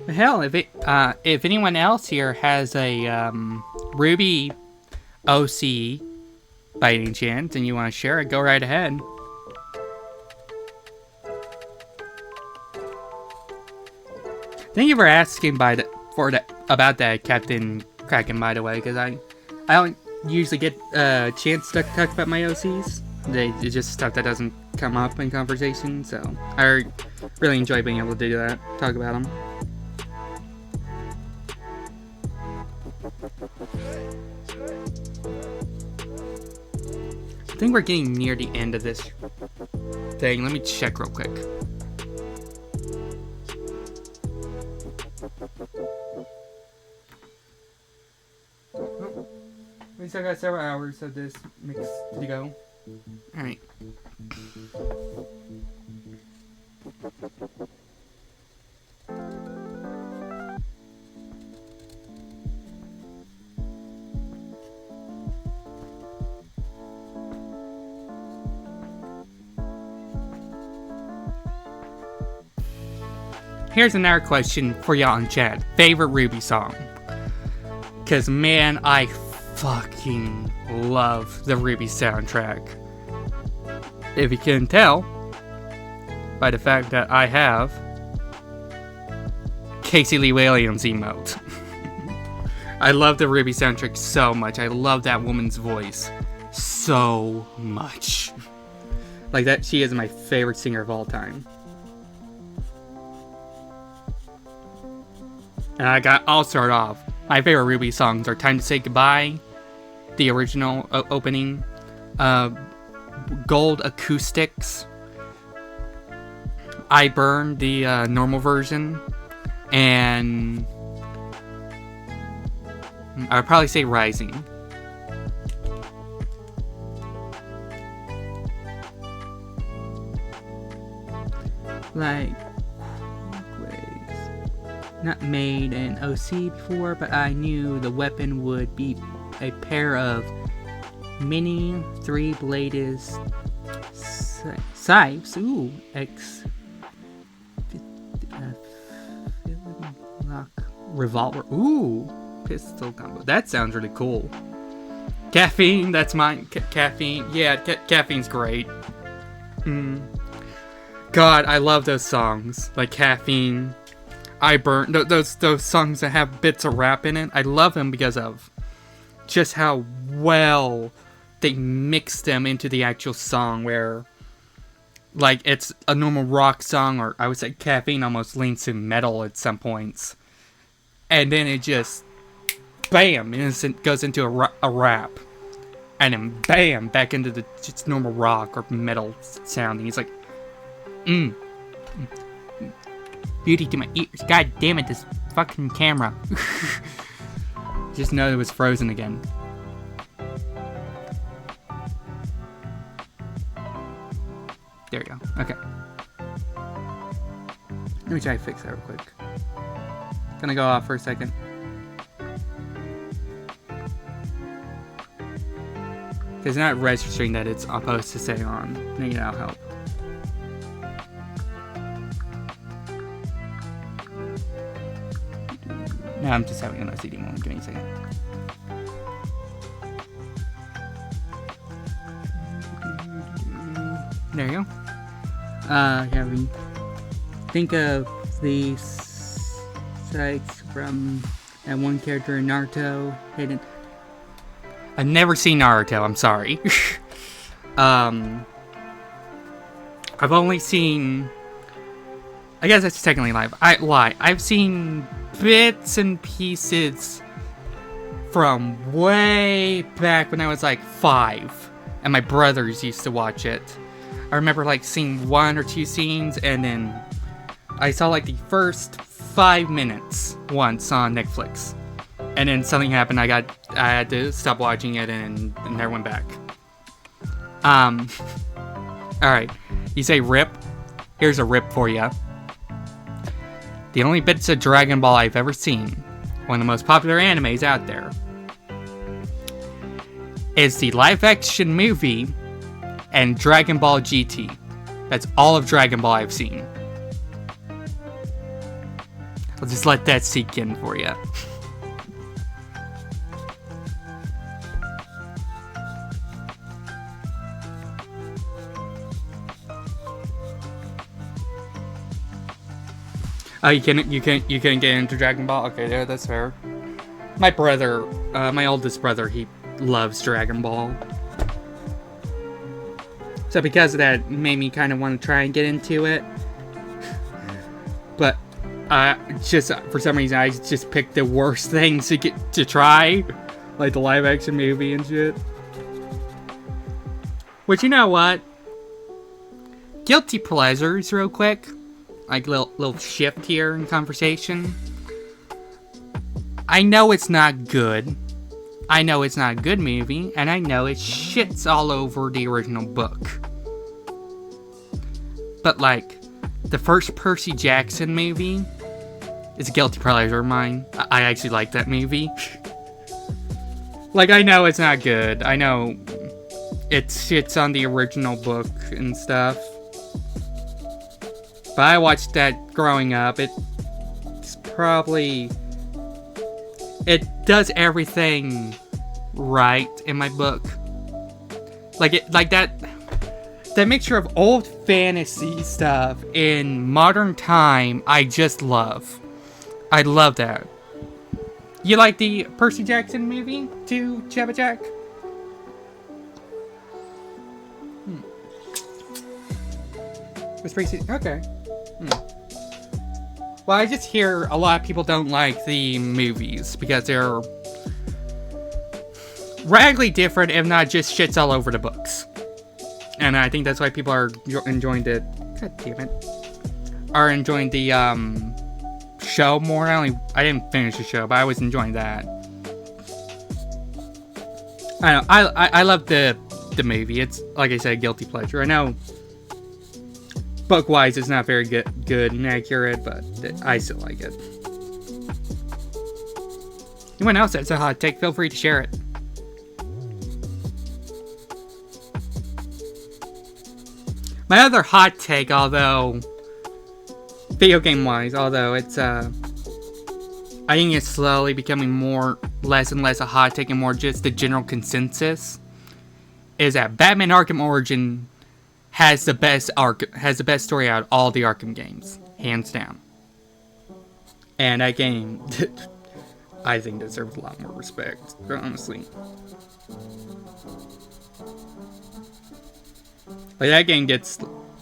Hell, if anyone else here has a Ruby OC by any chance and you want to share it, go right ahead. Thank you for asking about that, Captain Kraken, by the way, because I don't usually get a chance to talk about my OCs. It's just stuff that doesn't come up in conversation, so I really enjoy being able to do that, talk about them. I think we're getting near the end of this thing. Let me check real quick. Oh, we still got several hours of this mix to go. Alright. Here's another question for y'all in chat. Favorite Ruby song? Because, man, I fucking love the Ruby soundtrack. If you can tell by the fact that I have Casey Lee Williams emote. I love the Ruby soundtrack so much. I love that woman's voice so much. Like that, she is my favorite singer of all time. And I'll start off. My favorite Ruby songs are Time to Say Goodbye, the original opening, Gold Acoustics, I Burn, the normal version, and I would probably say Rising. Like, not made an OC before, but I knew the weapon would be a pair of mini 3-bladed scythes. Ooh, lock revolver. Ooh, pistol combo. That sounds really cool. Caffeine, that's mine. Caffeine, yeah, caffeine's great. God, I love those songs like Caffeine. I Burn, those songs that have bits of rap in it. I love them because of just how well they mix them into the actual song, where like it's a normal rock song, or I would say Caffeine almost leans to metal at some points, and then it just bam, it goes into a rap, and then bam, back into the just normal rock or metal sounding. It's like beauty to my ears. God damn it, this fucking camera. Just know it was frozen again. There we go. Okay. Let me try to fix that real quick. Gonna go off for a second. It's not registering that it's supposed to say on. Maybe that'll help. No, I'm just having an OCD moment. Give me a second. There you go. Think of the sites from that one character in Naruto. I've never seen Naruto, I'm sorry. I've only seen... I guess that's technically live. I lie. I've seen bits and pieces from way back when I was like 5. And my brothers used to watch it. I remember like seeing 1 or 2 scenes, and then I saw like the first 5 minutes once on Netflix, and then something happened. I had to stop watching it and never went back. All right, you say rip. Here's a rip for you. The only bits of Dragon Ball I've ever seen, one of the most popular animes out there, is the live-action movie and Dragon Ball GT. That's all of Dragon Ball I've seen. I'll just let that sink in for you. Oh, you can't get into Dragon Ball? Okay, yeah, that's fair. My brother, my oldest brother, he loves Dragon Ball. So because of that, it made me kind of want to try and get into it. But just for some reason, I just picked the worst things to try, like the live action movie and shit. Which, you know what? Guilty pleasures, real quick. Like little shift here in conversation. I know it's not good. I know it's not a good movie, and I know it shits all over the original book. But like, the first Percy Jackson movie is a guilty pleasure of mine. I actually like that movie. Like, I know it's not good. I know it shits on the original book and stuff. But I watched that growing up. It's probably... It does everything right in my book. Like that mixture of old fantasy stuff in modern time, I just love. I love that. You like the Percy Jackson movie too, Chabba Jack? Was Percy... Okay. Well, I just hear a lot of people don't like the movies because they're radically different, if not just shits all over the books. And I think that's why people are enjoying the... God damn it. Are enjoying the show more. I didn't finish the show, but I was enjoying that. I don't know. I love the movie. It's, like I said, guilty pleasure. I know book-wise it's not very good and accurate, but I still like it. Anyone else that's a hot take, feel free to share it. My other hot take, although video game-wise, although it's I think it's slowly becoming less and less a hot take and more just the general consensus, is that Batman Arkham Origin has the best story out of all the Arkham games, hands down. And that game, I think, deserves a lot more respect, honestly. Like, that game gets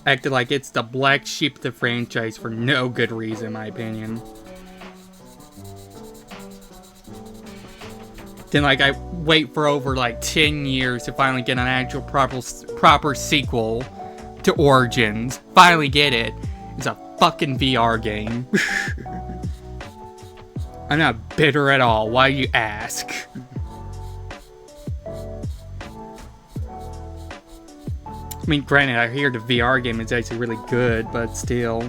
acted like it's the black sheep of the franchise for no good reason, in my opinion. Then, like, I wait for over, 10 years to finally get an actual proper sequel to Origins. Finally get it. It's a fucking VR game. I'm not bitter at all. Why do you ask? I mean, granted, I hear the VR game is actually really good, but still.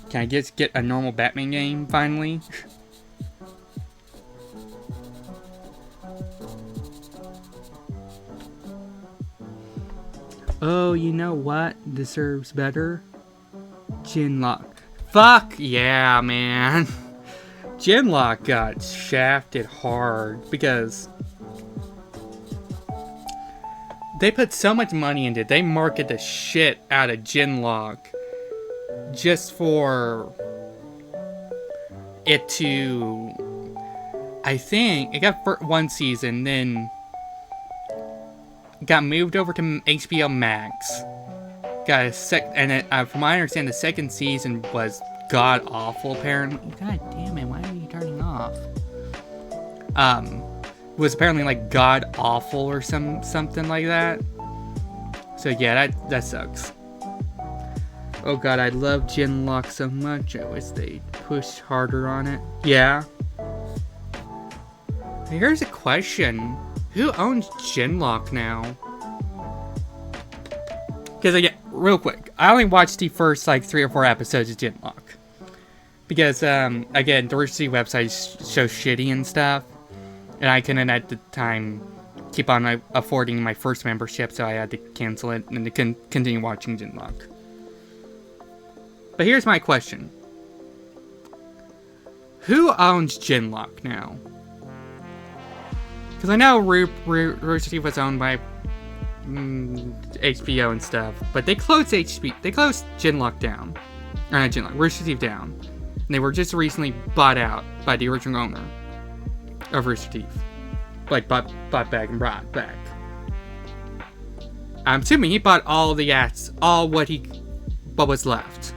Can I just get a normal Batman game, finally? Oh, you know what deserves better? Genlock. Fuck yeah, man. Genlock got shafted hard because they put so much money into it. They market the shit out of Genlock just for it to... I think it got for one season, then got moved over to HBO Max. Got a and from what I understand, the second season was god awful. Apparently, god damn it, why are you turning off? Was apparently god awful or something like that. So yeah, that sucks. Oh god, I love Genlock so much. I wish they'd push harder on it. Yeah. Here's a question. Who owns Genlock now? Because again, real quick, I only watched the first 3 or 4 episodes of Genlock. Because, again, the Rooster Teeth website is so shitty and stuff. And I couldn't at the time keep on affording my first membership, so I had to cancel it and to continue watching Genlock. But here's my question. Who owns Genlock now? Because I know Rooster Teeth was owned by HBO and stuff, but they closed Genlock down. Or not Genlock, Rooster Teeth down. And they were just recently bought out by the original owner of Rooster Teeth. Bought back and brought back. I'm assuming he bought all the assets, what was left.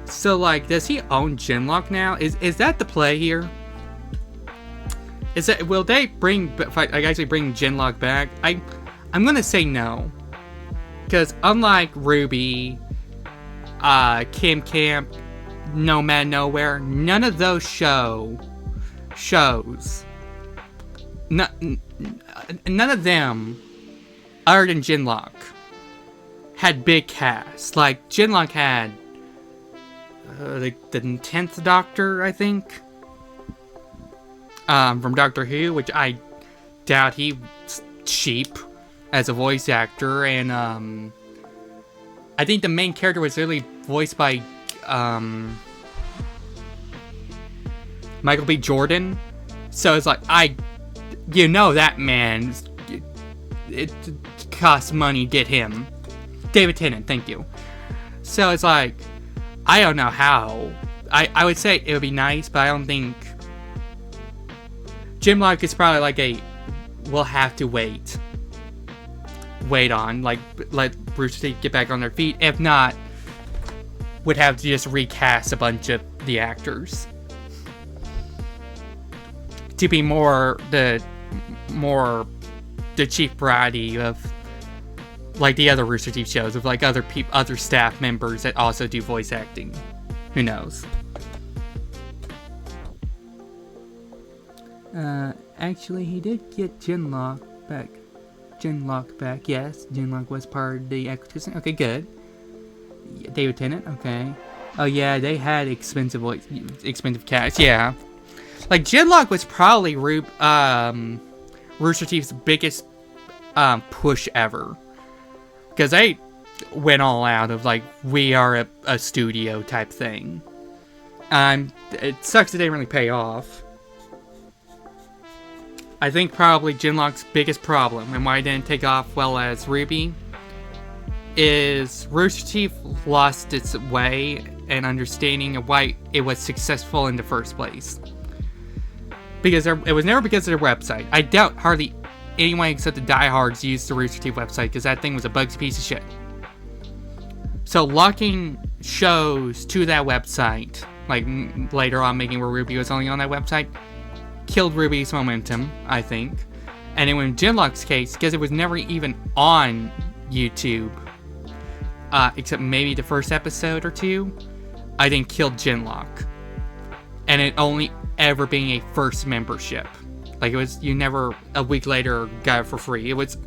So, does he own Genlock now? Is that the play here? Will they actually bring Genlock back? I'm gonna say no. Because unlike Ruby, Kim Camp, Nomad Nowhere, none of those shows, none of them, other than Genlock, had big casts. Genlock had the 10th Doctor, I think, from Doctor Who, which I doubt he's cheap as a voice actor, and I think the main character was really voiced by Michael B. Jordan, so it's that man, it costs money to get him. David Tennant, thank you. So it's I don't know how. I would say it would be nice, but I don't think Genlock is probably we'll have to wait on, let Rooster Teeth get back on their feet. If not, would have to just recast a bunch of the actors to be the cheap variety of the other Rooster Teeth shows, of other staff members that also do voice acting. Who knows? Actually, he did get Genlock back. Yes, Genlock was part of the acquisition. Okay, good. David Tennant, okay. Oh yeah, they had expensive cast, yeah. Genlock was probably Rooster Teeth's biggest push ever. Because they went all out of, we are a studio type thing. It sucks that they didn't really pay off. I think probably Genlock's biggest problem, and why it didn't take off well as Ruby, is Rooster Teeth lost its way and understanding of why it was successful in the first place. Because it was never because of their website. I doubt hardly anyone except the diehards used the Rooster Teeth website, because that thing was a bugsy piece of shit. So locking shows to that website, later on making where Ruby was only on that website, killed Ruby's momentum, I think. And then in Genlock's case, because it was never even on YouTube, except maybe the first episode or two, I think killed Genlock. And it only ever being a first membership. It was, you never, a week later, got it for free. It was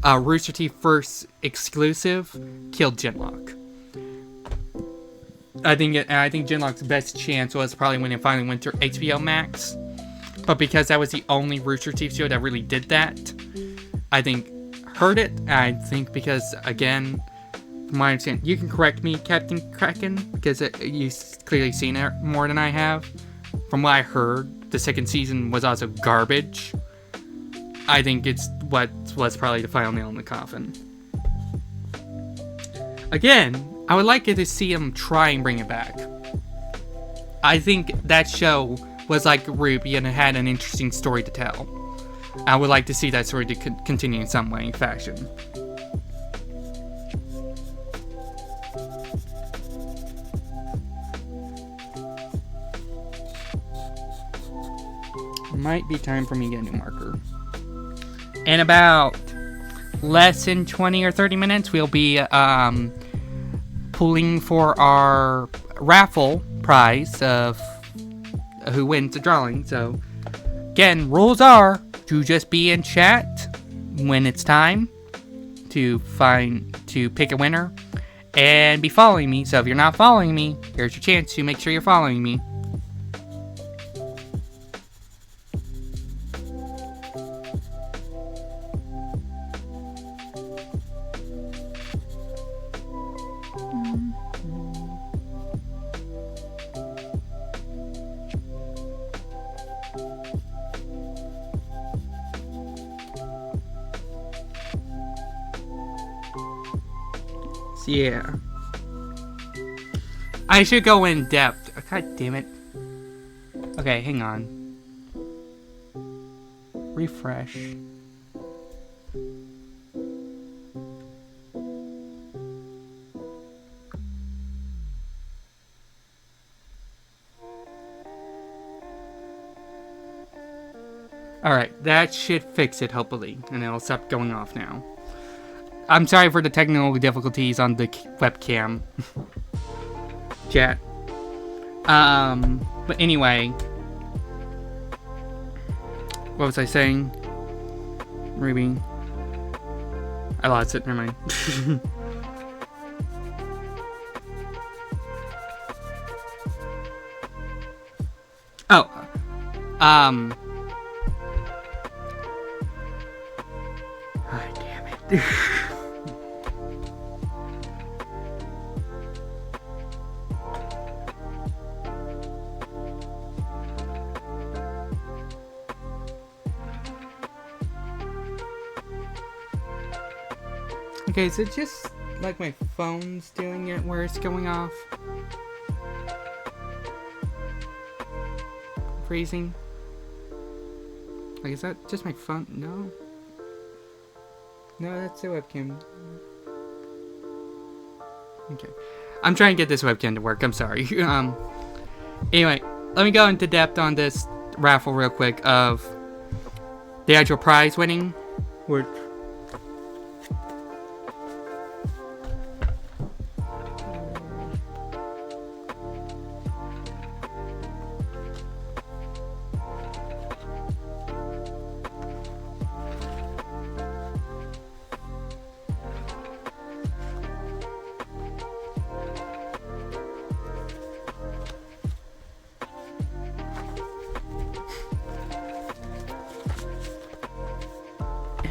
Rooster Teeth first exclusive, killed Genlock. I think Genlock's best chance was probably when it finally went to HBO Max. But because that was the only Rooster Teeth show that really did that, I think hurt it. I think because, again, from my understanding, you can correct me, Captain Kraken, because you've clearly seen it more than I have. From what I heard, the second season was also garbage. I think it's what was probably the final nail in the coffin. Again, I would like to see them try and bring it back. I think that show was like Ruby and it had an interesting story to tell. I would like to see that story to continue in some way, fashion. Might be time for me to get a new marker. In about less than 20 or 30 minutes, we'll be pulling for our raffle prize of who wins the drawing. So, again, rules are to just be in chat when it's time to pick a winner and be following me. So if you're not following me, here's your chance to make sure you're following me. Yeah. I should go in depth. God damn it. Okay, hang on. Refresh. Alright, that should fix it, hopefully. And it'll stop going off now. I'm sorry for the technical difficulties on the webcam. Chat. But anyway. What was I saying? Ruby. I lost it, never mind. Oh. Oh, damn it. Okay, is it just like my phone's doing it where it's going off? Freezing? Like, is that just my phone? No. No, that's the webcam. Okay. I'm trying to get this webcam to work, I'm sorry. Anyway, let me go into depth on this raffle real quick of the actual prize winning. Which...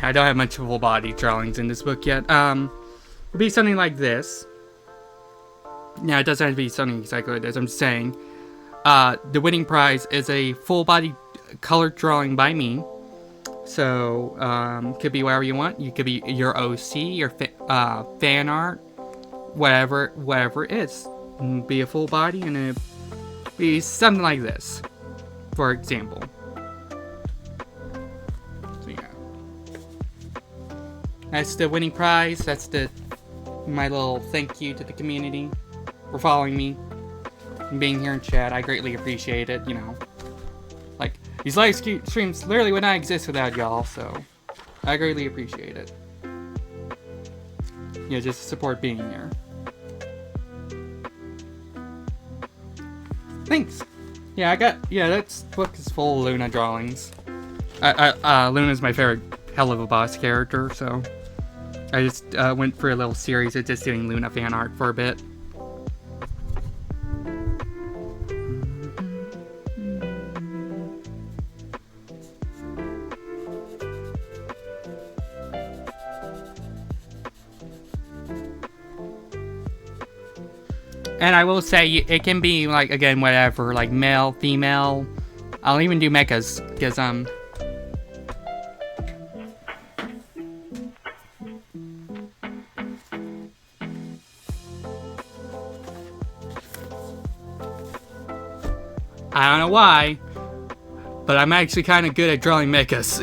I don't have much full body drawings in this book yet. It'll be something like this. Now, it doesn't have to be something exactly like this. I'm just saying. The winning prize is a full body colored drawing by me. So, could be whatever you want. You could be your OC, your fan art, whatever it is. Be a full body and it'd be something like this, for example. That's the winning prize. That's my little thank you to the community for following me and being here in chat. I greatly appreciate it, you know. Like, these live streams literally would not exist without y'all, so I greatly appreciate it. Yeah, just to support being here. Thanks. Yeah, that book is full of Luna drawings. Luna's my favorite hell of a boss character, so I just went for a little series of just doing Luna fan art for a bit. And I will say, it can be, like, again, whatever, like, male, female. I'll even do mechas, because, I don't know why, but I'm actually kind of good at drawing mechas.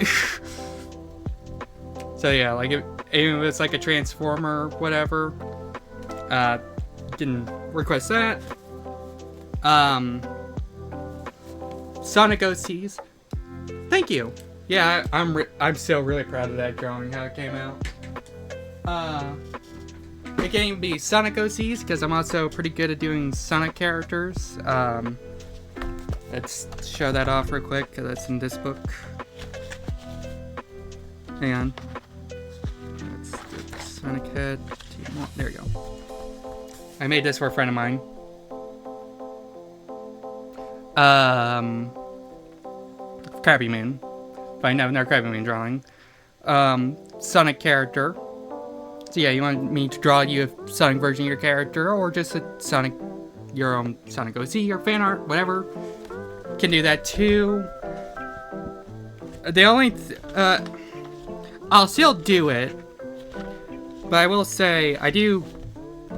So yeah, like, even if it's like a Transformer, whatever, can request that. Sonic OCs. Thank you. Yeah, I'm still really proud of that drawing, how it came out. It can even be Sonic OCs, because I'm also pretty good at doing Sonic characters. Let's show that off real quick, because that's in this book. Hang on. Let's do the Sonic head. There we go. I made this for a friend of mine. Krabby Moon. Find out another Krabby Moon drawing. Sonic character. So yeah, you want me to draw you a Sonic version of your character, or just a Sonic, your own Sonic OC or fan art, whatever. Can do that too. The only, I'll still do it, but I will say I do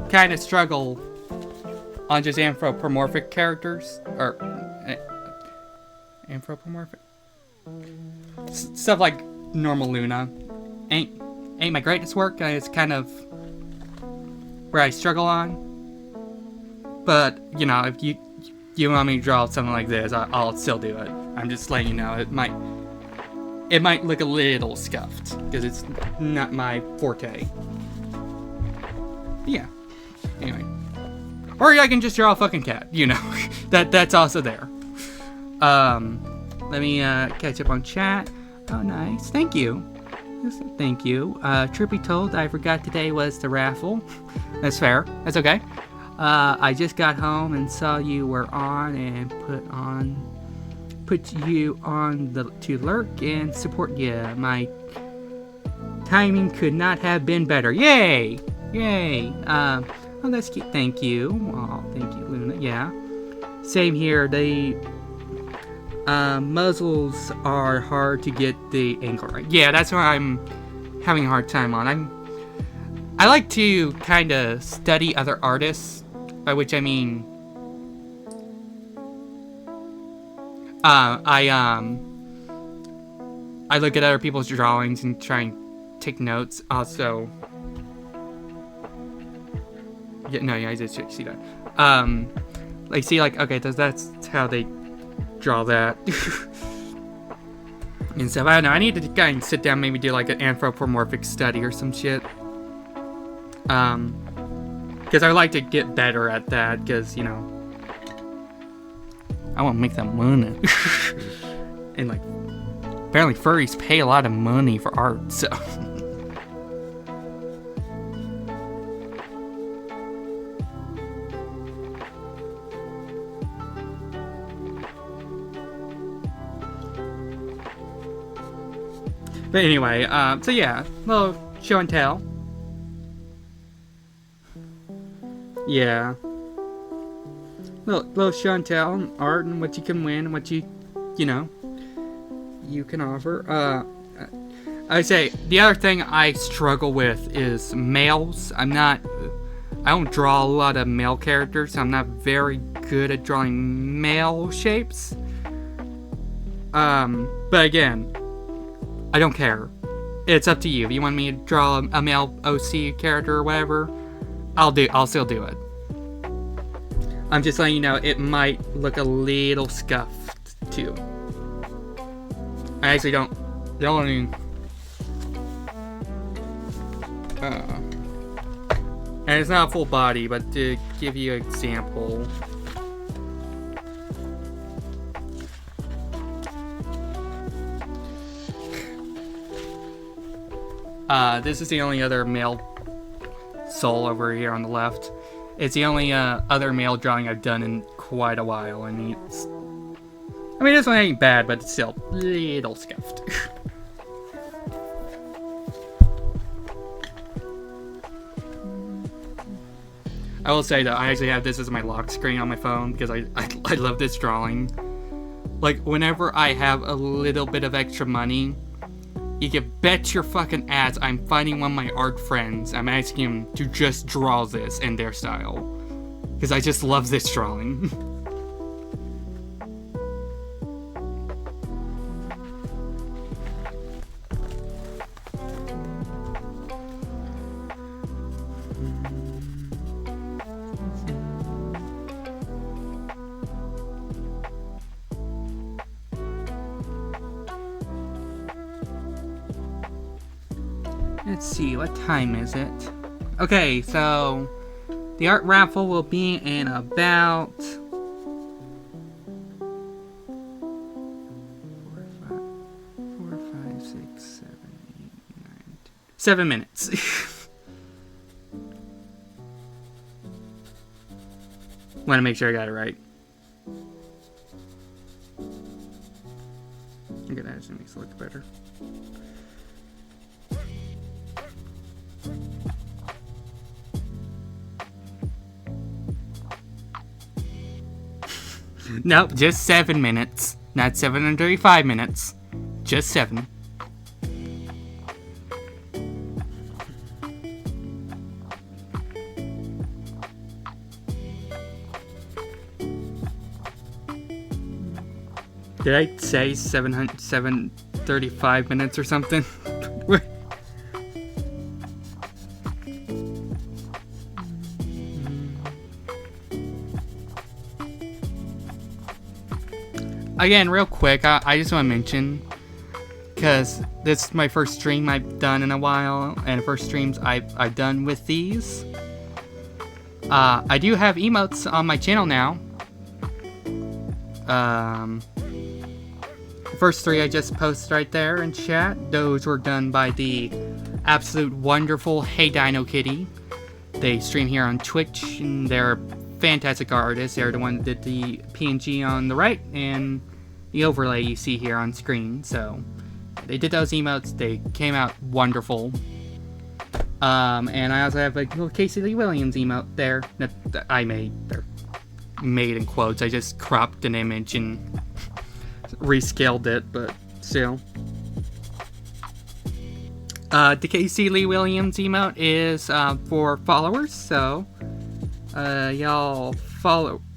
kind of struggle on just anthropomorphic characters, or anthropomorphic stuff like normal Luna. Ain't my greatest work, and it's kind of where I struggle on. But, you know, if you want me to draw something like this, I'll still do it. I'm just letting you know, it might look a little scuffed, because it's not my forte. But yeah. Anyway. Or I can just draw a fucking cat, you know. That's also there. Let me catch up on chat. Oh, nice. Thank you. Thank you. Truth be told, I forgot today was the raffle. That's fair. That's okay. I just got home and saw you were on and put you on to lurk and support you. My timing could not have been better. Yay! Yay! Oh, that's cute. Thank you. Oh, thank you, Luna. Yeah. Same here. The muzzles are hard to get the angle right. Yeah, that's what I'm having a hard time on. I like to kind of study other artists, by which I mean I look at other people's drawings and try and take notes. Also, yeah, no, yeah, I just see that. Like, see, like, okay, that's how they draw that. And stuff. I don't know, I need to kind of sit down, maybe do like an anthropomorphic study or some shit. Because I like to get better at that, because, you know, I want to make that money. And, like, apparently furries pay a lot of money for art, so. But anyway, so yeah, little show and tell. Yeah. Little show and tell on art and what you can win and what you know, you can offer. I say, the other thing I struggle with is males. I don't draw a lot of male characters. I'm not very good at drawing male shapes. But again, I don't care. It's up to you. If you want me to draw a male OC character or whatever, I'll still do it. I'm just letting you know, it might look a little scuffed too. I actually don't even, and it's not a full body, but to give you an example, this is the only other male soul over here on the left. It's the only other male drawing I've done in quite a while, and this one ain't bad, but it's still a little scuffed. I will say though, I actually have this as my lock screen on my phone because I love this drawing. Like, whenever I have a little bit of extra money, you can bet your fucking ass I'm finding one of my art friends. I'm asking him to just draw this in their style. Because I just love this drawing. let's see, what time is it? Okay, so the art raffle will be in about 7 minutes. Want to make sure I got it right. Okay, that actually makes it look better. Nope, just 7 minutes. Not 735 minutes. Just 7. Did I say 735 minutes or something? Again, real quick, I just want to mention, because this is my first stream I've done in a while, and first streams I've done with these. I do have emotes on my channel now. The first 3 I just posted right there in chat, those were done by the absolute wonderful Hey Dino Kitty. They stream here on Twitch, and they're fantastic artists. They're the one that did the PNG on the right, and the overlay you see here on screen. So, they did those emotes, they came out wonderful. And I also have a little Casey Lee Williams emote there that I made. They're made in quotes. I just cropped an image and rescaled it, but still. The Casey Lee Williams emote is for followers, so y'all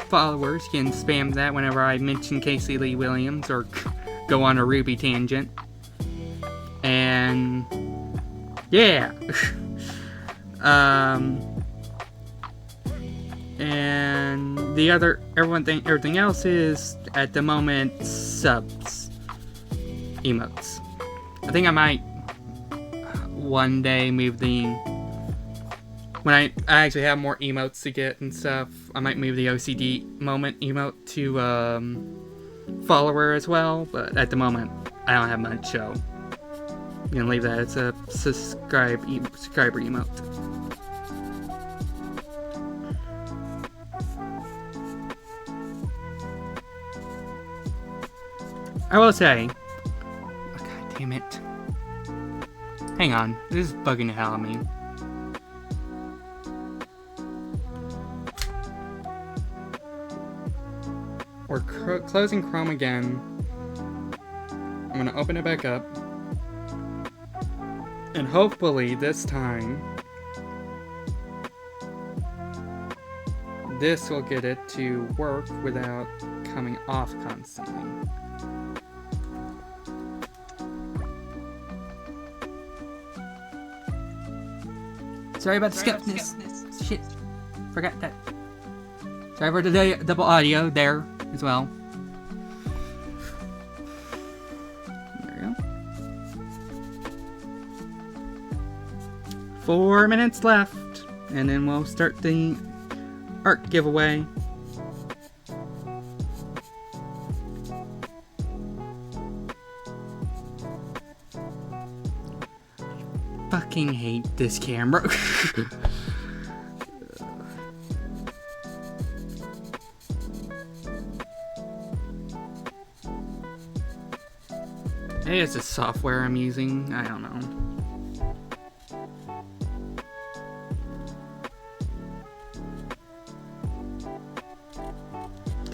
followers can spam that whenever I mention Casey Lee Williams or go on a Ruby tangent. And yeah. And the other everything else is at the moment subs emotes. I think I might one day move the when I actually have more emotes to get and stuff. I might move the OCD moment emote to follower as well, but at the moment I don't have much, so I'm gonna leave that. It's a subscriber emote. I will say, oh, god damn it. Hang on, this is bugging the hell out of me. We're closing Chrome again. I'm gonna open it back up. And hopefully this time, this will get it to work without coming off constantly. Sorry about the skepticism. Shit. Forgot that. Sorry for the double audio there as well. There we go. 4 minutes left, and then we'll start the art giveaway. Fucking hate this camera. Maybe it's the software I'm using. I don't know.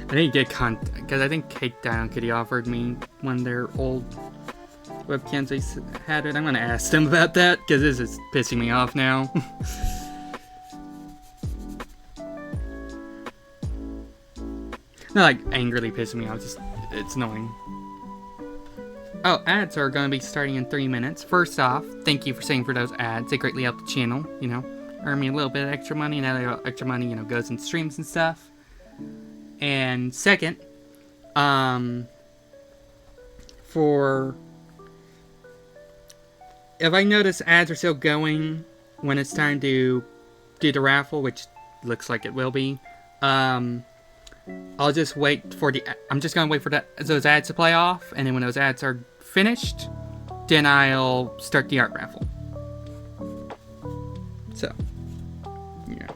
I need to get content because I think Hey Dino Kitty offered me one of their old webcams they had it. I'm gonna ask them about that because this is pissing me off now. Not like angrily pissing me off, just it's annoying. Oh, ads are gonna be starting in 3 minutes. First off, thank you for saying for those ads. They greatly help the channel, you know. Earn me a little bit of extra money, and that extra money, you know, goes in streams and stuff. And second, for if I notice ads are still going when it's time to do the raffle, which looks like it will be, I'll just wait for I'm just gonna wait for those ads to play off, and then when those ads are finished, then I'll start the art raffle. So, yeah.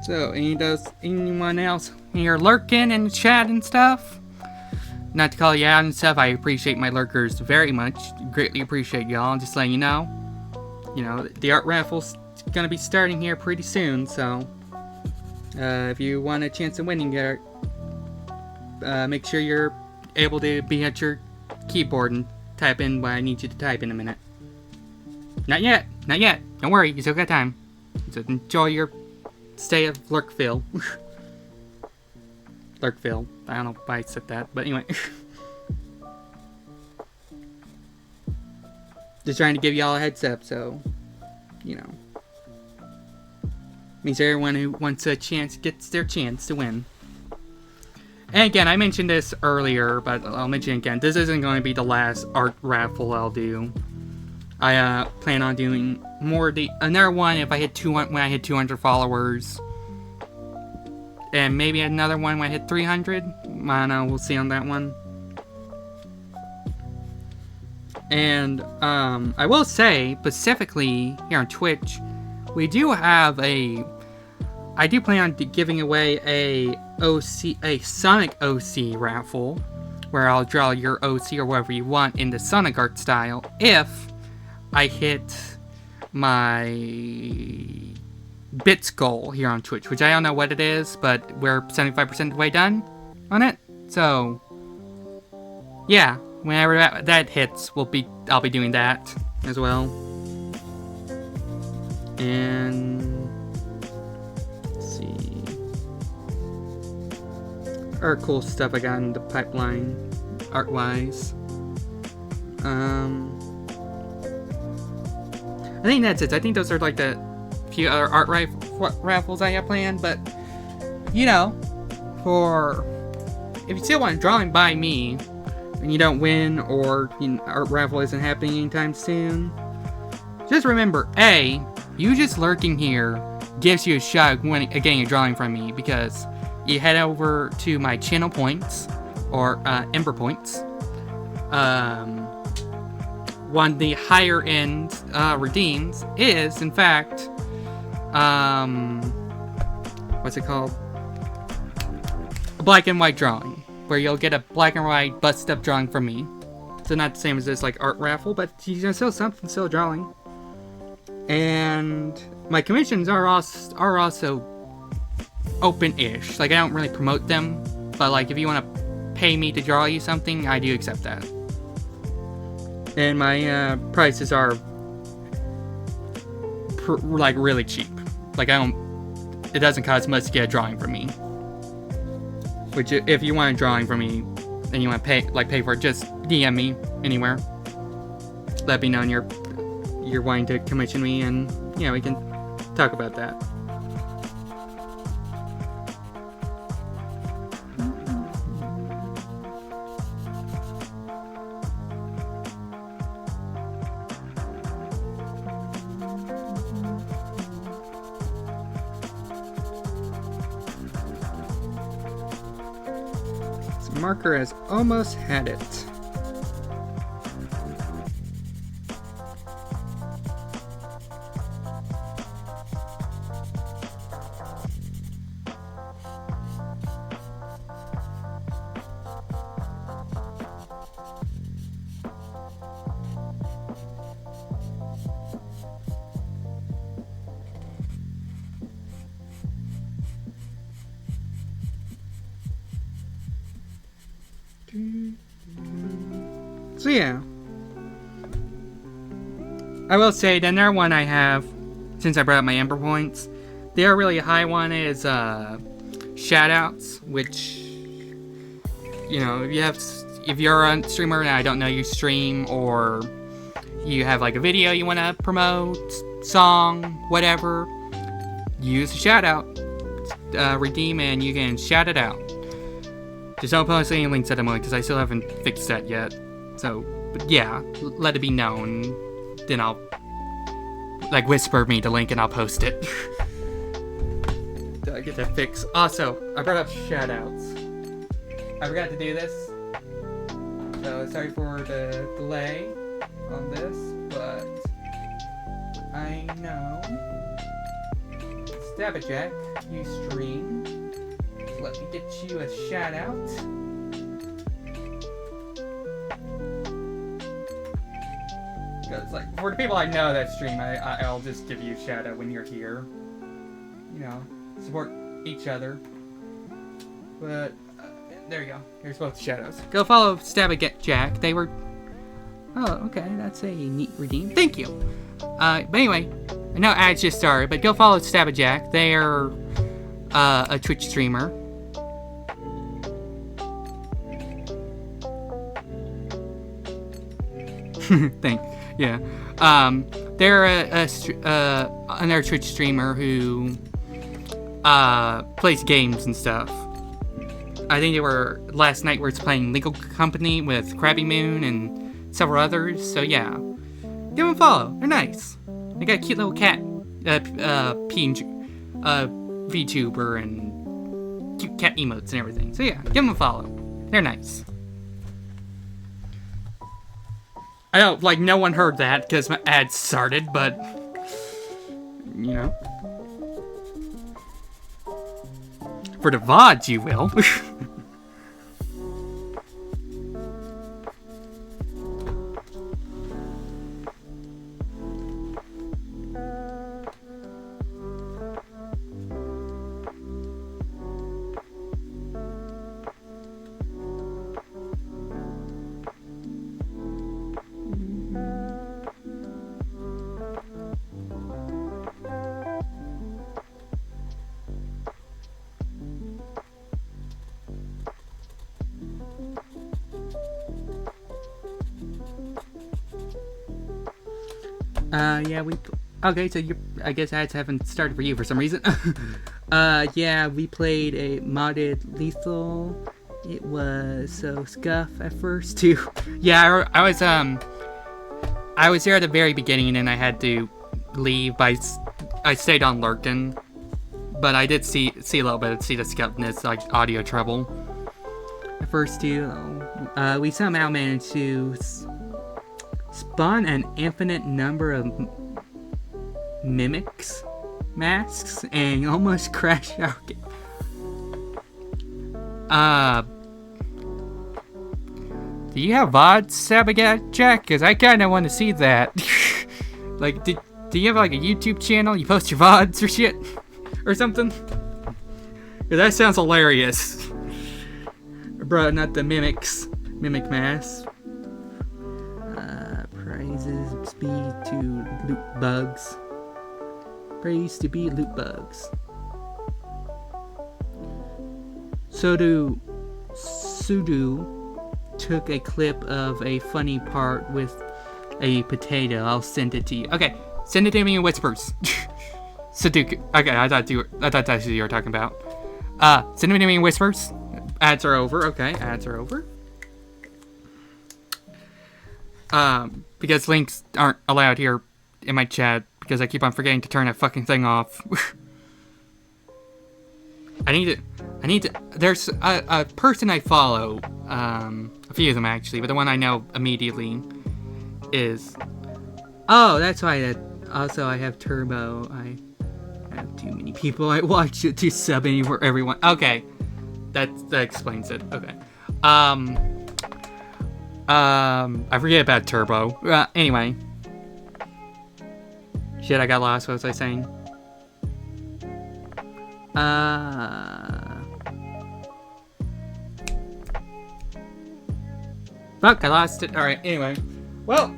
So, anyone else here lurking in the chat and stuff? Not to call you out and stuff, I appreciate my lurkers very much. Greatly appreciate y'all. Just letting you know. You know, the art raffle's gonna be starting here pretty soon, so if you want a chance of winning it, make sure you're able to be at your keyboard and type in what I need you to type in a minute. Not yet. Don't worry, you still got time. So enjoy your stay of Lurkville. Lurkville. I don't know why I said that, but anyway. Just trying to give y'all a heads up, so, you know. Means everyone who wants a chance gets their chance to win. And again, I mentioned this earlier, but I'll mention it again. This isn't going to be the last art raffle I'll do. I plan on doing another one if I hit when I hit 200 followers. And maybe another one when I hit 300. I don't know, we'll see on that one. And I will say, specifically here on Twitch, we do have I do plan on giving away a Sonic OC raffle, where I'll draw your OC or whatever you want in the Sonic art style if I hit my bits goal here on Twitch, which I don't know what it is, but we're 75% of the way done on it. So, yeah, whenever that hits, I'll be doing that as well. And let's see, other cool stuff I got in the pipeline, art-wise. I think that's it. I think those are like the few other art raffles I have planned, but you know, if you still want drawing by me and you don't win, or art raffle isn't happening anytime soon, just remember, you just lurking here gives you a shot at getting a drawing from me, because you head over to my channel points, or Ember points. One of the higher end redeems is, in fact, what's it called? A black and white drawing, where you'll get a black and white busted up drawing from me. So not the same as this like art raffle, but you know, still drawing. And my commissions are also open-ish. Like, I don't really promote them, but like if you want to pay me to draw you something, I do accept that. And my prices are like really cheap. Like, it doesn't cost much to get a drawing from me. Which, if you want a drawing from me and you want to pay for it, just DM me anywhere. Let me know you're wanting to commission me, and yeah, we can talk about that. Marker has almost had it. So yeah, I will say the another one I have, since I brought up my Ember points, the other really high one is shoutouts, which, you know, if you're a streamer and I don't know you stream, or you have like a video you want to promote, song, whatever, use a shoutout, redeem, and you can shout it out. Just don't post any links at the moment, because I still haven't fixed that yet. So, but yeah, let it be known. Then I'll, like, whisper me the link and I'll post it. I get that fixed. Also, I brought up shoutouts. I forgot to do this. So, sorry for the delay on this, but I know Stabbajack, you stream. Let me get you a shout out. Because, like, for the people I know that stream, I'll just give you a shout out when you're here. You know, support each other. But, there you go. Here's both the shout outs. Go follow Stabbajack. They were. Oh, okay. That's a neat redeem. Thank you. But anyway, I know ads just started, but go follow Stabbajack. They're a Twitch streamer. Yeah. They're another Twitch streamer who plays games and stuff. I think they were last night. Where it's playing Legal Company with Krabby Moon and several others. So yeah, give them a follow. They're nice. They got a cute little cat, VTuber and cute cat emotes and everything. So yeah, give them a follow. They're nice. I know, like, no one heard that because my ad started, but, you know. For the VODs, you will. Yeah, okay, so I guess ads haven't started for you for some reason. Yeah, we played a modded Lethal. It was so scuff at first, too. Yeah, I was there at the very beginning, and then I had to leave, but I stayed on lurking. But I did see a little bit, see the scuffness, like, audio trouble. At first, too, we somehow managed to spawn an infinite number of mimics masks and almost crashed our game. Do you have VODs, Stabbajack? Because I kind of want to see that. Like, do you have like a YouTube channel? You post your VODs or shit? Or something? Because that sounds hilarious. Bro, not the mimic masks. Praises be to loot bugs. Praise to be loot bugs. Sudu took a clip of a funny part with a potato. I'll send it to you. Okay, send it to me in whispers. Sudoku. Okay, I thought that's who you were talking about. Send it to me in whispers. Ads are over. Okay, ads are over. Because links aren't allowed here in my chat because I keep on forgetting to turn that fucking thing off. I need to, there's a person I follow, a few of them actually, but the one I know immediately is, oh, that's why also I have Turbo. I have too many people I watch it to sub anywhere, everyone. Okay. That explains it. Okay. I forget about Turbo. Anyway. Shit, I got lost. What was I saying? Fuck, I lost it. Alright, anyway. Well,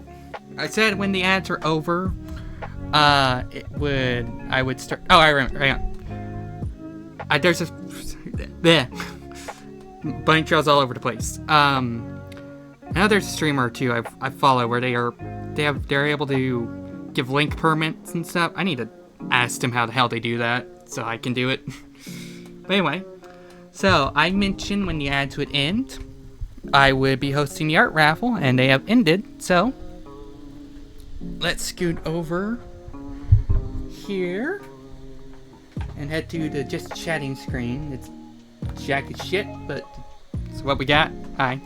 I said when the ads are over, I would start. Oh, I remember. Hang on. There's a. There. Blank trails all over the place. Now there's a streamer or two I follow where they're able to give link permits and stuff. I need to ask them how the hell they do that so I can do it. But anyway, So, I mentioned when the ads would end, I would be hosting the art raffle, and they have ended, so let's scoot over here and head to the just chatting screen. It's jack as shit, but it's what we got. Hi.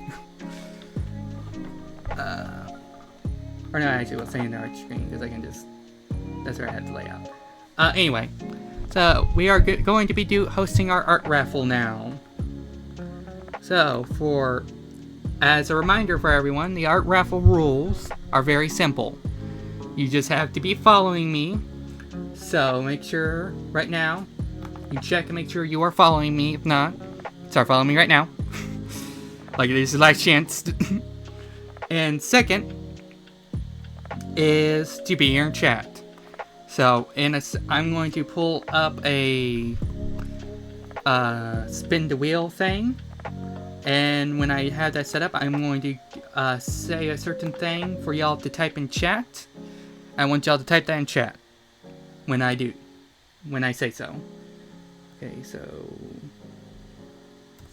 Or no, actually, we'll say in the art screen, because I can just, that's where I had to lay out. Anyway, so we are going to be hosting our art raffle now. So, as a reminder for everyone, the art raffle rules are very simple. You just have to be following me. So, make sure, right now, you check and make sure you are following me. If not, start following me right now. Like, this is the last chance. And second is to be in chat. So, I'm going to pull up a spin the wheel thing. And when I have that set up, I'm going to say a certain thing for y'all to type in chat. I want y'all to type that in chat when I say so. Okay, so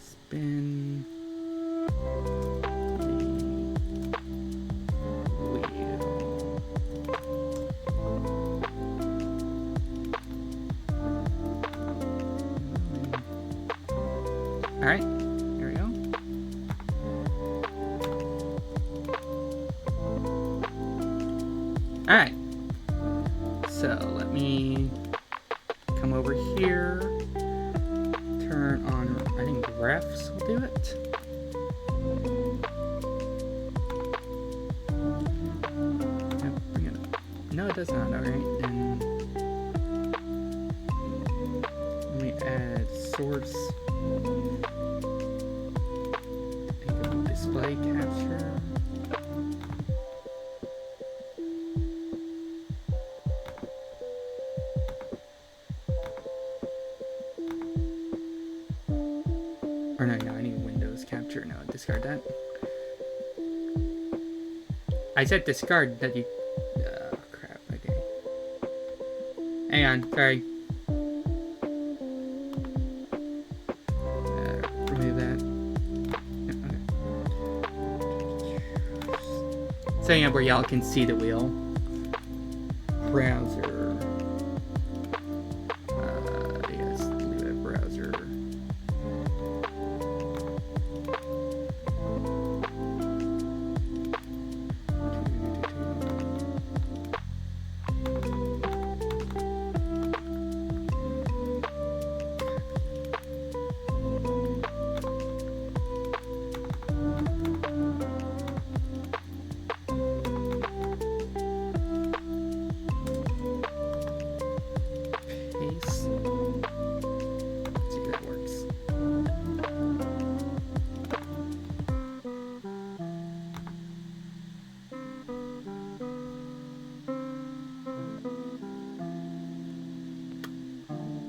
spin the wheel. All right. Alright, so let me come over here, turn on, I think refs will do it. Bring it up. No, it does not, alright, then let me add source, display capture. Or no, I need Windows capture. No, discard that. I said discard that you... Oh, crap. Okay. Hang on. Sorry. Remove that. Okay. Setting up where y'all can see the wheel. Browser. Yes, leave it browser.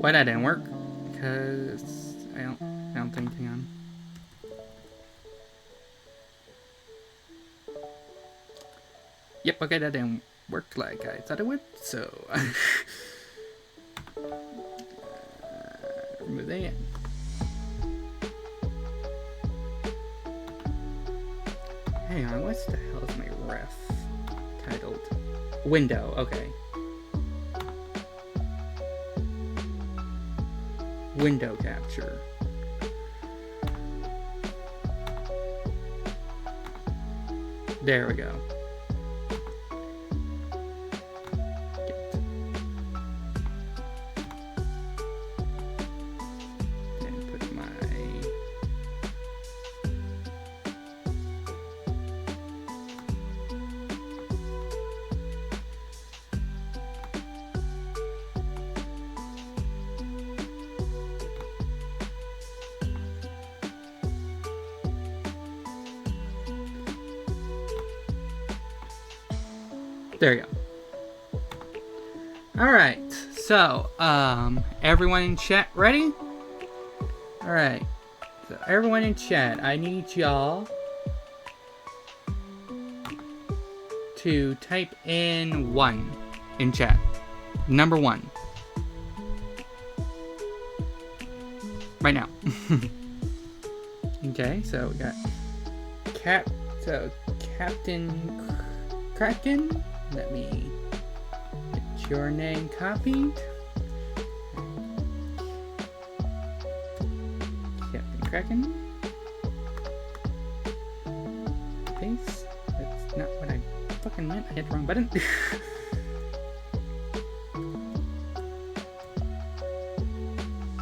Why that didn't work? Because I don't think. Hang on. Yep. Okay, that didn't work like I thought it would. So remove that. Hang on. What the hell is my ref titled? Window. Okay. Window capture. There we go. And put my there you go. Alright, so, everyone in chat ready? Alright, so everyone in chat, I need y'all to type in 1 in chat. Number 1. right now. Okay, so we got Captain Kraken. Let me get your name copied. Captain Kraken. Paste. That's not what I fucking meant. I hit the wrong button.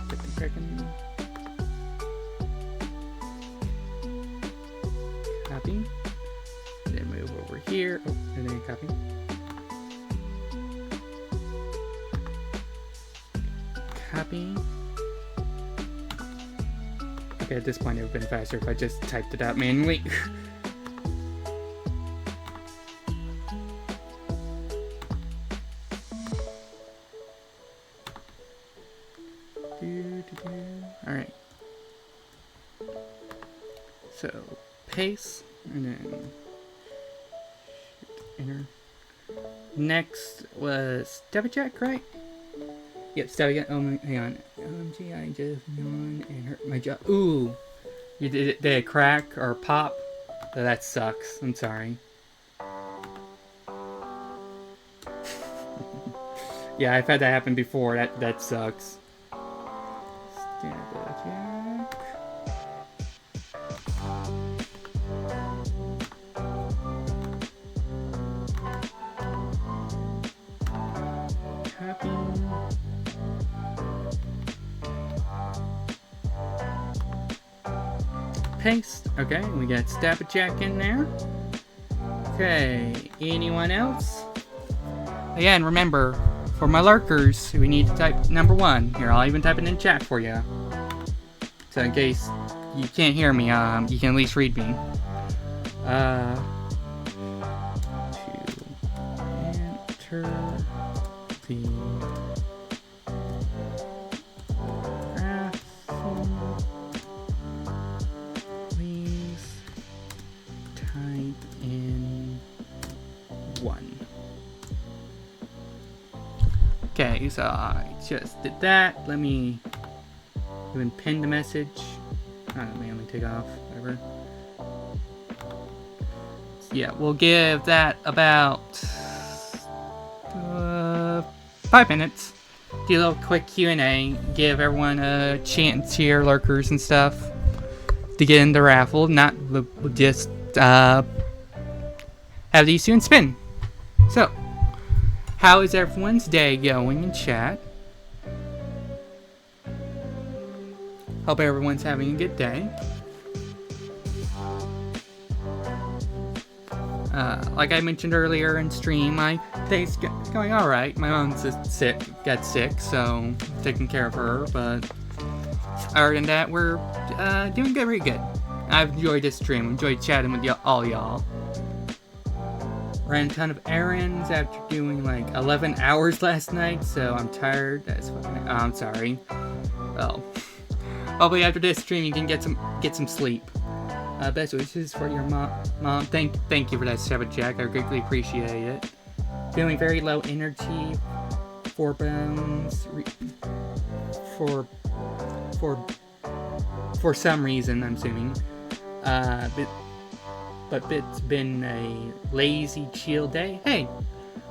Captain Kraken. Copy. Then move over here. Oh, and then copy. Copy. Okay, at this point it would have been faster if I just typed it out manually. Alright. So, paste, and then enter. Next was Double Check, right? Yep, Stallion. Oh, hang on. OMG, I just yawned and hurt my jaw. Ooh! You did a crack or pop? Oh, that sucks. I'm sorry. Yeah, I've had that happen before. That sucks. Double Check. Copy. Paste. Okay, we got Stabba Jack in there. Okay, anyone else? Again, remember, for my lurkers, we need to type number 1. Here, I'll even type it in chat for you. So in case you can't hear me, you can at least read me. To enter the raffle, please type in 1. Okay, so I just did that. Let me even pin the message. I don't know, man, let me take off, whatever. So yeah, we'll give that about 5 minutes. Do a little quick Q&A. Give everyone a chance here, lurkers and stuff, to get in the raffle. Not, we'll just have these students spin. So, how is everyone's day going in chat? Hope everyone's having a good day. Like I mentioned earlier in stream, my day's going alright. My mom's got sick, so I'm taking care of her, but other than that, we're doing very good. I've enjoyed this stream, enjoyed chatting with all y'all. Ran a ton of errands after doing like 11 hours last night, so I'm tired. That's fucking. I'm sorry. Well, hopefully after this stream you can get some sleep. Best wishes for your mom. Thank you for that, Shabbat Jack. I greatly appreciate it. Feeling very low energy. 4 bones. For some reason, I'm assuming. But it's been a lazy, chill day. Hey,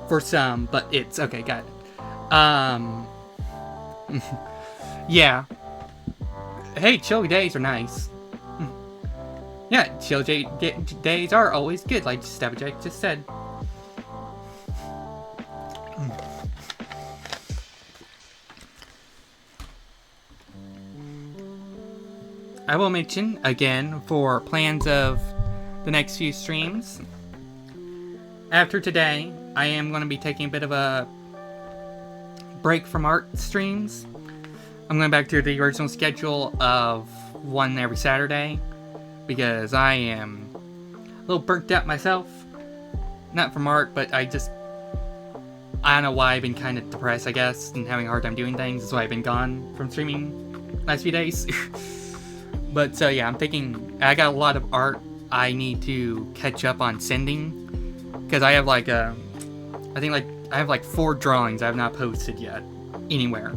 for some, but it's okay. Got it. Yeah. Hey, chill days are nice. Yeah, chill days are always good, like Stabba Jack just said. I will mention, again, for plans of the next few streams, after today, I am going to be taking a bit of a break from art streams. I'm going back to the original schedule of one every Saturday, because I am a little burnt out myself. Not from art, but I don't know why I've been kind of depressed, I guess, and having a hard time doing things. That's why I've been gone from streaming last few days. But so yeah, I got a lot of art I need to catch up on sending, because I have I have 4 drawings I have not posted yet anywhere,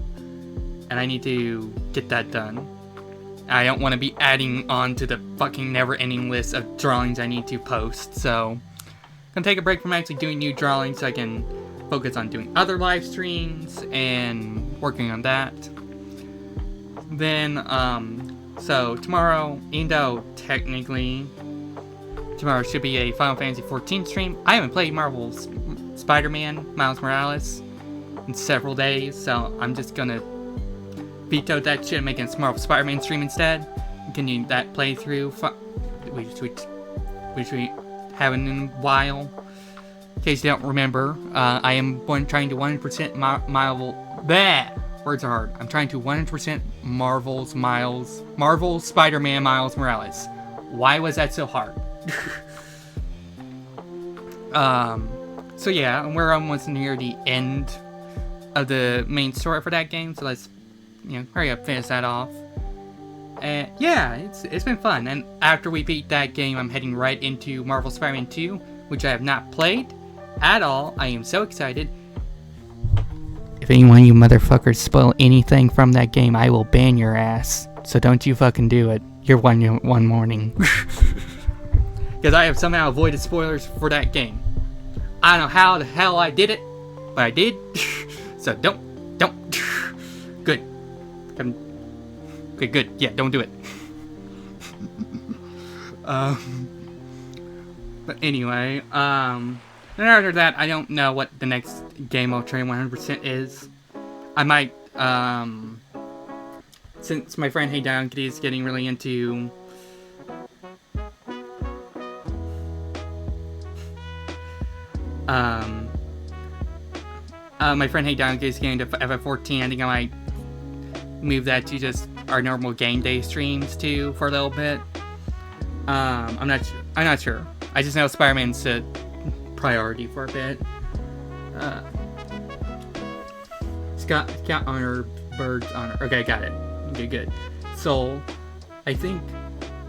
and I need to get that done. I don't want to be adding on to the fucking never-ending list of drawings I need to post, so I'm gonna take a break from actually doing new drawings so I can focus on doing other live streams and working on that. Then, so tomorrow, even though technically tomorrow should be a Final Fantasy XIV stream, I haven't played Marvel's Spider-Man Miles Morales in several days, so I'm just gonna veto that shit and make a Marvel Spider-Man stream instead. Continue that playthrough, which we haven't in a while. In case you don't remember, I am trying to 100% Marvel. Bleh! Words are hard. I'm trying to 100% Marvel's Spider-Man Miles Morales. Why was that so hard? So yeah, we're almost near the end of the main story for that game, so let's, hurry up, finish that off. And yeah, it's been fun, and after we beat that game, I'm heading right into Marvel Spider-Man 2, which I have not played at all. I am so excited. If any one of you motherfuckers spoil anything from that game, I will ban your ass. So don't you fucking do it. You're one warning. Because I have somehow avoided spoilers for that game. I don't know how the hell I did it, but I did. So don't. Good. Okay, good. Yeah, don't do it. But anyway, then after that, I don't know what the next game I'll train 100% is. I might, since my friend Hey Donkey is getting really into my friend Hey Donkey is getting to FF14, I think I might move that to just our normal game day streams too for a little bit. I'm not sure. I just know Spider-Man's a priority for a bit. Scout honor, birds honor. Okay, got it. Okay, good. Soul, I think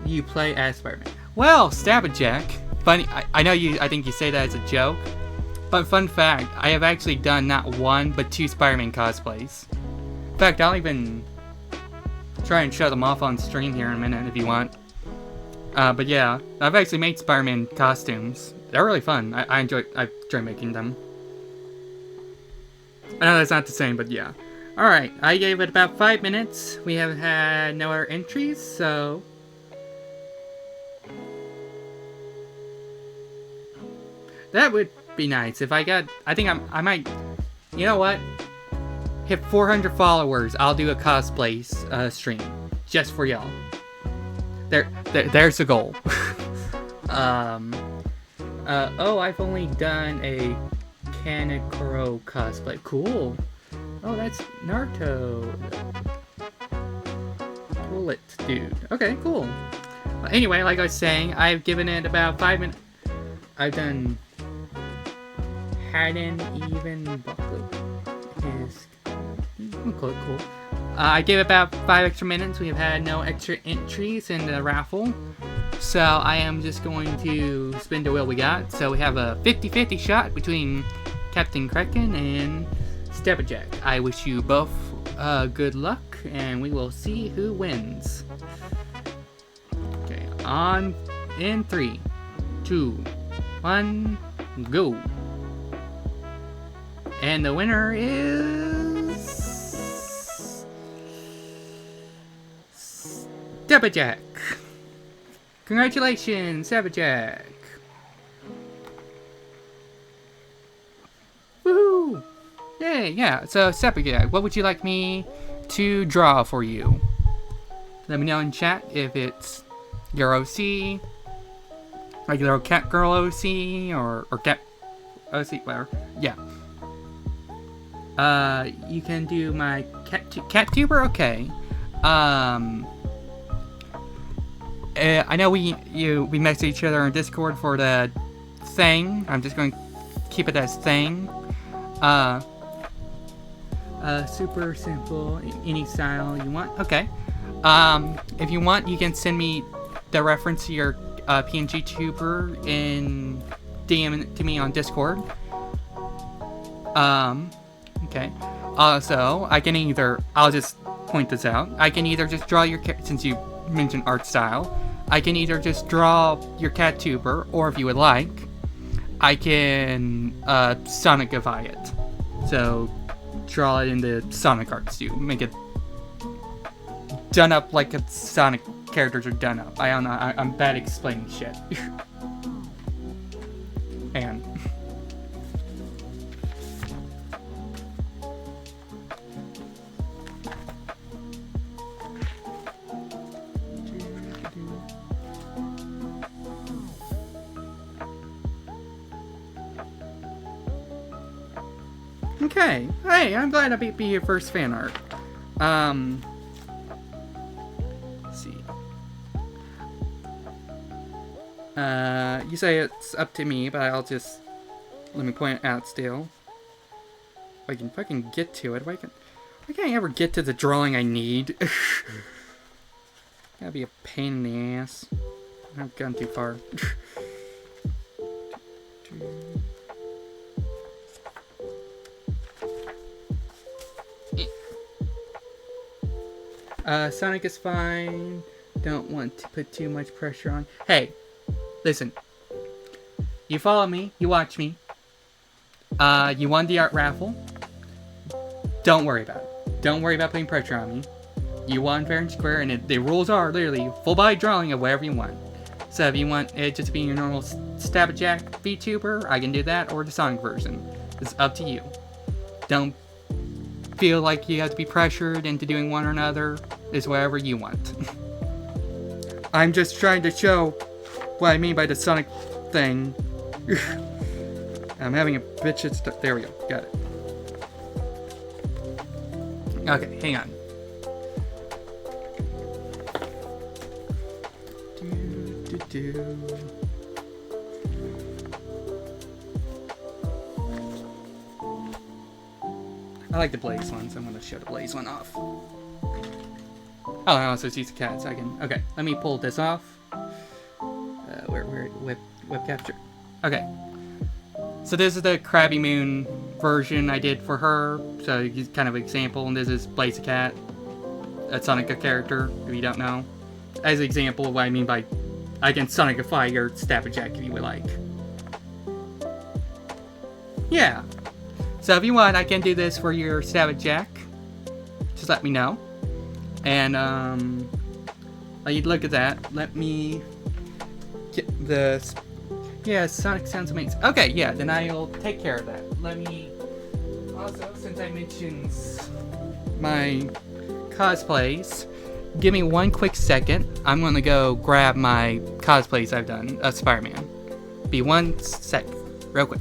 you play as Spider-Man. Well, Stabberjack. Funny, I know you. I think you say that as a joke, but fun fact: I have actually done not one but 2 Spider-Man cosplays. In fact, I'll even try and show them off on stream here in a minute if you want. But yeah, I've actually made Spider-Man costumes. They're really fun. I enjoy making them. I know that's not the same, but yeah. Alright, I gave it about 5 minutes. We have had no other entries, so that would be nice. If I got, I might, you know what? Hit 400 followers, I'll do a cosplay stream. Just for y'all. There's the goal. Oh, I've only done a Kanekuro cosplay. Cool. Oh, that's Naruto. Bullet dude. Okay, cool. Anyway, like I was saying, I've given it about 5 minutes. I've done hadn't even buckled his. Cool. I gave about 5 extra minutes. We have had no extra entries in the raffle. So I am just going to spin the wheel we got. So we have a 50-50 shot between Captain Kraken and Stabberjack. I wish you both good luck, and we will see who wins. Okay, on in 3, 2, 1, go. And the winner is Stabberjack. Congratulations, Stabberjack. Woohoo! Yay, yeah. So, Stabberjack, what would you like me to draw for you? Let me know in chat if it's your OC, regular cat girl OC, or cat OC, whatever. Yeah. You can do my cat tuber? Okay. I know we messaged each other on Discord for the thing. I'm just going to keep it as thing. Super simple, any style you want. Okay. If you want, you can send me the reference to your PNG tuber in DM to me on Discord. Okay. Also, I can either, I'll just point this out. I can either just draw your since you mention art style, I can either just draw your cat tuber, or if you would like, I can Sonicify it. So draw it into Sonic art too. Make it done up like a Sonic characters are done up. I don't know. I'm bad at explaining shit. And okay. Hey, I'm glad to be your first fan art. Let's see. You say it's up to me, but I'll just let me point it out still. If I can get to it, why can't I ever get to the drawing I need? That'd be a pain in the ass. I've gone too far. Sonic is fine. Don't want to put too much pressure on. Hey, listen. You follow me, you watch me. You won the art raffle. Don't worry about it. Don't worry about putting pressure on me. You won fair and square, and the rules are literally full body drawing of whatever you want. So if you want it just to be your normal Stab Jack VTuber, I can do that, or the Sonic version. It's up to you. Don't feel like you have to be pressured into doing one or another. It's whatever you want. I'm just trying to show what I mean by the Sonic thing. I'm having a bitch at stuff. There we go. Got it. Okay, hang on. I like the Blaze one, so I'm gonna show the Blaze one off. Oh, I also see the cat, so I can. Okay, let me pull this off. Where whip capture? Okay. So this is the Krabby Moon version I did for her. So kind of an example, and this is Blaze the Cat, a Sonic character, if you don't know. As an example of what I mean by, I can Sonicify your Stab Jack if you would like. Yeah. So if you want, I can do this for your Stab Jack. Just let me know. And look at that. Let me get this. Yeah, Sonic sounds amazing. Okay, yeah, then I'll take care of that. Let me also, since I mentioned my cosplays, give me one quick second. I'm gonna go grab my cosplays I've done of Spider-Man. Be 1 sec, real quick.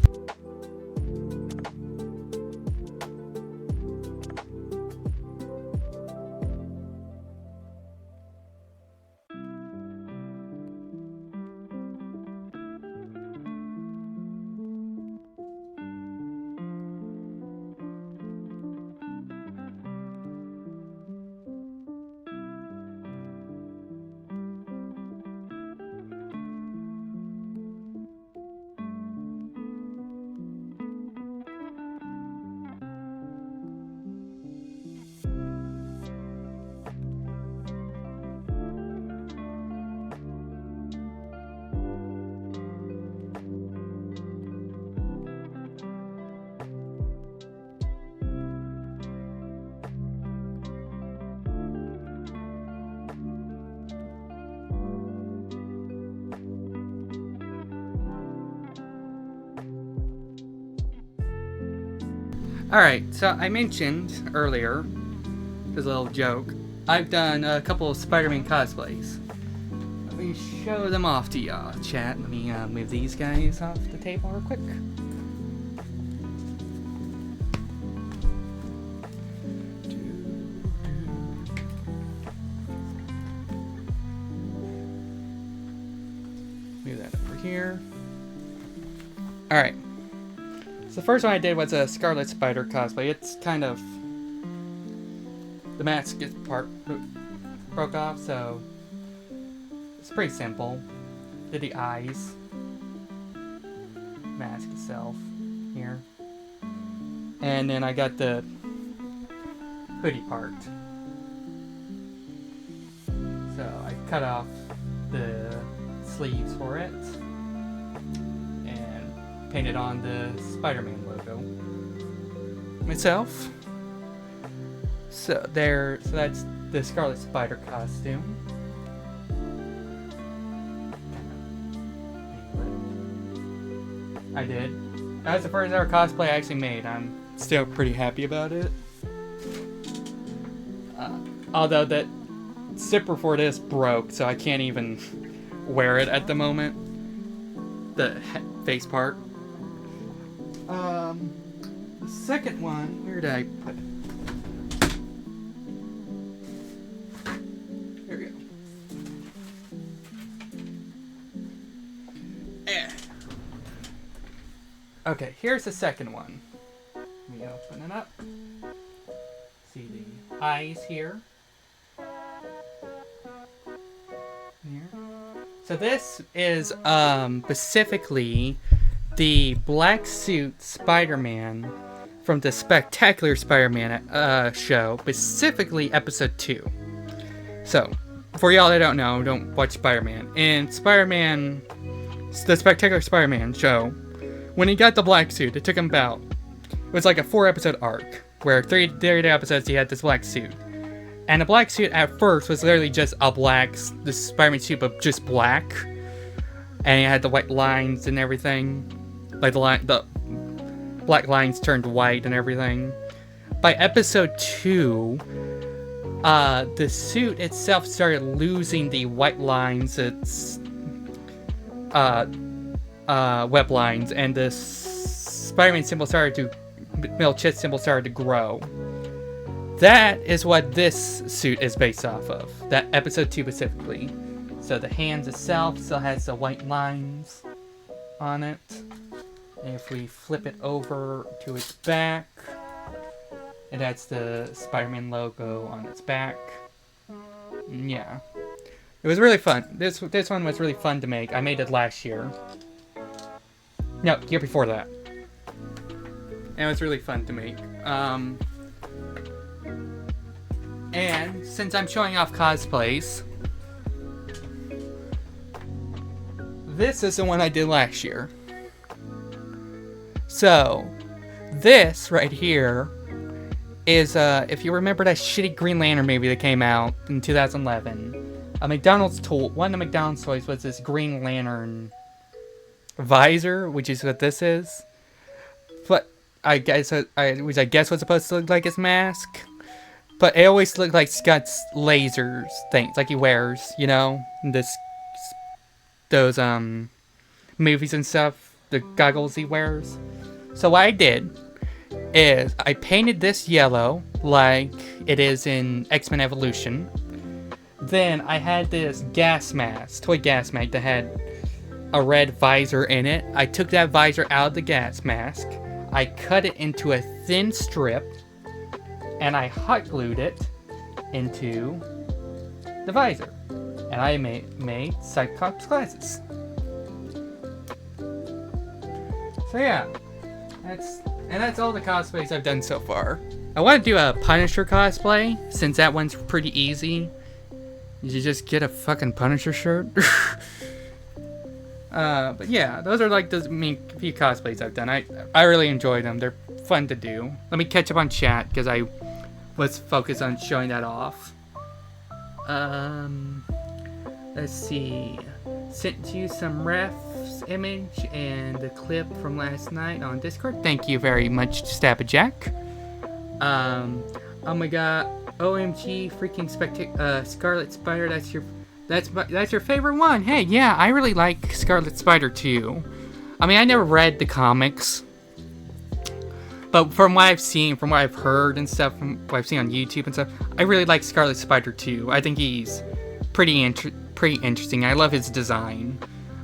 Alright, so I mentioned earlier, as a little joke, I've done a couple of Spider-Man cosplays. Let me show them off to y'all, chat. Let me move these guys off the table real quick. Move that over here. Alright. So the first one I did was a Scarlet Spider cosplay. It's kind of... the mask part broke off, so... it's pretty simple. Did the eyes. Mask itself. Here. And then I got the hoodie part. So I cut off the sleeves for it and painted on the Spider-Man logo myself. So that's the Scarlet Spider costume. I did. That was the first ever cosplay I actually made. I'm still pretty happy about it. Although that zipper for this broke, so I can't even wear it at the moment. The face part. The second one, where did I put it? Here we go. Okay, here's the second one. Let me open it up. See the eyes here. So this is specifically the black suit Spider-Man from the Spectacular Spider-Man show, specifically episode 2. So, for y'all that don't know, don't watch Spider-Man. In Spider-Man, the Spectacular Spider-Man show, when he got the black suit, it took him it was like a 4-episode arc, where 30 episodes he had this black suit. And the black suit at first was literally just the Spider-Man suit, but just black. And it had the white lines and everything. Like the black lines turned white and everything. By episode 2, the suit itself started losing the white lines, its web lines, and the Spider-Man middle chest symbol started to grow. That is what this suit is based off of. That episode 2 specifically. So the hands itself still has the white lines on it. And if we flip it over to its back, it has the Spider-Man logo on its back. Yeah. It was really fun. This one was really fun to make. I made it last year. No, year before that. And it was really fun to make. And since I'm showing off cosplays, this is the one I did last year. So, this right here is, if you remember that shitty Green Lantern movie that came out in 2011, one of the McDonald's toys was this Green Lantern visor, which is what this is. But I guess was supposed to look like his mask. But it always looked like Scott's lasers things, like he wears, in those movies and stuff, the goggles he wears. So what I did is I painted this yellow like it is in X-Men Evolution. Then I had this toy gas mask that had a red visor in it. I took that visor out of the gas mask. I cut it into a thin strip. And I hot glued it into the visor. And I made Cyclops glasses. So yeah, that's all the cosplays I've done so far. I want to do a Punisher cosplay, since that one's pretty easy. You just get a fucking Punisher shirt. But yeah, those are like the few cosplays I've done. I really enjoy them. They're fun to do. Let me catch up on chat, because I was focused on showing that off. Let's see. Sent you some refs image and the clip from last night on Discord. Thank you very much, Stabbajack. Oh my god. OMG, freaking Scarlet Spider. That's your favorite one. Hey, yeah, I really like Scarlet Spider too. I mean, I never read the comics. But from what I've seen, from what I've heard and stuff, from what I've seen on YouTube and stuff, I really like Scarlet Spider too. I think he's pretty interesting. I love his design.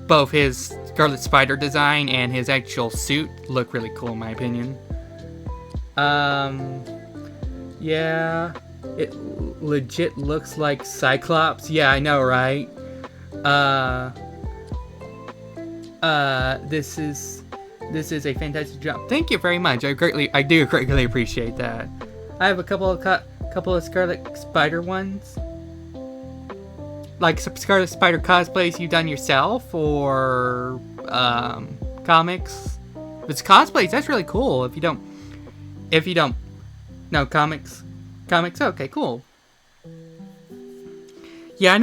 Both his Scarlet Spider design and his actual suit look really cool in my opinion. Yeah, it legit looks like Cyclops. Yeah, I know, right? This is a fantastic job. Thank you very much. I do greatly appreciate that. I have a couple of Scarlet Spider ones. like Scarlet Spider cosplays you've done yourself, or comics? If it's cosplays, that's really cool. If you don't, no comics. Okay, cool. Yeah, I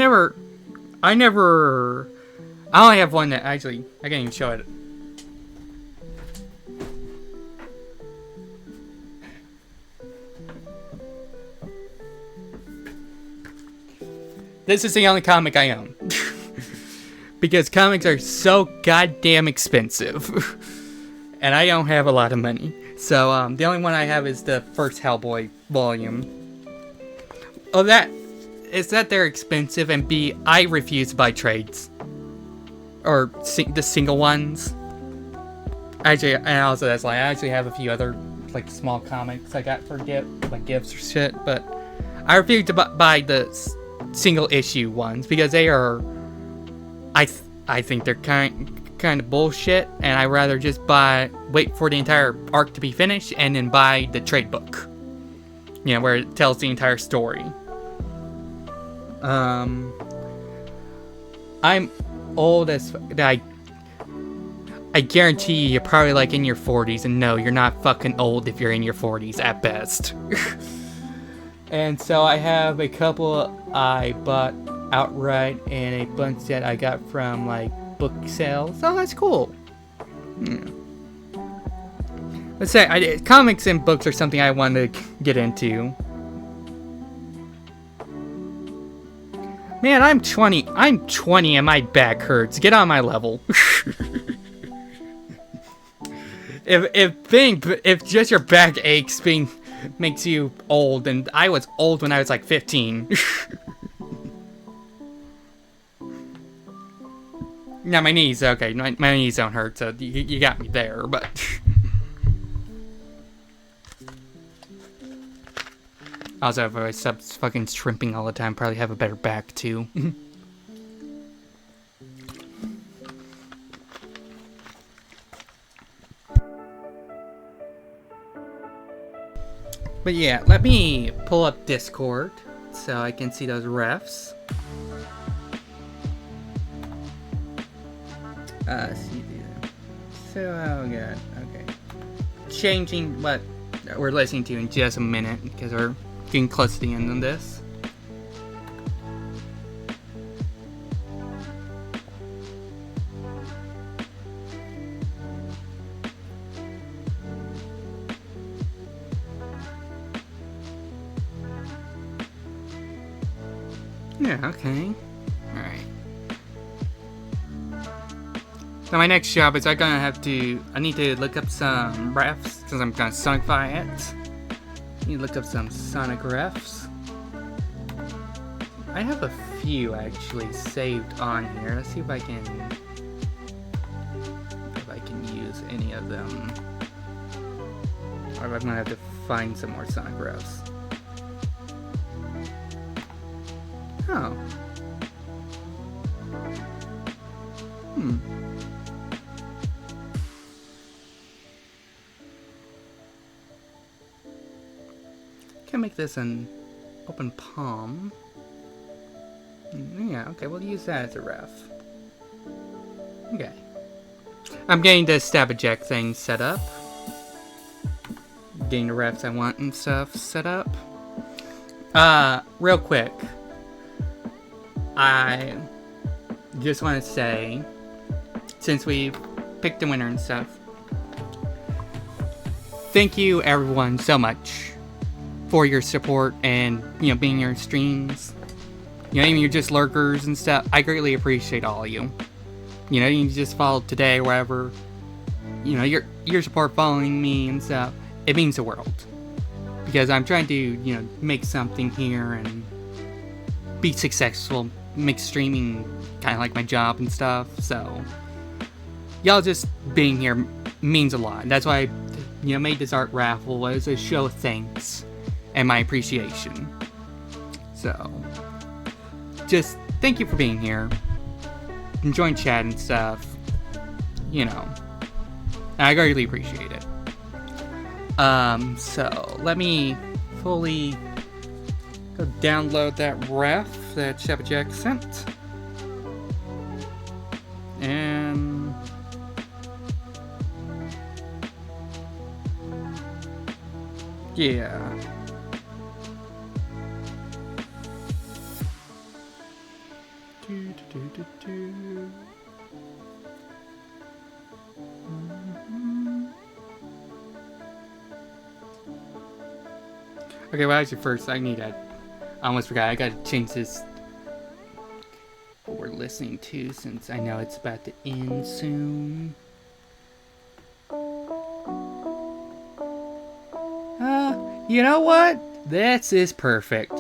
only have one that actually, I can't even show it. This is the only comic I own. Because comics are so goddamn expensive. And I don't have a lot of money. So, the only one I have is the first Hellboy volume. Oh, is that they're expensive, and B, I refuse to buy trades. Or the single ones. Actually, and also that's why I actually have a few other, like, small comics I got for gifts or shit, but I refuse to buy the single issue ones, because they are, I think they're kind of bullshit, and I'd rather just wait for the entire arc to be finished, and then buy the trade book. You know, where it tells the entire story. I'm old as I guarantee you're probably like in your 40s, and no, you're not fucking old if you're in your 40s at best. And so I have a couple I bought outright, and a bunch that I got from like book sales. Oh, that's cool. Let's say comics and books are something I want to get into. Man, I'm 20 and my back hurts. Get on my level. if just your back aches makes you old, and I was old when I was like 15. Now my knees, okay, my knees don't hurt, so you got me there, but... Also, if I stopped fucking shrimping all the time, probably have a better back, too. But yeah, let me pull up Discord so I can see those refs. See there. So, oh god, okay. Changing what we're listening to in just a minute, because we're getting close to the end of this. Yeah, okay. Alright. So my next job is I need to look up some refs, because I'm gonna Sonicify it. I need to look up some Sonic refs. I have a few actually saved on here. Let's see if I can use any of them. Or if I'm gonna have to find some more Sonic refs. Oh. Can make this an open palm. Yeah, okay, we'll use that as a ref. Okay. I'm getting the Stab Eject thing set up. Getting the refs I want and stuff set up. Real quick. I just want to say, since we picked the winner and stuff, thank you everyone so much for your support and, you know, being your streams. You know, even you're just lurkers and stuff. I greatly appreciate all of you. You know, you just followed today or whatever. You know, your support following me and stuff. It means the world. Because I'm trying to, you know, make something here and be successful. Make streaming kind of like my job and stuff. So, y'all just being here means a lot. That's why I, you know, made this art raffle as a show of thanks and my appreciation. So, just thank you for being here. Enjoying chat and stuff. You know, I greatly appreciate it. So let me fully go download that ref. that Jack sent. And yeah. Okay, well, actually, first, I almost forgot, I gotta change this, what we're listening to, since I know it's about to end soon. You know what? This is perfect.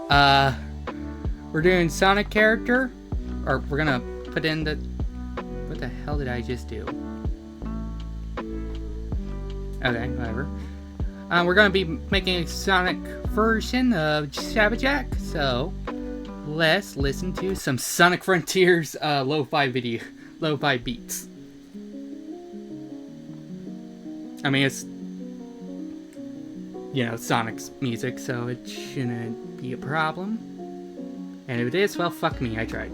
We're doing Sonic character, or we're gonna put in the, what the hell did I just do? Okay, whatever. We're going to be making a Sonic version of Jack, so let's listen to some Sonic Frontiers lo-fi beats. I mean, it's, you know, Sonic's music, so it shouldn't be a problem. And if it is, well, fuck me, I tried.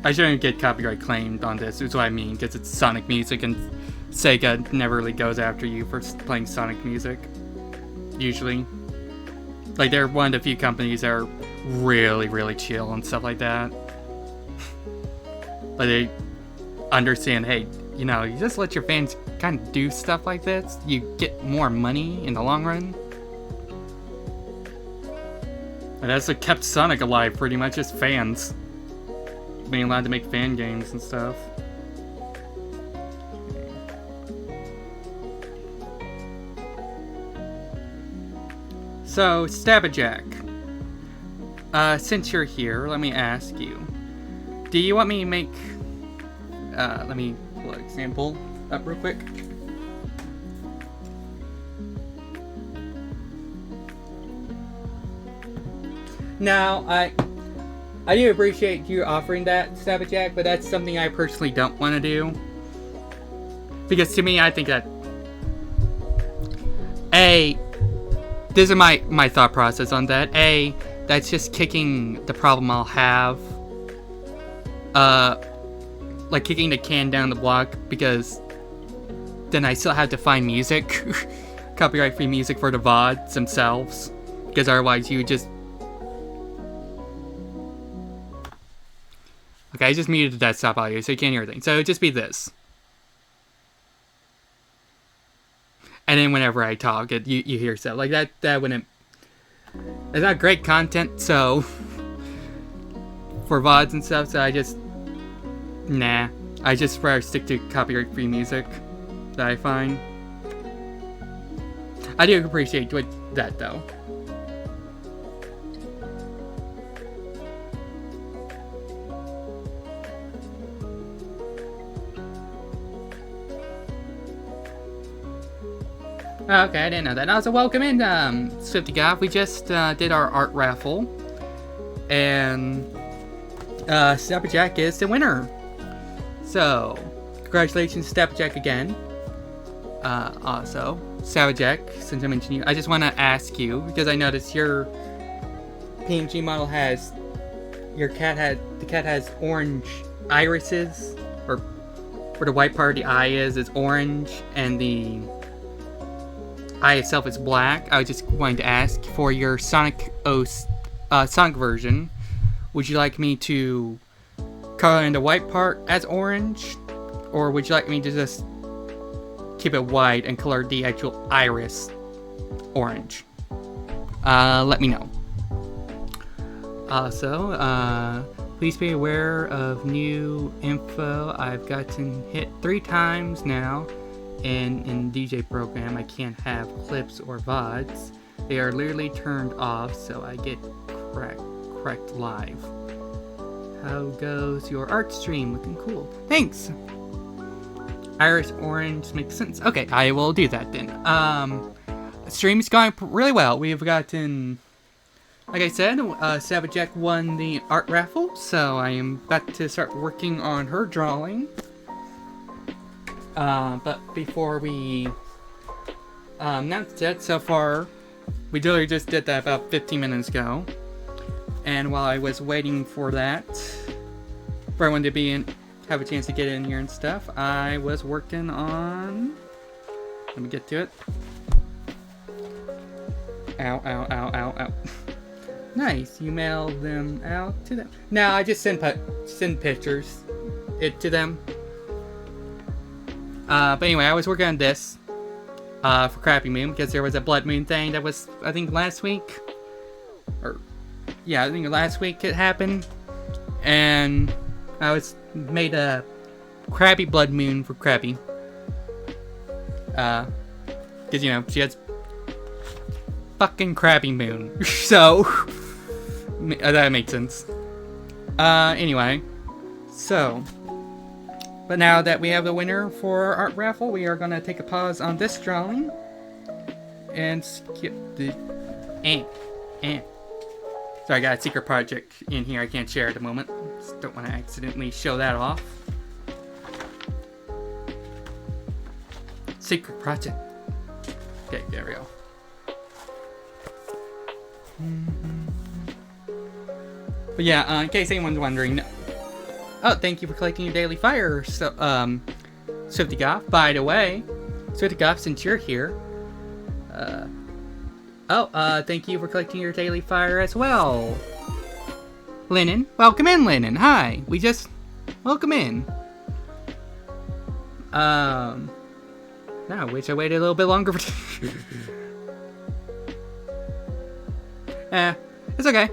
I shouldn't get copyright claimed on this, is what I mean, because it's Sonic music, and Sega never really goes after you for playing Sonic music. Usually. Like, they're one of the few companies that are really, really chill and stuff like that. But they understand, hey, you know, you just let your fans kind of do stuff like this, you get more money in the long run. And that's what kept Sonic alive, pretty much, just fans. Being allowed to make fan games and stuff. So, Jack. Since you're here, let me ask you. Do you want me to make... let me pull an example up real quick. Now, I do appreciate you offering that, Jack, but that's something I personally don't want to do. Because to me, I think that... this is my thought process on that. That's just kicking the problem I'll have. Like kicking the can down the block, because then I still have to find music. Copyright-free music for the VODs themselves. Because otherwise you just... Okay, I just muted the desktop audio so you can't hear anything. So it'll just be this. And then whenever I talk, you hear stuff. Like that wouldn't... It's not great content, so... For VODs and stuff, so I just... Nah. I just rather stick to copyright-free music that I find. I do appreciate that, though. Okay, I didn't know that. Also, welcome in, Swifty Goth. We just did our art raffle, and Jack is the winner. So, congratulations, Jack, again. Also, Jack, since I mentioned you, I just want to ask you, because I noticed your PNG model has, the cat has orange irises, or where the white part of the eye is orange, and the eye itself is black. I was just wanting to ask, for your Sonic version, would you like me to color in the white part as orange, or would you like me to just keep it white and color the actual iris orange? Let me know. Also, please be aware of new info. I've gotten hit 3 times now. And in DJ program, I can't have clips or VODs. They are literally turned off, so I get correct live. How goes your art stream? Looking cool. Thanks! Iris orange makes sense. Okay, I will do that then. Stream is going really well. We have gotten, like I said, Jack won the art raffle, so I am about to start working on her drawing. But before we announced it, so far, we literally just did that about 15 minutes ago. And while I was waiting for that, for everyone to be in, have a chance to get in here and stuff, I was working on... Let me get to it. Ow, ow, ow, ow, ow. Nice, you mailed them out to them. No, I just send pictures to them. But anyway, I was working on this for Crappy Moon because there was a Blood Moon thing that was, I think, last week. Yeah, I think last week it happened. And I made a Crabby Blood Moon for Crabby. Because, you know, she has fucking Crabby Moon. So, that makes sense. Anyway. So, but now that we have the winner for our art raffle, we are going to take a pause on this drawing. And skip the... Sorry, I got a secret project in here I can't share at the moment. Just don't want to accidentally show that off. Secret project. Okay, there we go. But yeah, in case anyone's wondering... Oh, thank you for collecting your daily fire, Swifty Goth. By the way, Swifty Goth, since you're here... thank you for collecting your daily fire as well. Lennon. Welcome in, Lennon. Hi. Welcome in. Now, I wish I waited a little bit longer for... it's okay.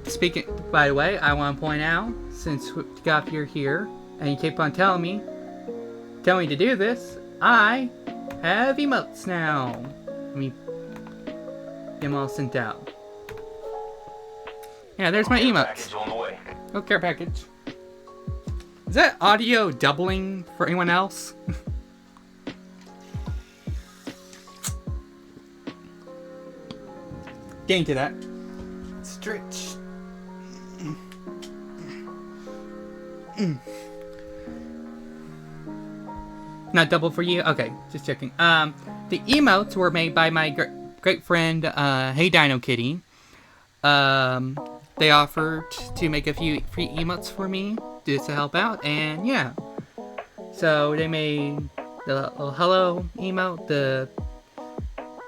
Speaking, by the way, I want to point out, since Goth, you're here, and you keep on telling me to do this, I have emotes now. Let me get them all sent out. Yeah, there's my emotes. Oh, care package. Is that audio doubling for anyone else? Getting to that. Stretch. Not double for you? Okay, just checking. The emotes were made by my great friend, Hey Dino Kitty. They offered to make a few free emotes for me just to help out, and yeah. So they made the little hello emote, the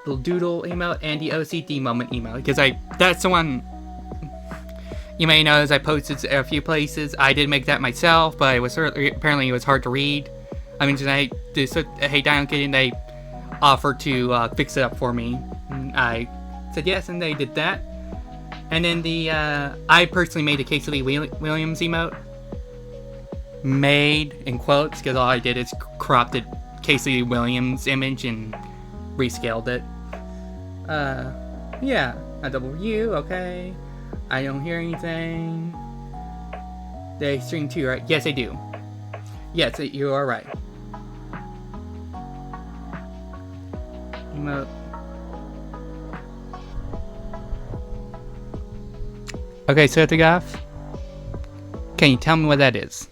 little doodle emote, and the OCD moment emote, because that's the one you may know as I posted a few places. I did make that myself, but apparently it was hard to read. I mean, Hey Dino Kitty, and they offered to fix it up for me. And I said yes, and they did that. And then I personally made a Casey Lee Williams emote. Made, in quotes, because all I did is cropped the Casey Lee Williams image and rescaled it. Yeah. I double you, okay. I don't hear anything. They stream too, right? Yes, they do. Yes, you are right. Emote. Okay, so Goth, can you tell me what that is?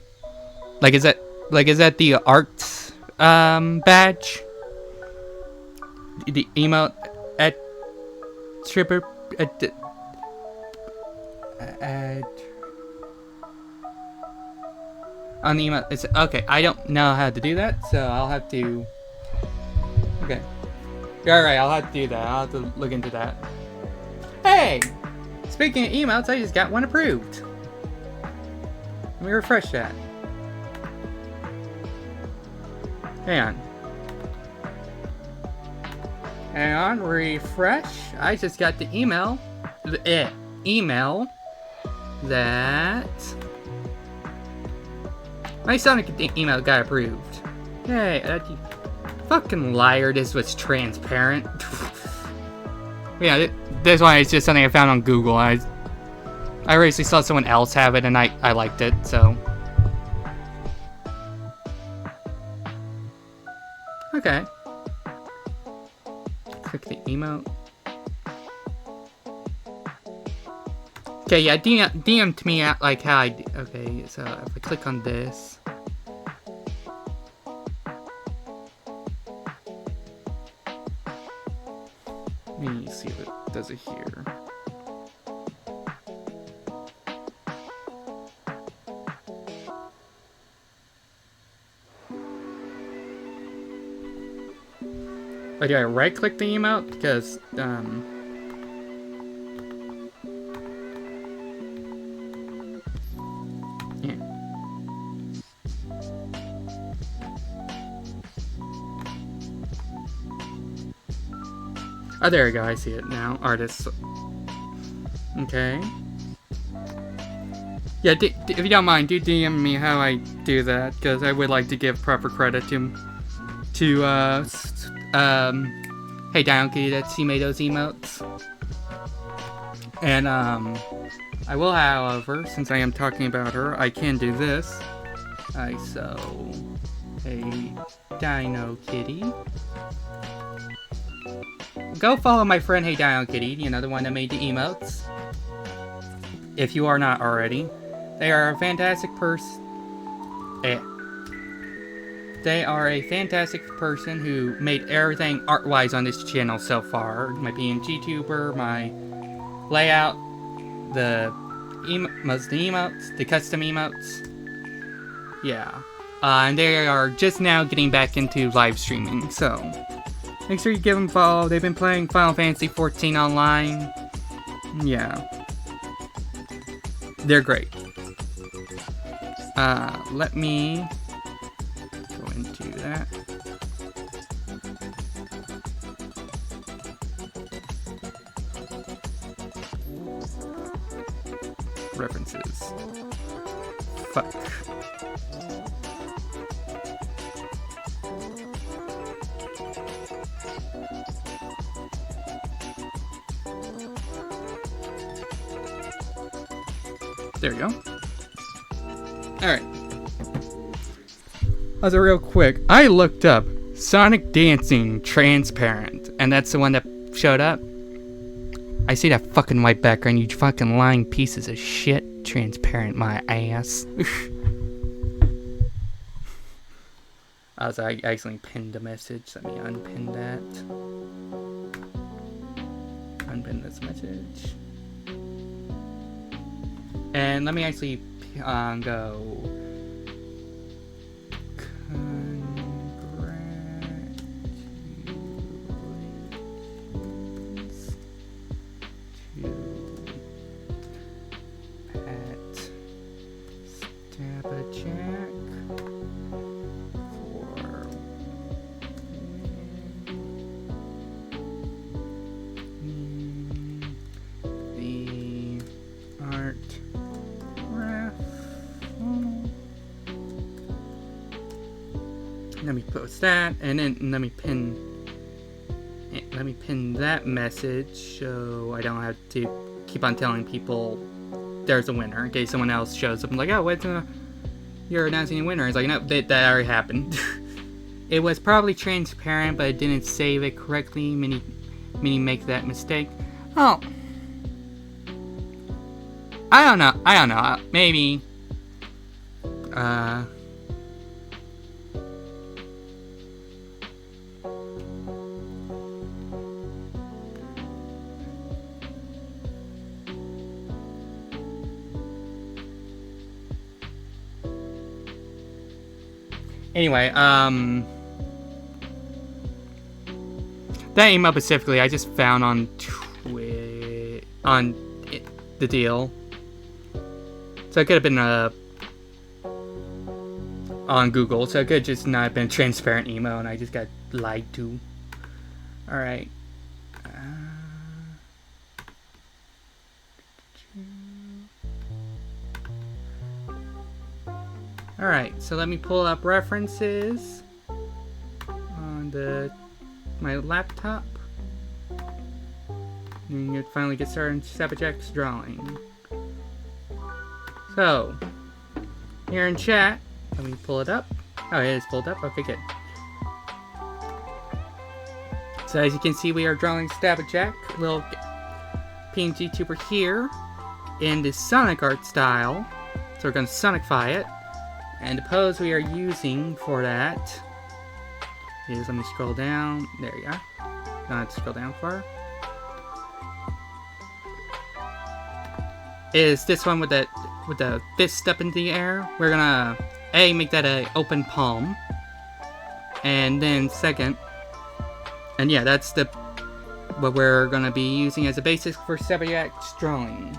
Is that the art badge? The emote at stripper on the emote. It's okay. I don't know how to do that, so I'll have to. Okay. All right, I'll have to do that. I'll have to look into that. Hey. Speaking of emotes, I just got one approved. Let me refresh that. Hang on, refresh. I just got the email that my Sonic email got approved. Hey, fucking liar, this was transparent. Yeah, this one is just something I found on Google. I recently saw someone else have it, and I liked it, so. Okay. Click the emote. Okay, yeah, DM to me at like how I. Okay, so if I click on this. Let me see if it does it here. Oh, do I right click the emote? Because, yeah. Oh, there we go. I see it now. Artists. Okay. Yeah, if you don't mind, do DM me how I do that, because I would like to give proper credit to hey Donkey that she made those emotes. And I will, however, since I am talking about her, I can do this. So hey Dino Kitty. Go follow my friend Hey Dino Kitty, you know, the one that made the emotes. If you are not already. They are a fantastic person. They are a fantastic person who made everything art-wise on this channel so far. My PNG tuber, my layout, the emotes, the custom emotes. Yeah. And they are just now getting back into live streaming, so make sure you give them a follow. They've been playing Final Fantasy XIV online. Yeah. They're great. Let me go into that. References. Fuck. There we go. Alright. Also, real quick, I looked up Sonic Dancing Transparent, and that's the one that showed up. I see that fucking white background, you fucking lying pieces of shit. Transparent my ass. Also, I accidentally pinned a message. Let me unpin that. Unpin this message. And let me actually go. Let me post that, and then let me pin that message so I don't have to keep on telling people there's a winner in case someone else shows up and like, oh, you're announcing a winner. It's like, no, that already happened. It was probably transparent, but it didn't save it correctly. Many make that mistake. Oh, I don't know. Maybe. Anyway, that email specifically, I just found on the deal. So it could have been on Google, so it could have just not have been a transparent email, and I just got lied to. All right. Alright, so let me pull up references on my laptop. And you finally get started on Sabajack's drawing. So, here in chat, let me pull it up. Oh, it is pulled up? Okay, good. So as you can see, we are drawing Sabajack, little PNG tuber here. in the Sonic art style. So we're going to Sonicify it. And the pose we are using for that is, let me scroll down. There you go. Don't have to scroll down far. Is this one with the fist up in the air. We're gonna make that a open palm. And then second, and yeah, that's what we're gonna be using as a basis for subject drawing.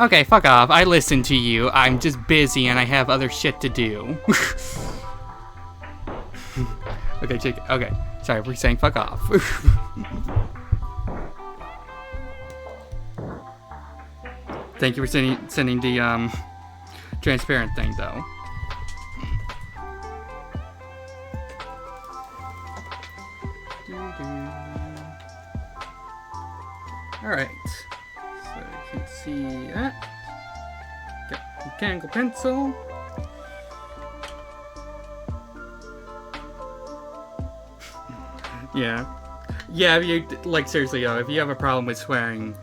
Okay, fuck off. I listen to you. I'm just busy and I have other shit to do. Okay, Jake. Okay. Sorry, we're saying fuck off. Thank you for sending the transparent thing though. Alright. So you can see that. Got mechanical pencil. Yeah. Yeah, if you, like, seriously, if you have a problem with swearing,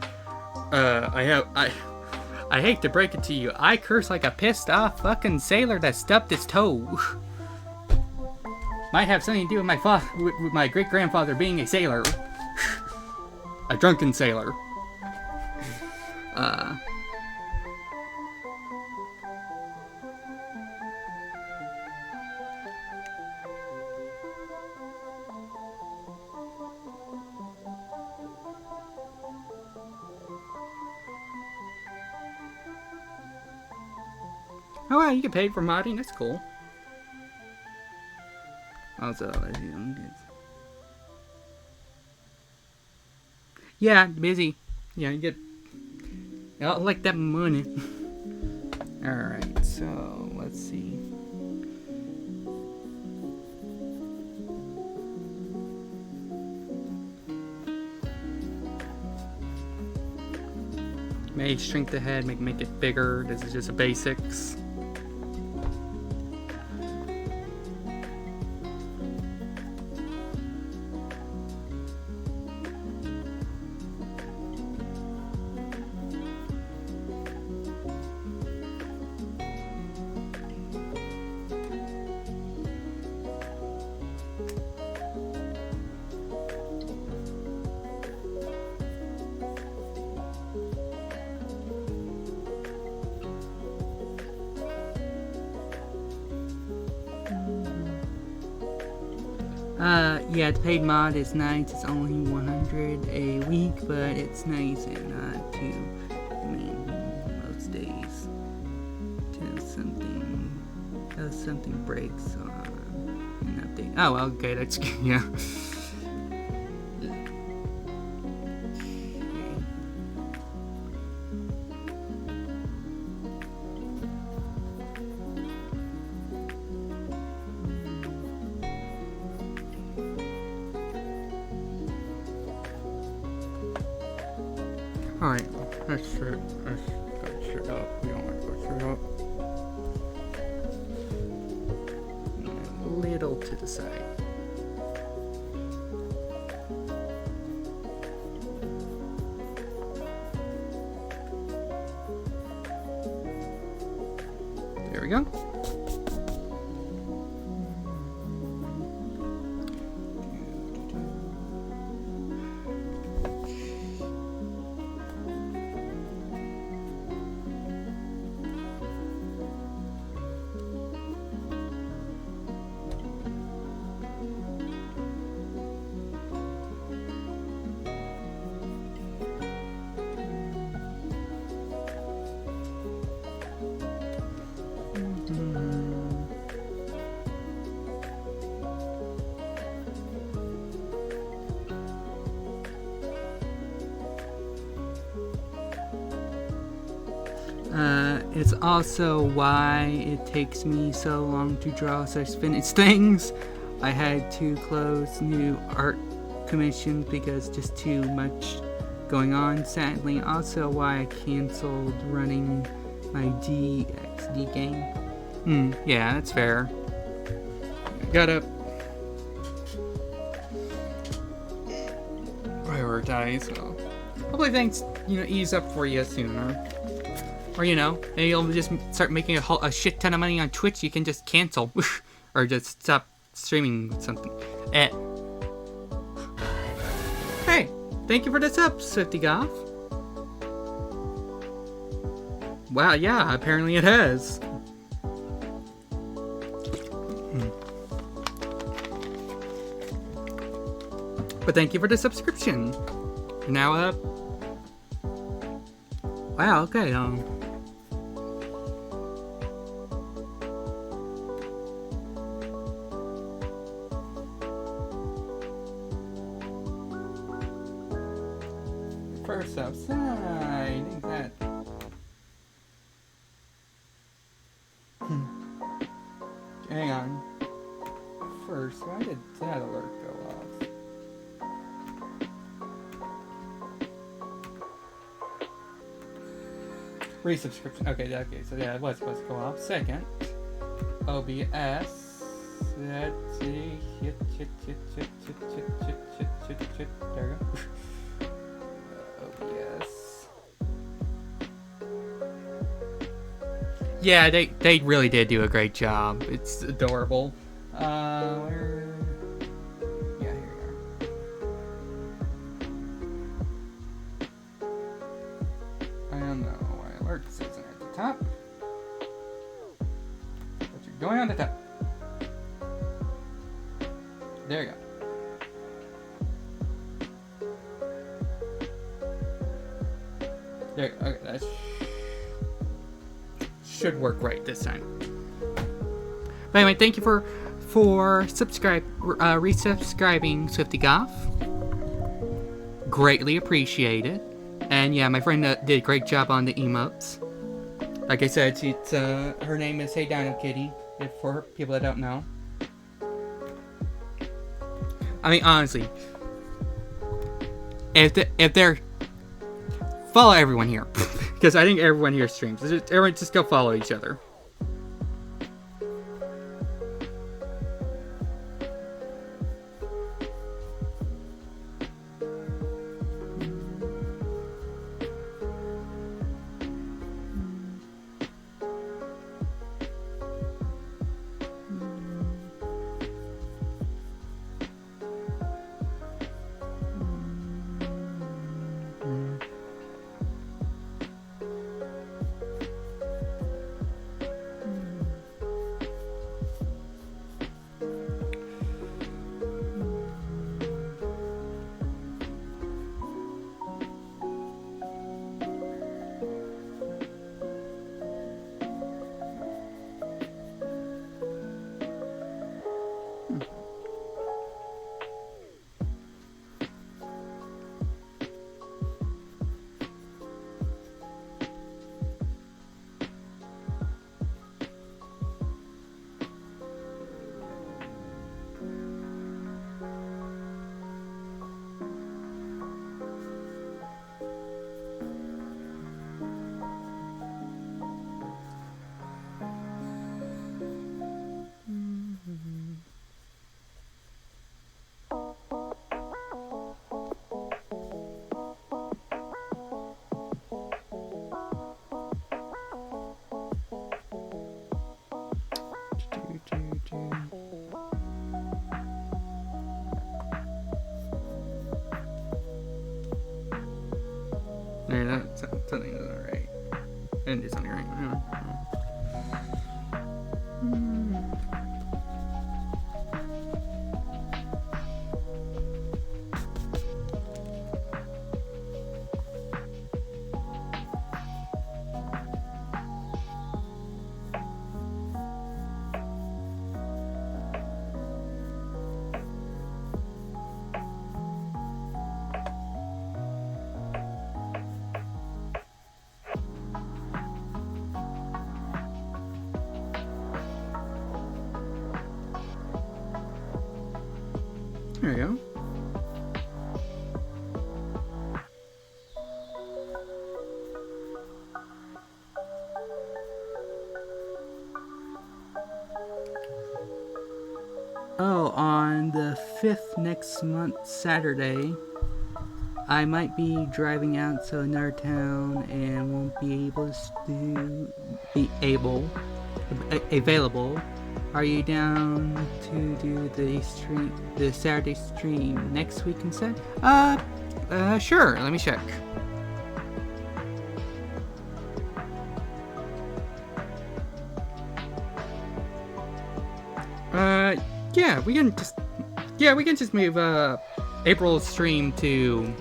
I hate to break it to you, I curse like a pissed off fucking sailor that stubbed his toe. Might have something to do with my great-grandfather being a sailor. A drunken sailor. Oh wow, you get paid for modding? That's cool. Also, yeah, busy. Yeah, you get... I like that money. Alright, so, let's see. May shrink the head, make it bigger. This is just a basics. Yeah, the paid mod is nice. It's only 100 a week, but it's nice and not too, I mean, most days till something breaks on an update. Oh, well, okay, that's, yeah. Alright, let's go straight up. We don't want to go straight up. And a little to the side. There we go. It's also why it takes me so long to draw such finished things. I had to close new art commissions because just too much going on. Sadly, also why I canceled running my DXD game. Yeah, that's fair. Gotta prioritize. So hopefully things, ease up for you sooner. Or, maybe you'll just start making a shit ton of money on Twitch. You can just cancel. Or just stop streaming something. Hey, thank you for the sub, Swifty Goff. Wow, yeah, apparently it has. But thank you for the subscription. You're now up. Wow, okay, first outside, ain't that? Hang on. First, why did that alert go off? Resubscription. Okay, so yeah, it was supposed to go off. Second, OBS. Let's see. Shit. There we go. OBS. Yeah, they really did do a great job. It's adorable. Where? Yeah, here we are. I don't know why alerts isn't at the top. But you're going on the top. There you go. There. Okay, that should work right this time. But anyway, thank you for resubscribing, Swifty Goff. Greatly appreciated. And yeah, my friend did a great job on the emotes. Like I said, her name is Hey Dino Kitty, for people that don't know. I mean, honestly, if they're follow everyone here, because I think everyone here streams. Everyone just go follow each other. Yeah, something isn't right. I didn't do something right. There we go. Oh, on the 5th next month, Saturday, I might be driving out to another town and won't be available. Are you down to do the Saturday stream next week instead? Sure. Let me check. Yeah, we can just move April's stream to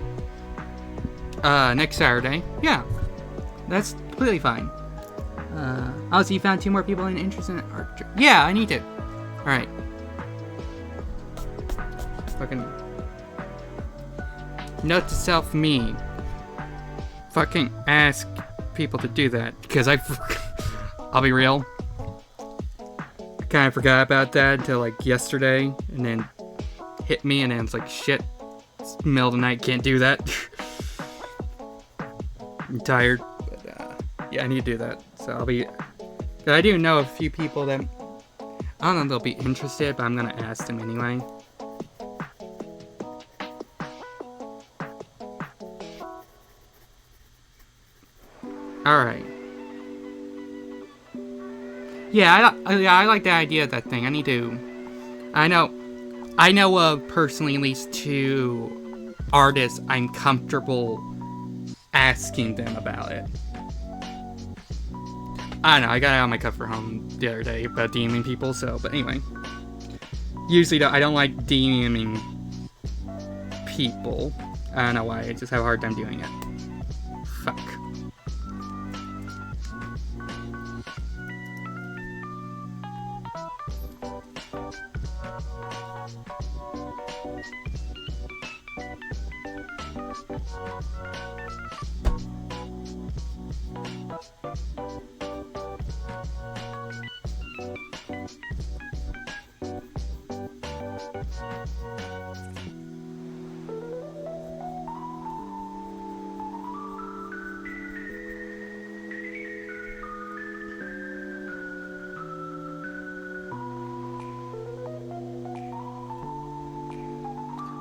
next Saturday. Yeah, that's completely fine. Oh, so you found 2 more people interested in art? Yeah, I need to. All right. Fucking note to self: me. Fucking ask people to do that because I'll be real. Kind of forgot about that until like yesterday, and then hit me, and then it's like, shit, it's the middle of the night, can't do that. I'm tired, but yeah, I need to do that. So I do know a few people that I don't know if they'll be interested, but I'm gonna ask them anyway. All right. Yeah, I like the idea of that thing. I know personally at least 2 artists I'm comfortable asking them about it. I don't know, I got out of my comfort home the other day about DMing people, but anyway. Usually I don't like DMing people. I don't know why, I just have a hard time doing it. Fuck.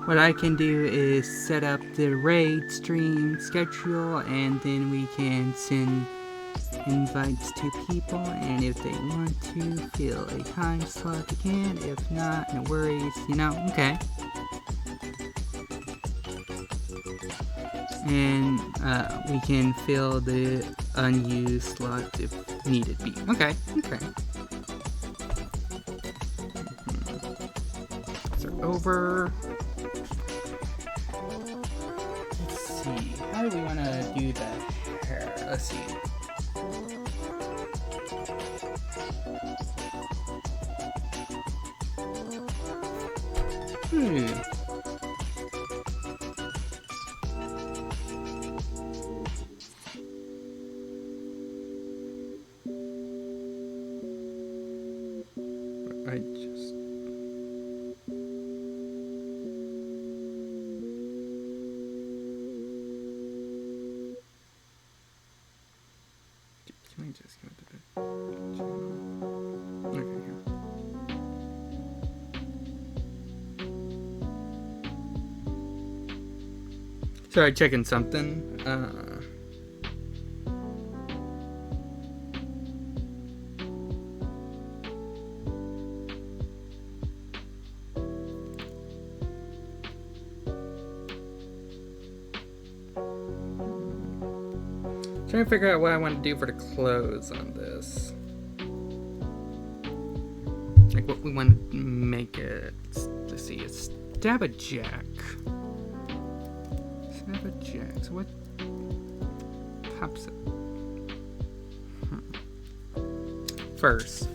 What I can do is set up the raid stream schedule, and then we can send invites to people, and if they want to fill a time slot, they can. If not, no worries, okay. And we can fill the unused slot if needed be. Okay. So over. How do we want to do that here? Let's see. Sorry, checking something. Trying to figure out what I want to do for the clothes on this. Like what we want to make it. Let's see, it's stab a jack. So what pops up? First.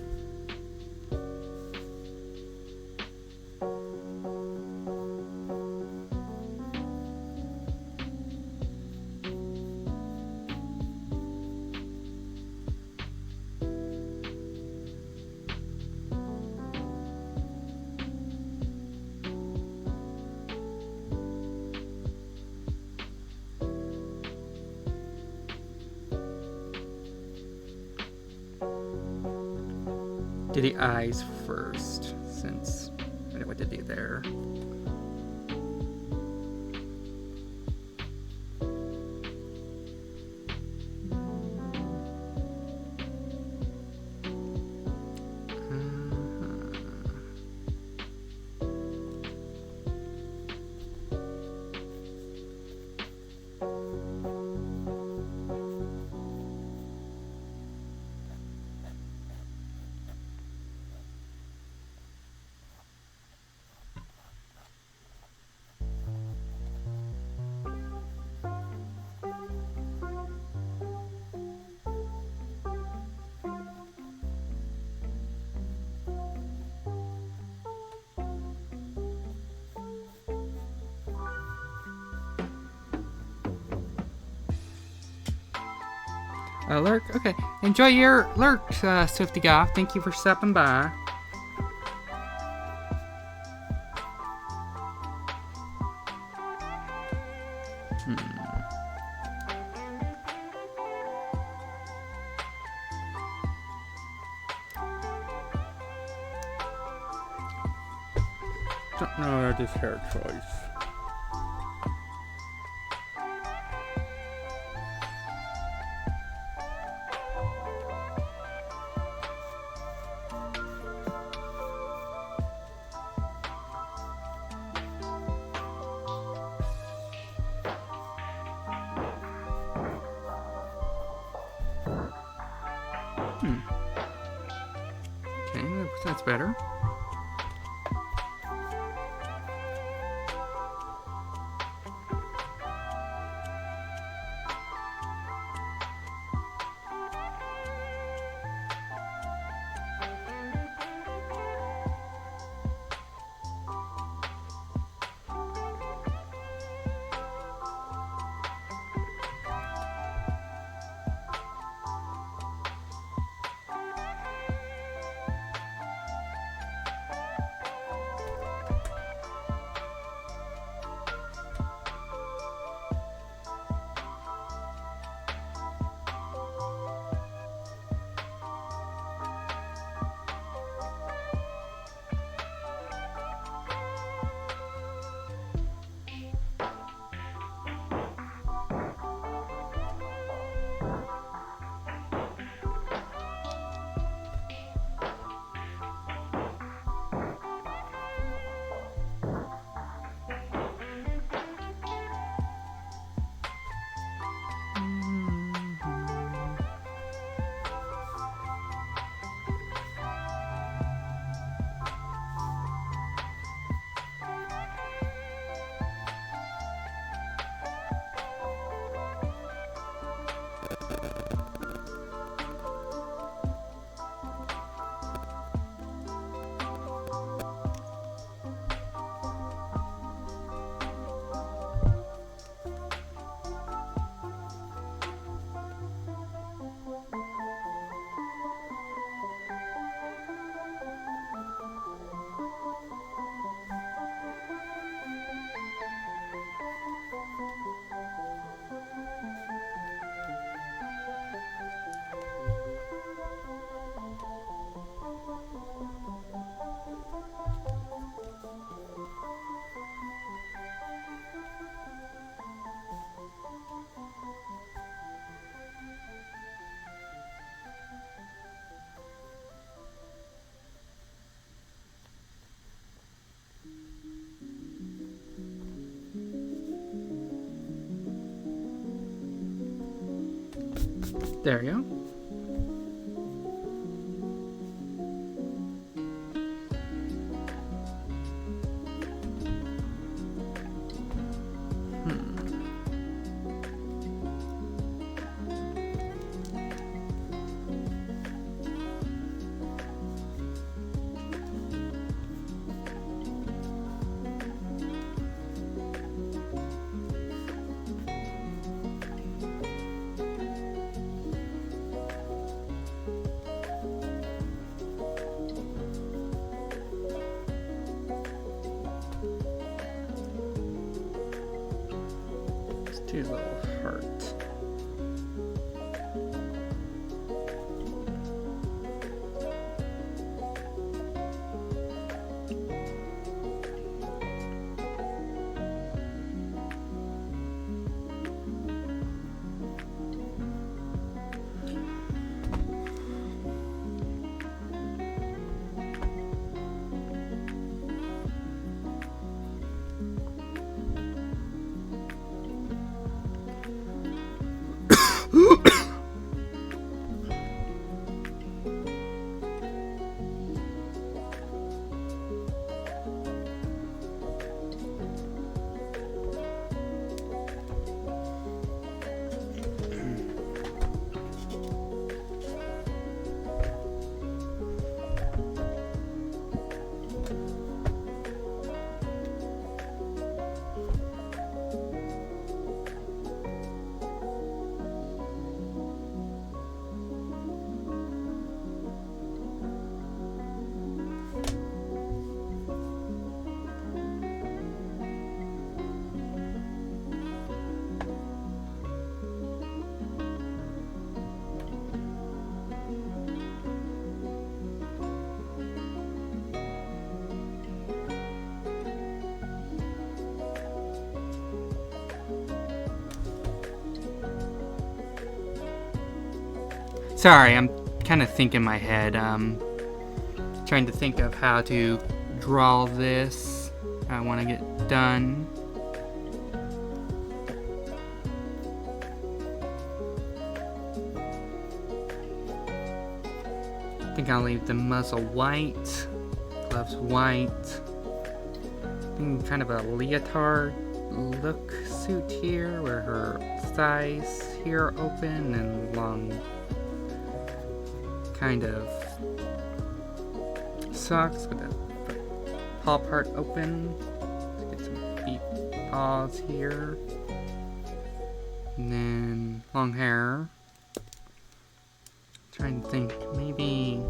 do the eyes first, since I know what to do there. Lurk? Okay. Enjoy your lurk, Swifty Goth. Thank you for stopping by. Don't know this hair choice. Okay, that's better. There you go. Do a little heart. Sorry, I'm kind of thinking in my head. Trying to think of how to draw this. I want to get done. I think I'll leave the muzzle white, gloves white. I think kind of a leotard look suit here, where her thighs here are open and long, kind of socks with the paw part open. Let's get some feet paws here, and then long hair. Trying to think, maybe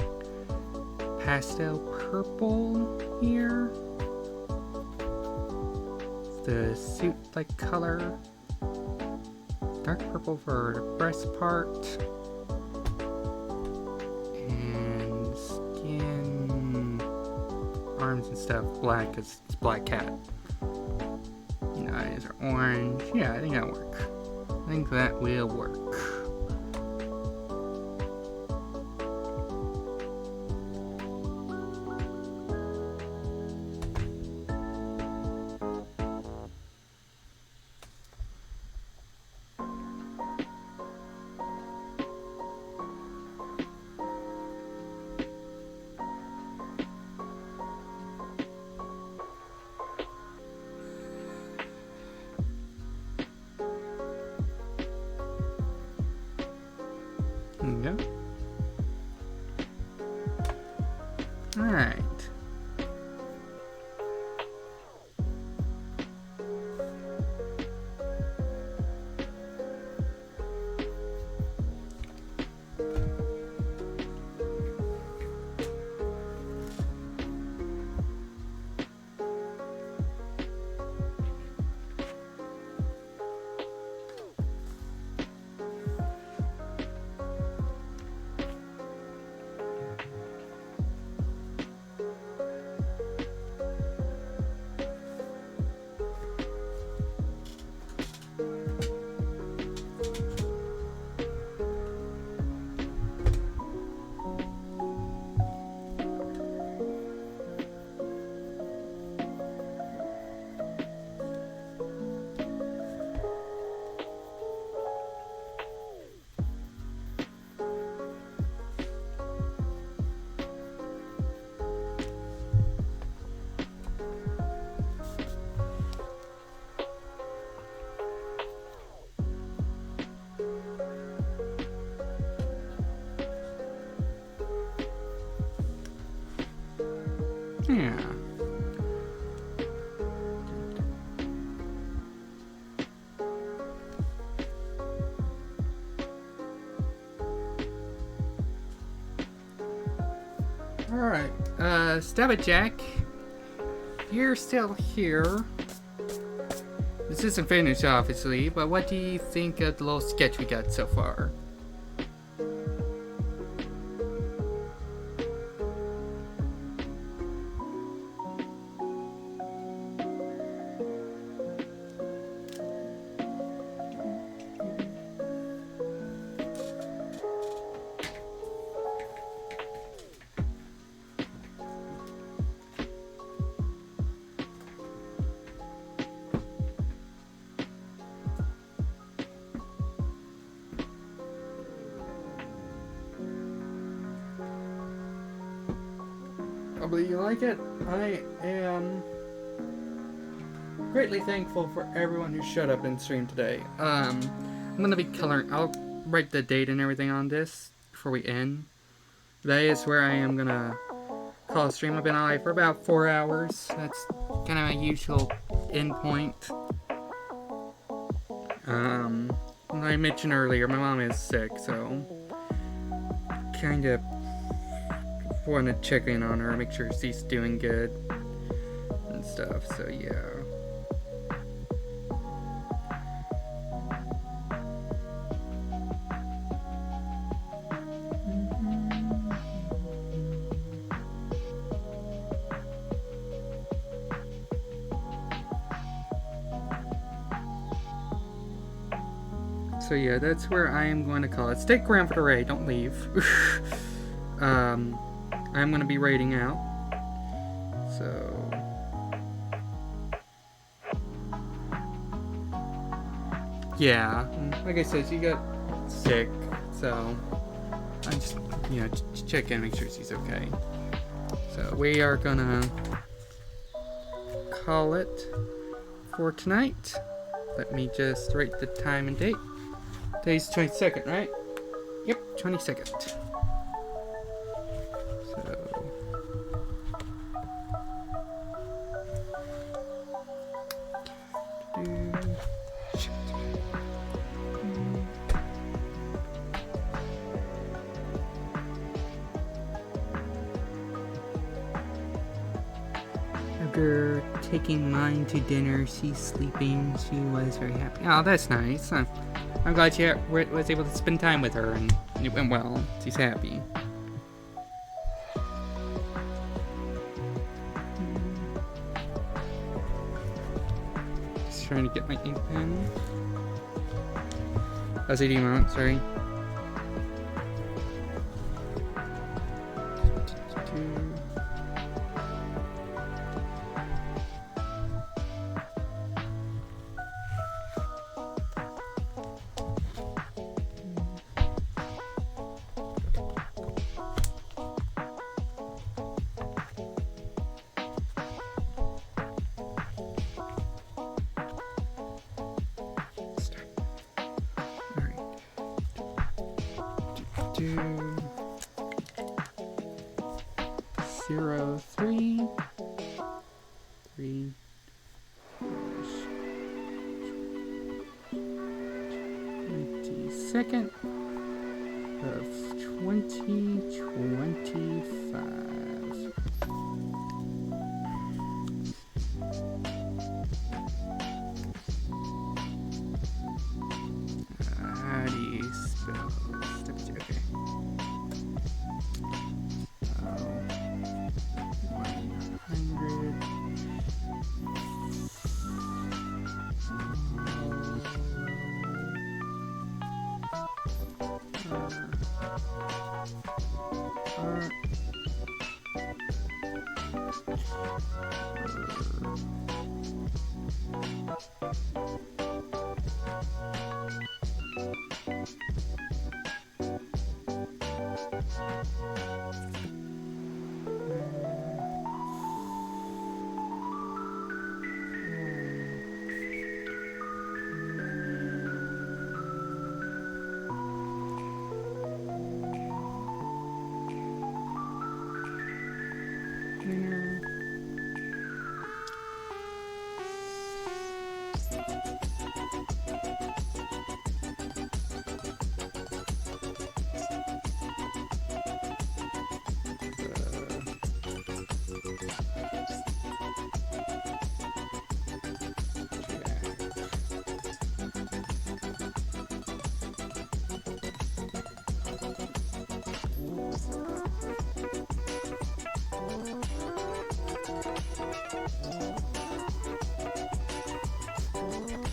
pastel purple here. The suit-like color. Dark purple for the breast part. And skin, arms and stuff black, because it's black cat. Eyes are orange. Yeah, I think that'll work. I think that will work. There we go. Alright. Yeah. Alright, Stab It Jack, you're still here. This isn't finished, obviously, but what do you think of the little sketch we got so far? Hopefully you like it. I am greatly thankful for everyone who showed up and streamed today. I'm gonna be coloring. I'll write the date and everything on this before we end. Today is where I am gonna call a stream. I've been on for about 4 hours. That's kind of my usual end point. Like I mentioned earlier, my mom is sick, so kind of want to check in on her, make sure she's doing good and stuff, so yeah. So yeah, that's where I am going to call it. Stick around for the raid, don't leave. I'm going to be raiding out. So... yeah, like I said, she got sick, so I just, check in, make sure she's okay. So we are gonna call it for tonight. Let me just write the time and date. Today's 22nd, right? Yep, 22nd. So... after taking mine to dinner, she's sleeping. She was very happy. Oh, that's nice. I'm glad she was able to spend time with her and it went well. She's happy. Just trying to get my ink pen. LCD mount, sorry. Zero, 3, 3, 22nd of 2025. How do you spell this? Okay.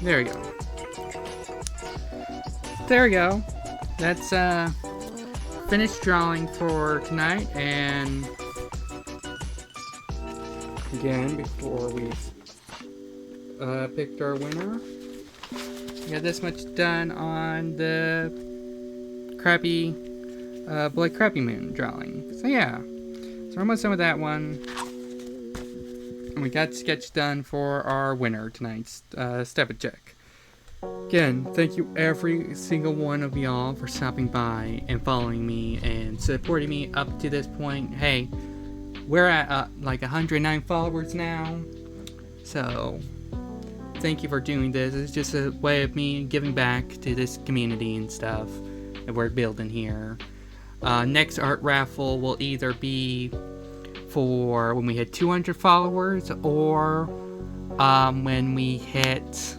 There we go. There we go. That's finished drawing for tonight, and again, before we picked our winner, we got this much done on the crappy Blood Crappy Moon drawing. So yeah, so we're almost done with that one. And we got sketch done for our winner tonight's Step Check. Again, thank you every single one of y'all for stopping by and following me and supporting me up to this point. Hey, we're at like 109 followers now, so thank you for doing this. It's just a way of me giving back to this community and stuff that we're building here. Next art raffle will either be for when we hit 200 followers or when we hit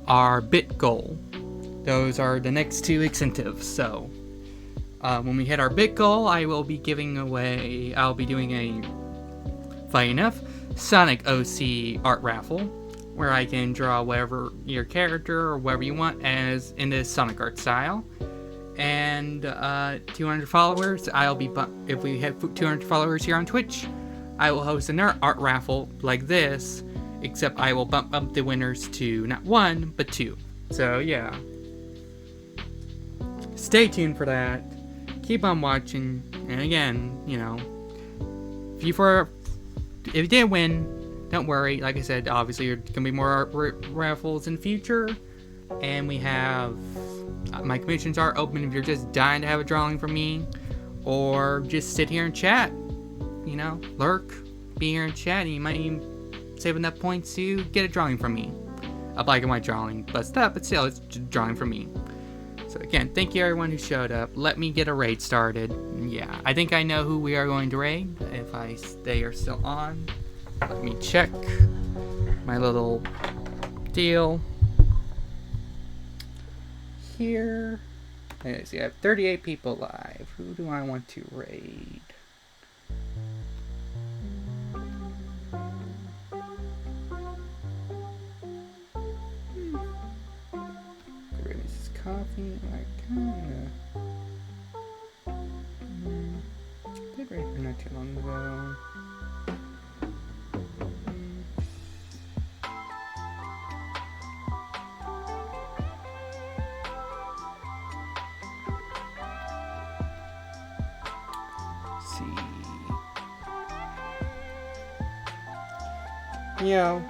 our bit goal. Those are the next two incentives. So when we hit our bit goal, I'll be doing a, funny enough, Sonic OC art raffle. where I can draw whatever your character or whatever you want as in the Sonic art style. And 200 followers, if we have 200 followers here on Twitch, I will host another art raffle like this, except I will bump up the winners to not 1 but 2. So yeah, stay tuned for that. Keep on watching, and again, you know, if you did win, don't worry. Like I said, obviously there's gonna be more art raffles in the future, and we have my commissions are open if you're just dying to have a drawing from me, or just sit here and chat. You know, lurk, be here and chat, and you might even save enough points to get a drawing from me. A black and white drawing, but still, it's just a drawing from me. So again, thank you everyone who showed up. Let me get a raid started. Yeah, I think I know who we are going to raid if they are still on. Let me check my little deal here. Let's see, I have 38 people live. Who do I want to raid? Coffee, I kinda did raid her not too long ago. Let's see. You know,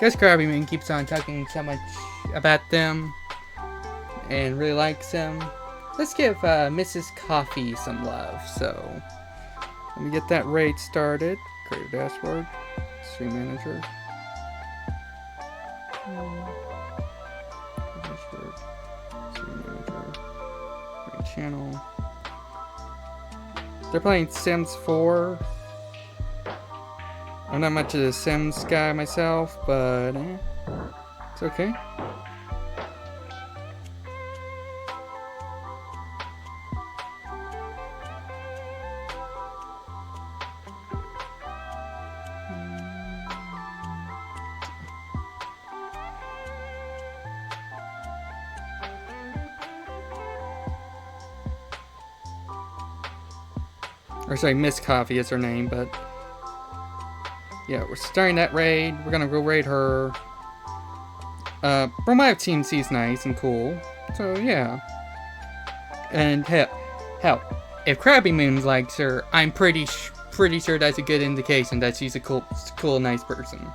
guess Krabby Man keeps on talking so much about them and really likes them. Let's give Mrs. Coffee some love. So let me get that raid started. Create a dashboard. Stream manager. Dashboard. Stream manager. Create channel. They're playing Sims 4. I'm not much of a Sims guy myself, but it's okay. Or sorry, Miss Coffee is her name, but yeah, we're starting that raid. We're gonna go raid her. From what I've seen, she's nice and cool. So yeah. And hell, if Krabby Moon likes her, I'm pretty sure that's a good indication that she's a cool, nice person.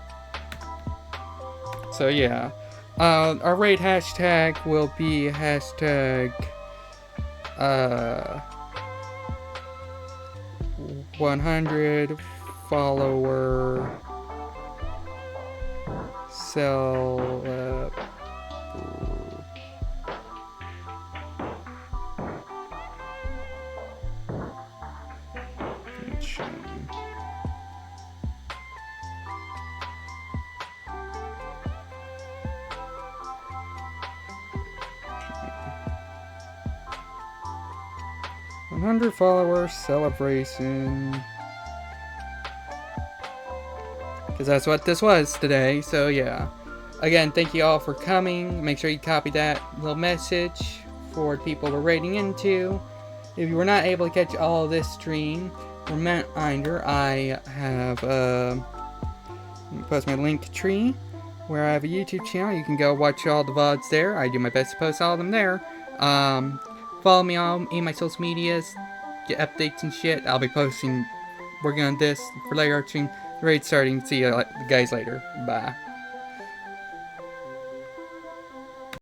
So yeah, our raid hashtag will be hashtag 100 follower celebration. $100 follower celebration. Because that's what this was today, so yeah. Again, thank you all for coming. Make sure you copy that little message for people we're raiding into. If you were not able to catch all of this stream, reminder, I have post my link tree where I have a YouTube channel. You can go watch all the VODs there. I do my best to post all of them there. Follow me on my social medias, get updates and shit. I'll be posting, working on this for later stream. Raid starting. See you guys later. Bye.